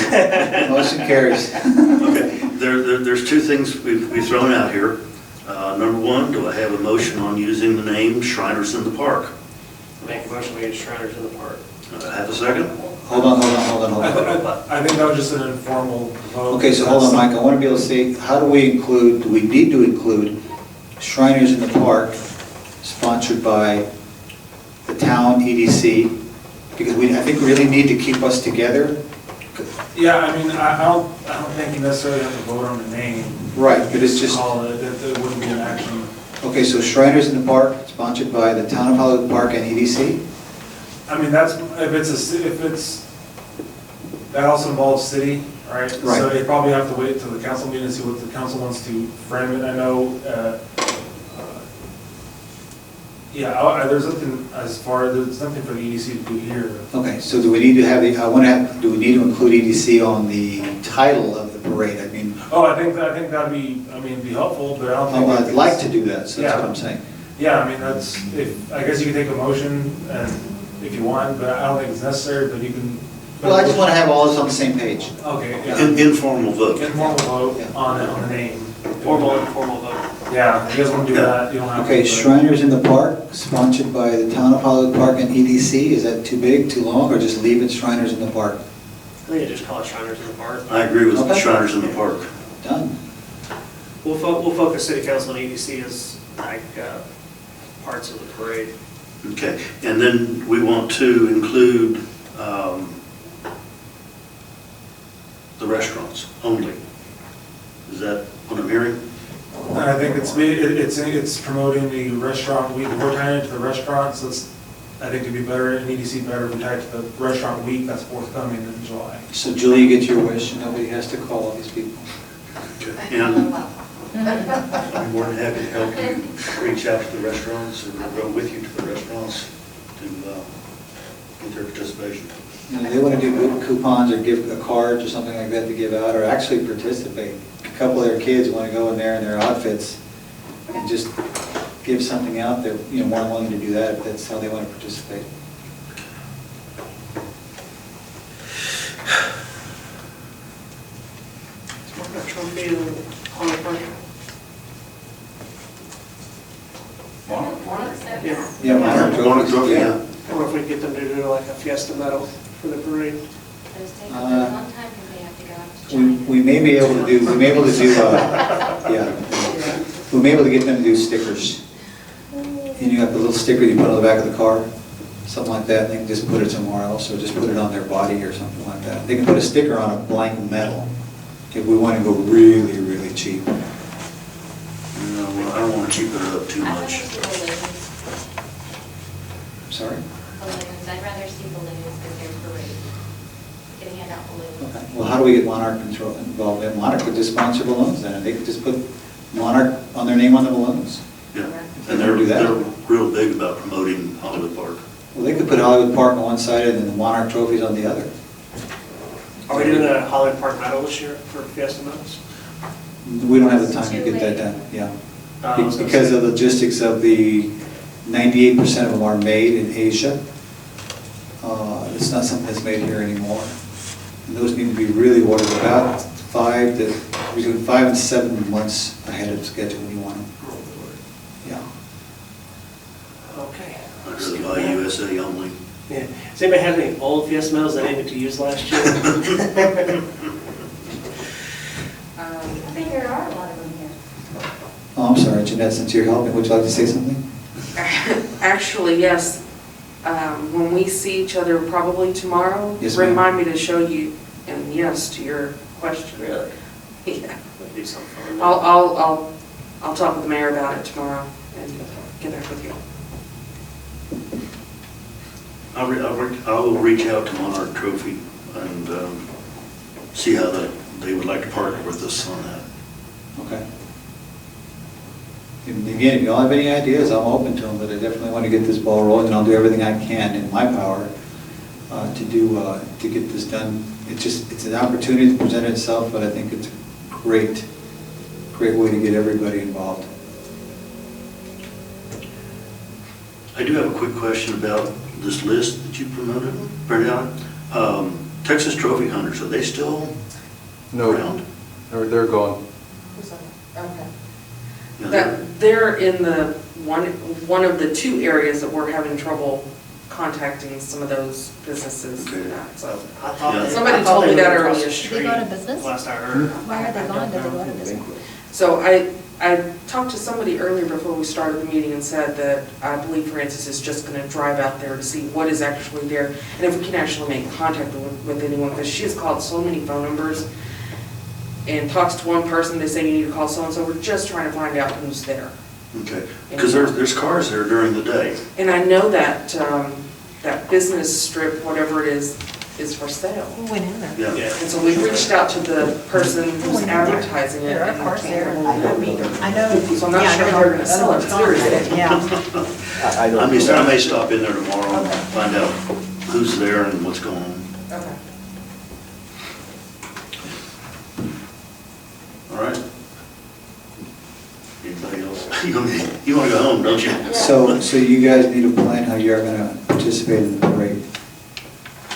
Motion carries. Okay, there's two things we've thrown out here. Number one, do I have a motion on using the name Shriners in the Park? Make a motion, we use Shriners in the Park. Have a second? Hold on. I think that was just an informal vote. Okay, so hold on, Mike, I want to be able to see, how do we need to include Shriners in the Park, sponsored by the town EDC, because I think we really need to keep us together. Yeah, I mean, I don't think you necessarily have to vote on the name. Right, but it's just, Call it, it wouldn't be an action. okay, so Shriners in the Park, sponsored by the town of Hollywood Park and EDC? I mean, that also involves city, right? Right. So they probably have to wait till the council meeting to see what the council wants to frame it. I know, there's nothing there's nothing for the EDC to do here. Okay, so do we need to have do we need to include EDC on the title of the parade? I mean, Oh, I think that'd be helpful, but I don't think. I'd like to do that, so that's what Yeah. I'm saying. Yeah, I mean, I guess you can take a motion and if you want, but I don't think it's necessary, but you can. Well, I just want to have all this on the same page. Okay, yeah. Informal vote. Informal vote on the name. Formal vote. Yeah, if you guys want to do that, you don't have to. Okay, but- Shriners in the Park, sponsored by the town of Hollywood Park and EDC. Is that too big, too long, or just leave it Shriners in the Park? I think you just call it Shriners in the Park. I agree with Okay. Shriners in the Park. Done. We'll focus city council and EDC as like parts of the parade. Okay, and then we want to include the restaurants only. Is that what I'm hearing? I think it's promoting the restaurant week, we're tying it to the restaurants, I think it'd be better, and EDC better if we tie it to the restaurant week that's forthcoming in July. So Julie, you get your wish, nobody has to call all these people. And I'm more than happy to help you reach out to the restaurants or go with you to the restaurants to get their participation. They want to do coupons or give cards or something like that to give out, or actually participate. A couple of their kids want to go in there in their outfits and just give something out. They're more than willing to do that if that's how they want to participate. So we're not trying to be on the park. Yeah. Yeah, Monarch Trophy, Yeah. I wonder if we could get them to do like a fiesta medal for the parade. Those take a long time because they have to go out to China. We may be able to do, we may be able to do, we may be able to get them to do stickers. And you have the little sticker you put on the back of the car, something like that, and they can just put it somewhere else, or just put it on their body or something like that. They can put a sticker on a blank medal if we want to go really, really cheap. No, well, I don't want to cheapen it up too I'd rather much. see balloons. Sorry? Balloons, I'd rather see balloons because they're parade. Get a hand out balloons. Okay. Well, how do we get Monarch involved in? Monarch could just sponsor balloons then, and they could just put Monarch on their name on the balloons. Yeah, They and never do that. they're real big about promoting Hollywood Park. Well, they could put Hollywood Park on one side and then the Monarch trophies on the other. Are we doing the Hollywood Park medal this year for fiesta medals? We don't have the time to get that done, yeah. Because of the logistics of the 98% of them are made in Asia. It's not something that's made here anymore. And those need to be really ordered about between 5 and 7 months ahead of schedule when you want them. Yeah. Okay. I'd rather buy USA only. Yeah. Does anybody have any old fiesta medals they didn't get to use last year? I think there are a lot of them here. Oh, I'm sorry, Jeanette, since you're helping, would you like to say something? Actually, yes. When we see each other probably tomorrow, Yes, ma'am. remind me to show you and yes to your question. Really? Yeah. That'd be some fun. I'll talk with the mayor about it tomorrow and get back with you. I will reach out to Monarch Trophy and see how they would like to partner with us on that. Okay. And again, if you all have any ideas, I'm open to them, but I definitely want to get this ball rolling, and I'll do everything I can in my power to get this done. It's an opportunity to present itself, but I think it's a great way to get everybody involved. I do have a quick question about this list that you printed out. Texas Trophy Hunters, are they still around? No, they're gone. Okay. Yeah, They're in the one of the two areas that we're having trouble contacting some of those businesses. Okay. So I thought Yeah. they- Somebody I thought told me they that were across earlier. the Did street, they go out of business? Last I heard. Why are they gone? Did they go out of business? So I talked to somebody earlier before we started the meeting and said that I believe Francis is just going to drive out there to see what is actually there and if we can actually make contact with anyone, because she has called so many phone numbers and talks to one person, they say you need to call so-and-so. We're just trying to find out who's there. Okay, because there's cars there during the day. And I know that that business strip, whatever it is for sale. We went in there. Yeah. Yeah. And so we reached out to the person who's advertising it. There are and cars can't there. get a hold of them. I know. So I'm not Yeah, I sure know how they're going to sell it. Seriously. Yeah. I may stop in there tomorrow and Okay. find out who's there and what's going on. Okay. All right. Anybody else? You want to go home, don't you? So you guys need a plan how you're going to participate in the parade.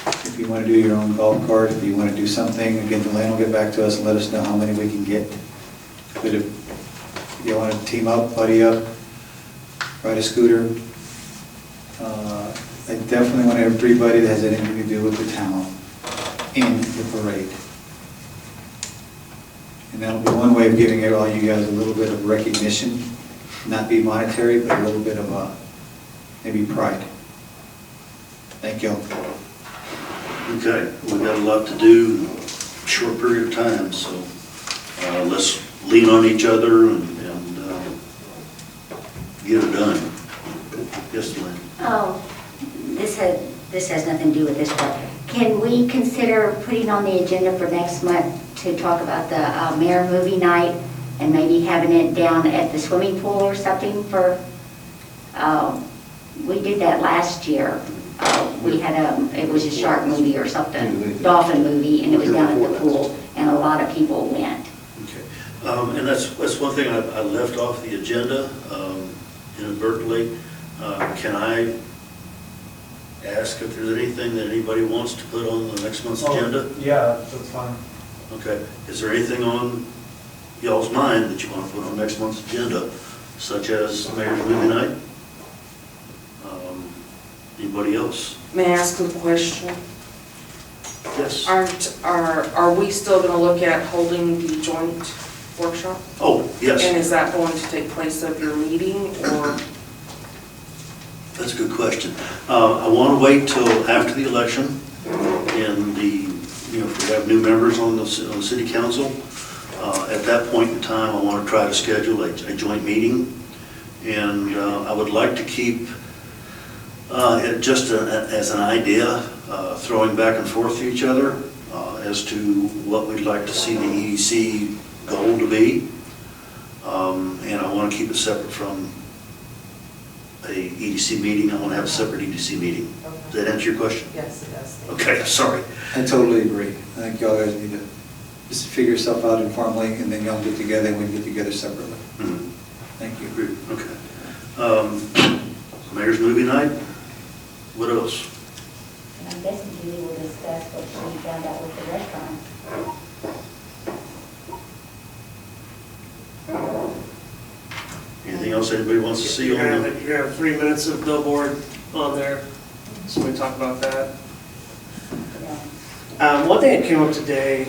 If you want to do your own golf cart, if you want to do something, again, Delane will get back to us and let us know how many we can get. But if you want to team up, buddy up, ride a scooter, I definitely want everybody that has anything to do with the town in the parade. And that'll be one way of giving all you guys a little bit of recognition, not be monetary, but a little bit of maybe pride. Thank you. Okay, we've got a lot to do in a short period of time, so let's lean on each other and get it done. Yes, Lynn? Oh, this has nothing to do with this, but can we consider putting on the agenda for next month to talk about the mayor movie night and maybe having it down at the swimming pool or something for, we did that last year. We had it was a shark movie or something, dolphin movie, and it was down at the pool, and a lot of people went. Okay, and that's one thing I left off the agenda inadvertently. Can I ask if there's anything that anybody wants to put on the next month's agenda? Yeah, that's fine. Okay, is there anything on y'all's mind that you want to put on next month's agenda, such as Mayor's Movie Night? Anybody else? May I ask a question? Yes. Are we still going to look at holding the joint workshop? Oh, yes. And is that going to take place of your meeting, or? That's a good question. I want to wait till after the election and if we have new members on the city council. At that point in time, I want to try to schedule a joint meeting. And I would like to keep it just as an idea, throwing back and forth to each other as to what we'd like to see the EDC goal to be. And I want to keep it separate from a EDC meeting. I want to have a separate EDC meeting. Okay. Does that answer your question? Yes, it does. Okay, sorry. I totally agree. I think y'all guys need to just figure yourself out informally, and then y'all get together and we can get together separately. Mhm. Thank you. Agreed. Okay. Mayor's Movie Night. What else? And I'm guessing Julie will discuss what she found out with the restaurant. Anything else anybody wants to see You're on gonna have 3 minutes of billboard on there, so we talk about that. One thing that came up today,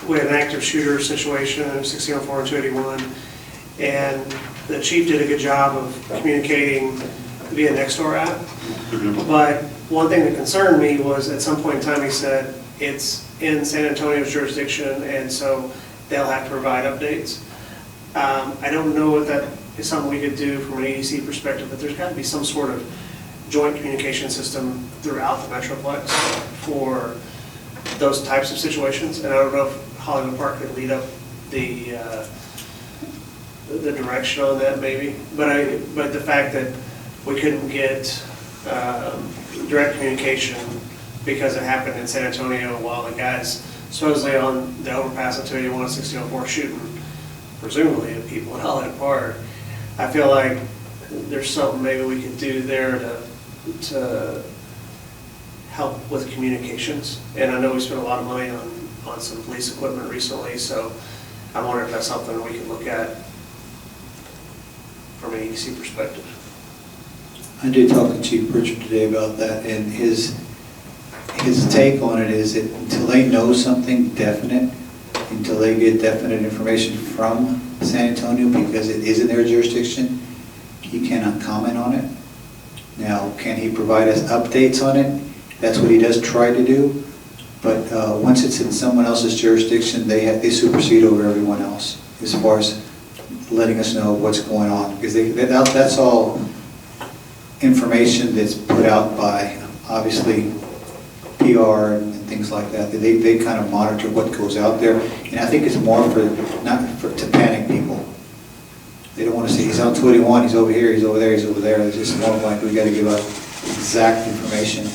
we had an active shooter situation, 1604 and 281, and the chief did a good job of communicating via Nextdoor app. Mhm. But one thing that concerned me was at some point in time, he said, it's in San Antonio's jurisdiction, and so they'll have to provide updates. I don't know if that is something we could do from an EDC perspective, but there's got to be some sort of joint communication system throughout the Metroplex for those types of situations. And I don't know if Hollywood Park could lead up the direction on that maybe. But the fact that we couldn't get direct communication because it happened in San Antonio while the guys supposedly on the overpass at 281 and 1604 shooting presumably at people at Hollywood Park. I feel like there's something maybe we could do there to help with communications. And I know we spent a lot of money on some police equipment recently, so I wonder if that's something we could look at from an EDC perspective. I did talk to Chief Pritchard today about that, and his take on it is that until they know something definite, until they get definite information from San Antonio, because it is in their jurisdiction, he cannot comment on it. Now, can he provide us updates on it? That's what he does try to do, but once it's in someone else's jurisdiction, they supersede over everyone else as far as letting us know what's going on, because that's all information that's put out by, obviously, PR and things like that. They kind of monitor what goes out there, and I think it's more to panic people. They don't want to say he's on 281, he's over here, he's over there, he's over there. It's just more like we got to give out exact information.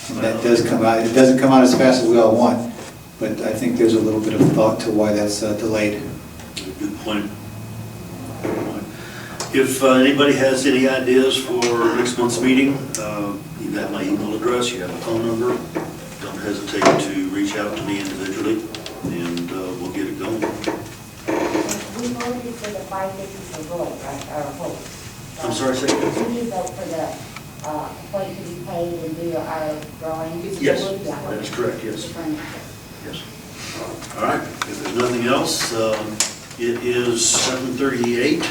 And that does come out. It doesn't come out as fast as we all want, but I think there's a little bit of thought to why that's delayed. Good point. If anybody has any ideas for next month's meeting, you have my email address, you have a phone number. Don't hesitate to reach out to me individually, and we'll get it going. We voted for the 550 for vote, right, or vote. I'm sorry, say again? We need vote for the point to be paid and do our drawing. Yes, that is correct, yes. Yes. All right, if there's nothing else, it is 7:38.